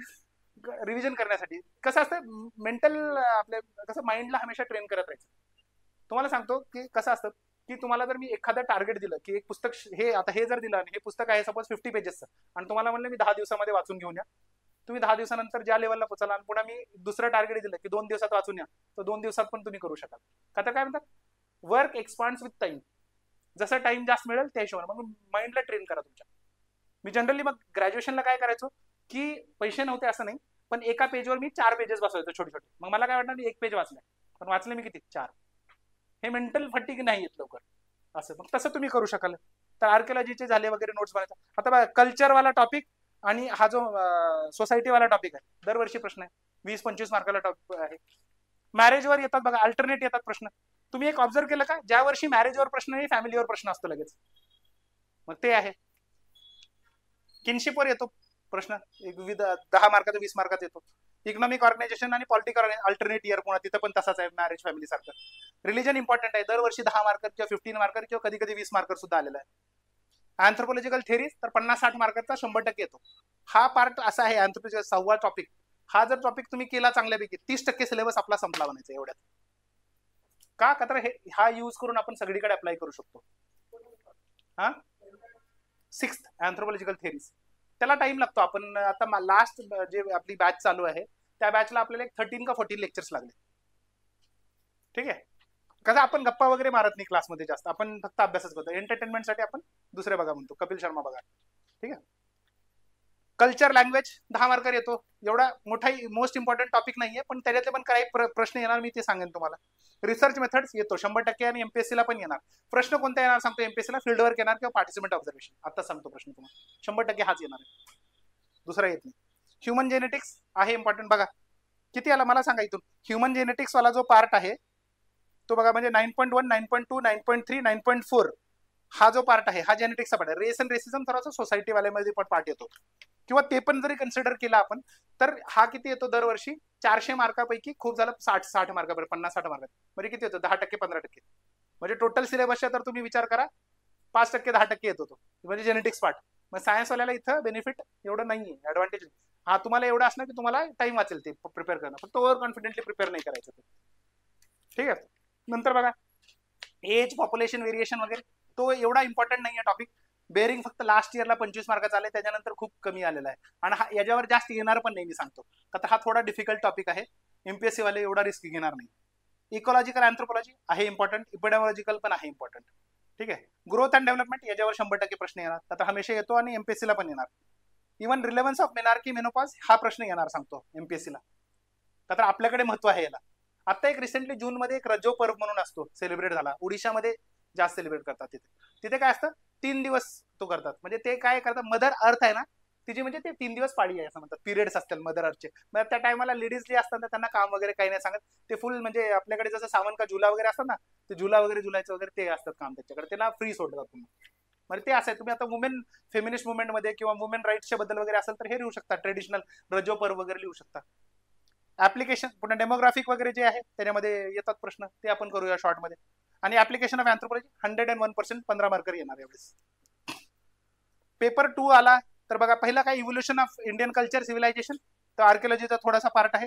रिव्हिजन करण्यासाठी. कसं असतं मेंटल आपल्या, कसं माइंडला हमेशा ट्रेन करत राहायचं. तुम्हाला सांगतो की कसं असतं की तुम्हाला जर मी एखादं टार्गेट दिलं की एक पुस्तक हे आता हे जर दिलं आणि हे पुस्तक आहे सपोज 50 पेजेसचं, आणि तुम्हाला म्हणलं मी 10 दिवसामध्ये वाचून घेऊन या, तुम्ही 10 दिवसानंतर ज्या लेवलला पोचाल, आणि पुन्हा मी दुसरं टार्गेट दिलं की 2 दिवसात वाचून या, तर 2 दिवसात पण तुम्ही करू शकाल. आता काय म्हणतात, वर्क एक्सपांड्स विथ टाइम. जसं टाइम जास्त मिळेल त्या हिशोबाने मग माइंडला ट्रेन करा तुमच्या. मी जनरली मग ग्रॅज्युएशनला काय करायचो की पैसे नव्हते असं नाही, पण एका पेजवर मी 4 पेजेस बसवायचो छोटे छोटे. मग मला काय वाटणार, मी 1 पेज वाचले, पण वाचले मी किती? 4. हे मेंटल फटीग नाही येत लवकर असं. मग तसं तुम्ही करू शकाल. तर आर्किओलॉजीचे झाले वगैरे नोट्स बनायचा. आता बघा कल्चरवाला टॉपिक आणि हा जो सोसायटीवाला टॉपिक आहे, दरवर्षी प्रश्न आहे, 20-25 मार्काला टॉपिक आहे. मॅरेजवर येतात बघा, अल्टरनेट येतात प्रश्न. तुम्ही एक ऑब्झर्व केलं का, ज्या वर्षी मॅरेजवर प्रश्न नाही फॅमिलीवर प्रश्न असतो लगेच, मग ते आहे. किनशिपवर येतो प्रश्न, एक 10 मार्काचा 20 मार्काचा येतो. इकॉनॉमिक ऑर्गनायझेशन आणि पॉलिटिकल अल्टरनेट इयर पुन्हा तिथं पण तसाच आहे मॅरेज फॅमिली सारखं. रिलीजन इम्पॉर्टंट आहे, दरवर्षी 10 मार्कर किंवा 15 मार्कर किंवा कधी कधी 20 मार्कर सुद्धा आलेला आहे. अँथ्रोपॉलॉजिकल थेरीज तर 50-60 मार्करचा 100% येतो. हा पार्ट असा आहे अँथ्रोपॉलॉजिकल 6वा टॉपिक. हा जर टॉपिक तुम्ही केला चांगल्यापैकी, 30% सिलेबस आपला संपला म्हणायचा एवढ्यात. का तर हे हा यूज करून आपण सगळीकडे अप्लाय करू शकतो. हा 6th अँथ्रोपॉलॉजिकल थेरीज, त्याला टाइम लागतो. आपण आता लास्ट जे आपली बॅच चालू आहे त्या बॅचला आपल्याला 13 का 14 लेक्चर्स लागले. ठीक आहे. कसं आपण गप्पा वगैरे मारत नाही क्लासमध्ये जास्त, आपण फक्त अभ्यासच करतो. एंटरटेनमेंटसाठी आपण दुसरे बघा म्हणतो, कपिल शर्मा बघा. ठीक आहे. कल्चर लँग्वेज 10 मार्कर येतो. एवढा मोठा मोस्ट इम्पॉर्टंट टॉपिक नाहीये, पण त्याच्यातले पण काही प्रश्न येणार, मी ते सांगेन तुम्हाला. रिसर्च मेथड्स येतो 100% आणि एमपीएससीला पण येणार. प्रश्न कोणता येणार सांगतो, एमपीएससीला फील्ड वर्क येणार किंवा पार्टिसिपेंट ऑब्झर्वेशन. आता सांगतो प्रश्न तुम्हाला, 100% हाच येणार आहे, दुसरा येत नाही. ह्युमन जेनेटिक्स आहे इम्पॉर्टंट. बघा किती आला मला सांगा इथून. ह्युमन जेनेटिक्स वाला जो पार्ट आहे तो बघा, म्हणजे 9.1, 9.2, 9.3, 9.4 हा जो पार्ट आहे हा जेनेटिक्सचा पार्ट आहे. रेस अँड रेसिझम थोडासा सोसायटी वाल्यामध्ये पण पार्ट येतो, किंवा ते पण जरी कन्सिडर केला आपण तर हा किती येतो दरवर्षी 400 मार्कापैकी. खूप झालं 60 मार्कापर्यंत, 50-60 मार्क म्हणजे किती येतो, 10%, 15%. म्हणजे टोटल सिलेबसचा तर तुम्ही विचार करा 5%, 10% येतो तो, म्हणजे जेनेटिक्स पार्ट. मग सायन्सवाल्याला इथं बेनिफिट एवढं नाहीये, ऍडव्हान्टेज. हा तुम्हाला एवढं असणार की तुम्हाला टाइम वाचेल ते प्रिपेअर करणं, फक्त ओव्हर कॉन्फिडेंटली प्रिपेअर नाही करायचं ते. ठीक आहे. नंतर बघा एज, पॉप्युलेशन व्हेरिएशन वगैरे तो एवढा इम्पॉर्टंट नाही आहे टॉपिक. बेअरिंग फक्त लास्ट इयरला 25 मार्काचा आले, त्याच्यानंतर खूप कमी आलेला आहे आणि याच्यावर जास्त येणार पण नाही मी सांगतो. आता हा थोडा डिफिकल्ट टॉपिक आहे, एमपीएससी वाले एवढा रिस्क घेणार नाही. इकॉलॉजिकल अँथ्रोपॉलॉजी आहे इम्पॉर्टंट, इपिडेमॉलॉजिकल पण आहे इम्पॉर्टंट. ठीक आहे. ग्रोथ अँड डेव्हलपमेंट याच्यावर 100% प्रश्न येणार, आता हमेशा येतो आणि एमपीएससीला पण येणार. Even relevance of menarche menopause हा प्रश्न येणार सांगतो एमपीएससीला, तर आपल्याकडे महत्व आहे याला. आता एक रिसेंटली जून मध्ये एक रजो पर्व म्हणून असतो, सेलिब्रेट झाला, ओडिशामध्ये जास्त सेलिब्रेट करतात. तिथे काय असतं, 3 दिवस तो करतात. म्हणजे ते काय करतात, मदर अर्थ आहे ना तिची, म्हणजे ते 3 दिवस पाळी आहे असं म्हणतात, पिरियड्स असतात मदर अर्थचे. मग त्या टायमाला लेडीज जे असतात त्यांना काम वगैरे काही नाही सांगत, ते फुल म्हणजे आपल्याकडे जसं सावन का झुला वगैरे असतात ना, ते झुला वगैरे झुलायचं वगैरे ते असतात काम त्यांच्याकडे, त्यांना फ्री सोडतात तुम्ही. म्हणजे ते असं आहे, तुम्ही आता वुमेन फेमिनिस्ट मुवमेंटमध्ये किंवा वुमेन राईट्सच्या बद्दल वगैरे असेल तर हे लिहू शकता, ट्रेडिशनल रजो पर्व वगैरे लिहू शकता. ऍप्लिकेशन पुन्हा डेमोग्राफिक वगैरे जे आहे त्याच्यामध्ये येतात प्रश्न, ते आपण करूया शॉर्टमध्ये. आणि ऍप्लिकेशन ऑफ अँथ्रोपॉलॉजी 101% 15 मार्कर येणार एवढेच. पेपर 2 आला तर बघा, पहिला काय evolution of Indian culture civilisation, तर आर्किओलॉजीचा थोडासा पार्ट आहे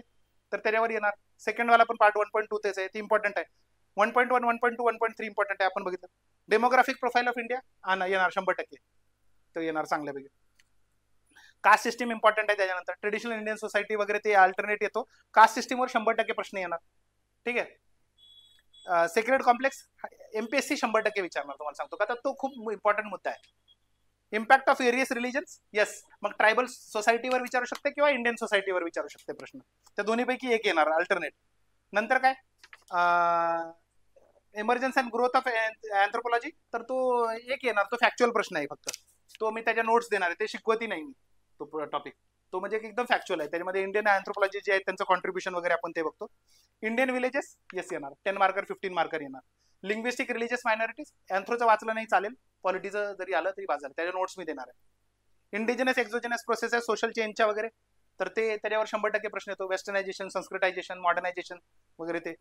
तर त्याच्यावर येणार. सेकंड वाला पण पार्ट 1.2 तेच आहे, ते इम्पॉर्टंट आहे. 1.1 1.2 1.3 इम्पॉर्टंट आहे, आपण बघितलं. डेमोग्राफिक प्रोफाईल ऑफ इंडिया येणार 100%, तर येणार चांगल्यापैकी. कास्ट सिस्टीम इम्पॉर्टंट आहे, त्याच्यानंतर ट्रेडिशनल इंडियन सोसायटी वगैरे ते अल्टरनेट येतो. कास्ट सिस्टीमवर 100% प्रश्न येणार. ठीक आहे. सेक्रेड कॉम्प्लेक्स एमपीएससी 100% विचारणार, तुम्हाला सांगतो का, तर तो खूप इम्पॉर्टंट मुद्दा आहे. Impact of various religions, yes, मग ट्रायबल सोसायटीवर विचारू शकते किंवा इंडियन सोसायटीवर विचारू शकते प्रश्न, त्या दोन्हीपैकी एक येणार अल्टरनेट. नंतर काय, emergency and growth of anthropology, तर तो एक येणार, तो फॅक्च्युअल प्रश्न आहे फक्त, तो मी त्याच्या नोट्स देणार आहे, ते शिकवती नाही मी तो टॉपिक, तो म्हणजे एकदम फॅक्च्युअल आहे. त्याच्यामध्ये इंडियन अँथ्रोपॉलॉजी जे आहे त्यांचं कॉन्ट्रीब्युशन वगैरे आपण ते बघतो. इंडियन विलेजेस, येस येणार, 10 मार्कर 15 मार्कर येणार. लिंग्विस्टिक रिलीजियस मायनॉरिटीज, अँथ्रोचं वाचलं नाही चालेल, पॉलिटीचं जरी आलं तरी बाजार, त्याच्या नोट्स मी देणार आहे. इंडिजिनस एक्झोजिनस प्रोसेस सोशल चेंजच्या वगैरे, तर ते त्याच्यावर 100% प्रश्न येतो. वेस्टर्नायझेशन, संस्कृतायझेशन, मॉडर्नायझेशन वगैरे ते.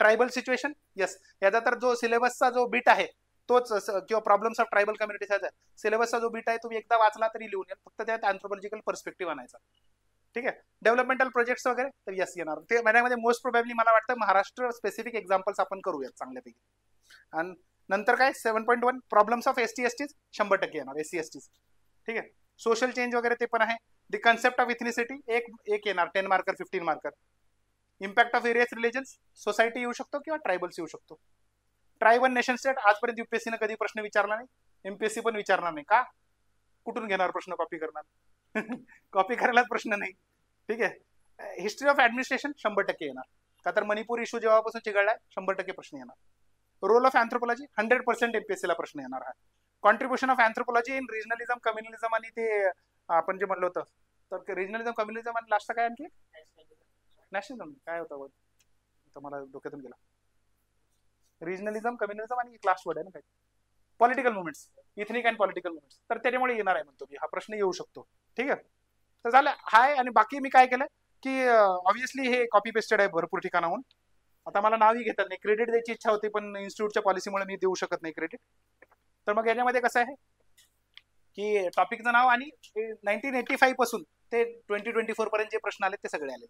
ट्रायबल सिच्युएशन, येस, याचा तर जो सिलेबसचा जो बीट आहे तोच, किंवा प्रॉब्लेम्स ऑफ ट्रायबल कम्युनिटीज आहे, सिलेबसचा जो बीट आहे तुम्ही एकदा वाचला तरी लिहून येईल, फक्त त्यात अँथ्रोपॉलॉजिकल पर्स्पेक्टिव्ह आणायचा. ठीक आहे. डेव्हलपमेंटल प्रोजेक्ट्स वगैरे तर यस येणार. ते महिन्यामध्ये मोस्ट प्रोबॅबली मला वाटतं महाराष्ट्र स्पेसिफिक एक्झाम्पल्स आपण करूयात चांगल्यापैकी. आणि नंतर काय 7.1 प्रॉब्लेम्स ऑफ एसटी एसटीज 100% येणार, एससी एसटीज. ठीक आहे. सोशल चेंज वगैरे ते पण आहे. द कन्सेप्ट ऑफ इथनिसिटी एक येणार, 10 marker 15 marker. Impact of various religions, society येऊ शकतो किंवा ट्रायबल्स येऊ शकतो. ट्राईब अँड नेशन स्टेट आजपर्यंत युपीएससीने कधी प्रश्न विचारला नाही, एमपीएससी पण विचारणार नाही. का? कुठून घेणार प्रश्न, कॉपी करणार कॉपी करायलाच प्रश्न नाही. ठीक आहे. हिस्ट्री ऑफ ऍडमिनिस्ट्रेशन 100% येणार, का तर मणिपूर इश्यू जेव्हापासून चिघळलाय 100% प्रश्न येणार. रोल ऑफ अँथ्रोपॉलॉजी 100% एमपीएससीला प्रश्न येणार आहे. Contribution of anthropology in regionalism, communalism, आणि ते आपण जे म्हणलं होतं, तर रिजनलिझम, कम्युनलिझम आणि लास्ट काय आणखी नॅशनलिझम काय होतं, तर मला डोक्यातून गेला. रिजनलिझम, कम्युनलिझम आणि क्लास वर्ड आहे ना काही, political movements, ethnic and political movements, तर त्याच्यामुळे येणार आहे म्हणतो मी, हा प्रश्न येऊ शकतो. ठीक आहे. तर झालं हाय. आणि बाकी मी काय केलं की ऑब्व्हियसली हे कॉपी पेस्टेड आहे भरपूर ठिकाणाहून. आता मला नावही घेतात नाही, क्रेडिट द्यायची इच्छा होती पण इन्स्टिट्यूटच्या पॉलिसीमुळे मी देऊ शकत नाही क्रेडिट. तर मग याच्यामध्ये कसं आहे की टॉपिकचं नाव आणि 1985 पासून ते 2024 पर्यंत जे प्रश्न आले ते सगळे आले,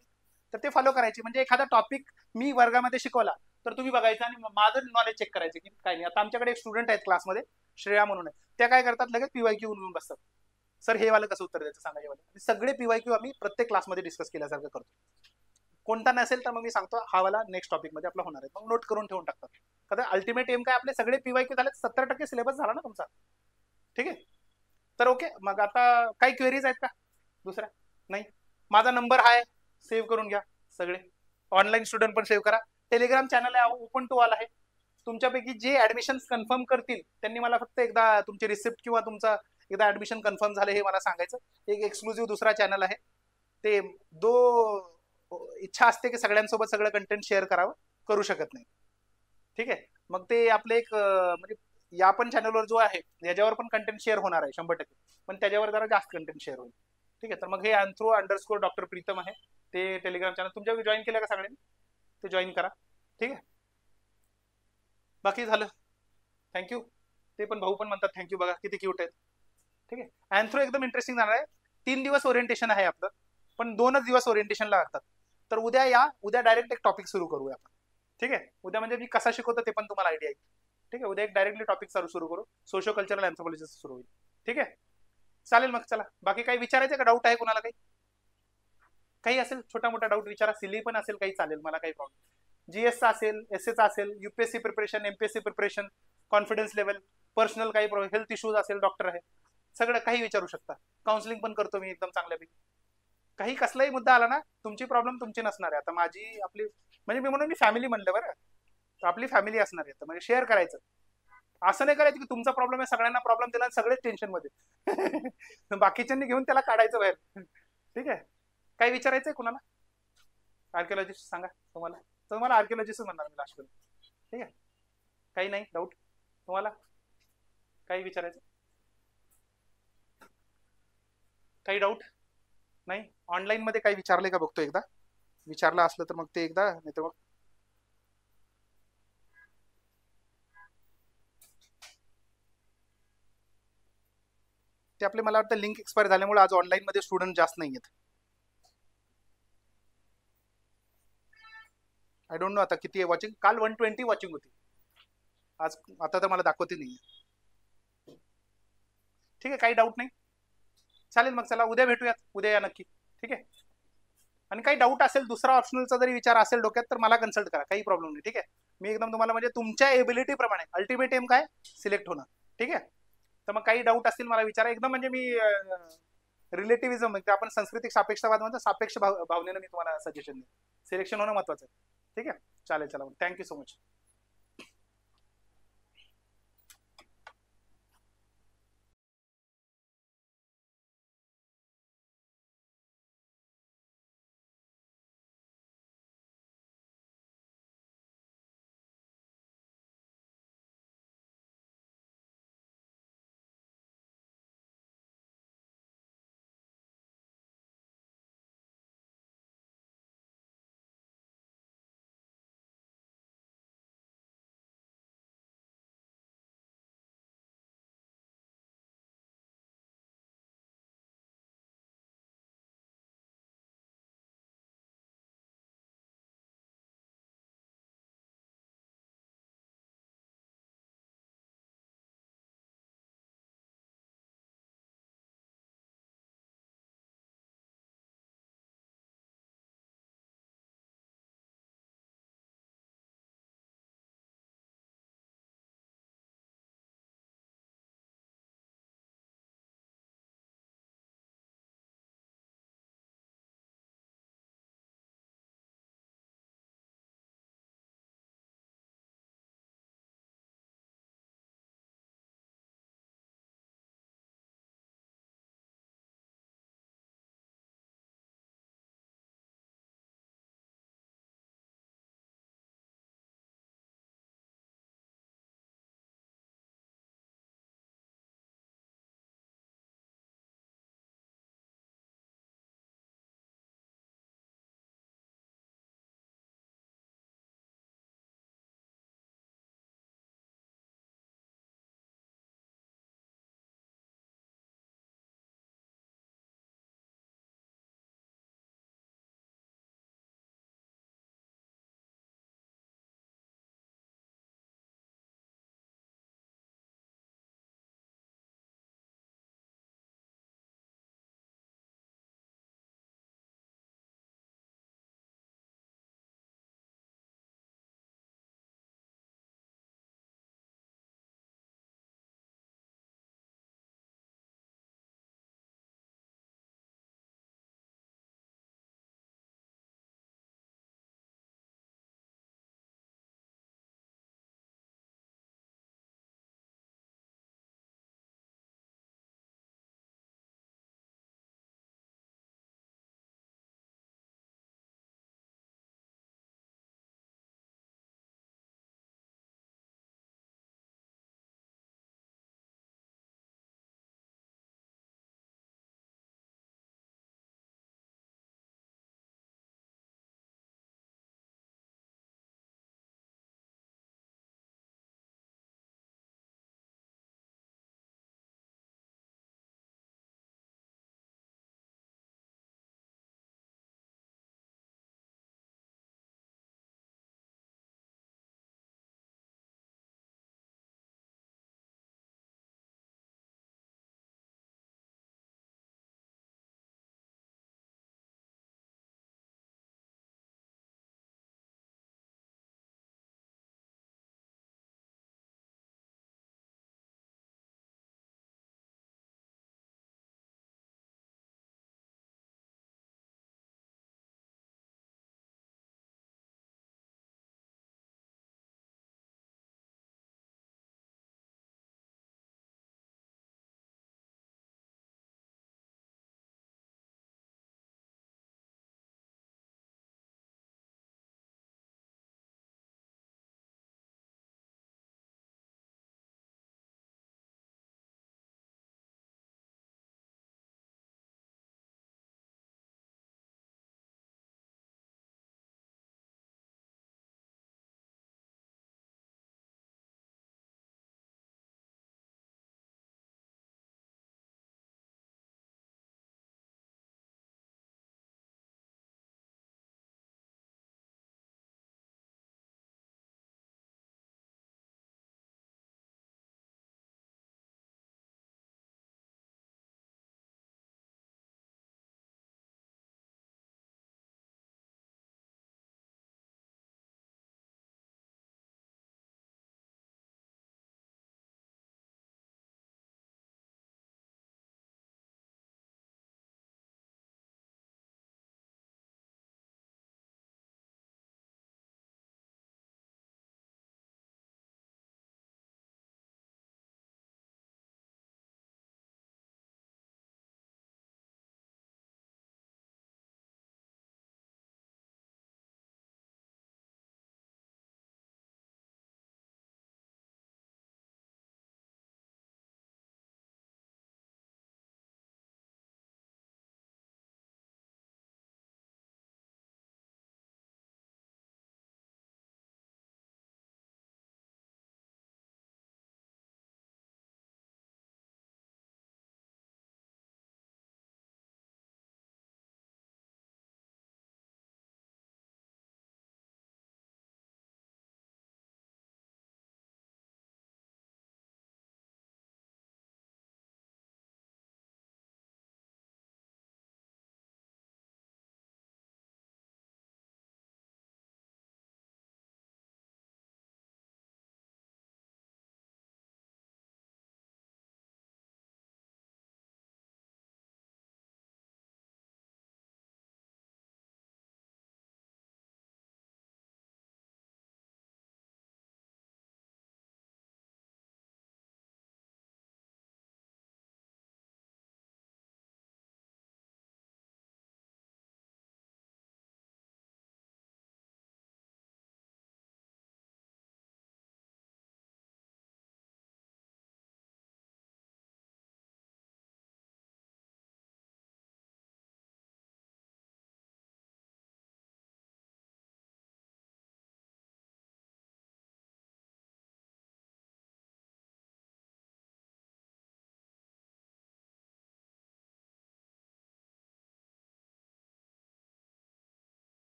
तर ते फॉलो करायचे. म्हणजे एखादा टॉपिक मी वर्गामध्ये शिकवला तर तुम्ही बघायचं आणि माझं नॉलेज चेक करायचं की काय नाही. आता आमच्याकडे एक स्टुडंट आहेत क्लासमध्ये, श्रेया म्हणून आहे, त्या काय करतात लगेच पीवायक्यू येऊन बसतात, सर हे वाला कसं उत्तर द्यायचं सांगा, हे वाला. सगळे पीवायक्यू आम्ही प्रत्येक क्लासमध्ये डिस्कस केल्यासारखं करतो. कोणता नसेल तर मग मी सांगतो हा वाला नेक्स्ट टॉपिक मध्ये आपला होणार आहे, मग नोट करून ठेवून टाकतात. कारण अल्टिमेट एम काय, आपले सगळे पीवायक्यू झाले, 70% सिलेबस झाला ना तुमचा. ठीक आहे. तर ओके, मग आता काही क्वेरीज आहेत का दुसऱ्या? नाही. माझा नंबर आहे, सेव्ह करून घ्या सगळे. ऑनलाईन स्टुडंट पण सेव्ह करा. टेलिग्राम चॅनल आहे, ओपन टू ऑल आहे. तुमच्यापैकी जे ऍडमिशन कन्फर्म करतील त्यांनी मला फक्त एकदा तुमची रिसिप्ट किंवा तुमचा एकदा ऍडमिशन कन्फर्म झाले हे मला सांगायचं. एक एक्सक्लुझिव्ह दुसरा चॅनल आहे, ते इच्छा असते की सगळ्यांसोबत सगळं कंटेंट शेअर करावं, करू शकत नाही. ठीक आहे. मग ते आपले एक म्हणजे या पण चॅनलवर जो आहे याच्यावर पण कंटेंट शेअर होणार आहे 100%, पण त्याच्यावर जरा जास्त कंटेंट शेअर होईल. ठीक आहे. तर मग हे @_ प्रीतम आहे, ते टेलिग्राम चॅनल तुमच्या जॉईन केलं का सगळ्यांनी? ते जॉईन करा. ठीक आहे. बाकी झालं, थँक्यू. ते पण भाऊ पण म्हणतात थँक्यू, बघा किती क्यूट आहेत. ठीक आहे. अँथ्रो एकदम इंटरेस्टिंग जाणार आहे. 3 दिवस ओरिएंटेशन आहे आपलं, पण 2च दिवस ओरिएंटेशनला लागतात. तर उद्या या, उद्या डायरेक्ट एक टॉपिक सुरू करूया आपण. ठीक आहे. उद्या म्हणजे मी कसा शिकवतो ते पण तुम्हाला आयडिया येईल. ठीक आहे, उद्या एक डायरेक्टली टॉपिक सुरू करू, सोशो कल्चरल अँथ्रोपॉलॉजी सुरू होईल. ठीक आहे, चालेल मग. चला, बाकी काही विचारायचं का, डाऊट आहे कोणाला काही? काही असेल छोटा मोठा डाऊट विचारा, सिली पण असेल काही चालेल, मला काही प्रॉब्लेम. जीएसचा असेल, एसएचा असेल, UPSC preparation, MPSC preparation, confidence level, personal काही हेल्थ इश्यूज असेल, डॉक्टर आहे, सगळं काही विचारू शकता. काउन्सिलिंग पण करतो मी एकदम चांगल्यापैकी. काही कसलाही मुद्दा आला ना, तुमची प्रॉब्लेम तुमची नसणार आहे. आता माझी आपली म्हणजे मी म्हणून मी फॅमिली म्हणलं बरं, तर आपली फॅमिली असणार आहे, म्हणजे शेअर करायचं. असं नाही करायचं की तुमचा प्रॉब्लेम आहे, सगळ्यांना प्रॉब्लेम दिला, सगळेच टेन्शन मध्ये बाकीच्यांनी घेऊन त्याला काढायचं बाहेर. ठीक आहे, काही विचारायचंय कुणाला? आर्किओलॉजिस्ट सांगा, तुम्हाला तुम्हाला आर्किओलॉजिस्ट म्हणणार मी लास्ट. ठीक आहे, काही नाही डाऊट तुम्हाला? काही विचारायचं? काही डाऊट नाही? ऑनलाईन मध्ये काही विचारलंय का बघतो एकदा, विचारलं असलं तर मग ते एकदा, नाही तर मग ते आपले मला वाटतं लिंक एक्सपायर झाल्यामुळे आज ऑनलाईन मध्ये स्टुडंट जास्त नाही आहेत. आय डोंट नो आता किती आहे वॉचिंग. काल 120 वॉचिंग होती, आज आता तर मला दाखवते नाही. ठीक आहे, काही डाऊट नाही, चालेल मग. चला, उद्या भेटूयात, उद्या या नक्की. ठीक आहे, आणि काही डाऊट असेल, दुसरा ऑप्शनलचा जरी विचार असेल डोक्यात, तर मला कन्सल्ट करा, काही प्रॉब्लेम नाही. ठीक आहे, मी एकदम तुम्हाला म्हणजे तुमच्या एबिलिटी प्रमाणे, अल्टिमेट एम काय, सिलेक्ट होणं. ठीक आहे, तर मग काही डाऊट असतील मला विचारा एकदम. म्हणजे मी रिलेटिव्हिजम, आपण सांस्कृतिक सापेक्षतावाद म्हणतो, सापेक्ष भावनेनं मी तुम्हाला सजेशन देईन. सिलेक्शन होणं महत्वाचं आहे. ठीक आहे, चालेल. चला, थँक्यू सो मच.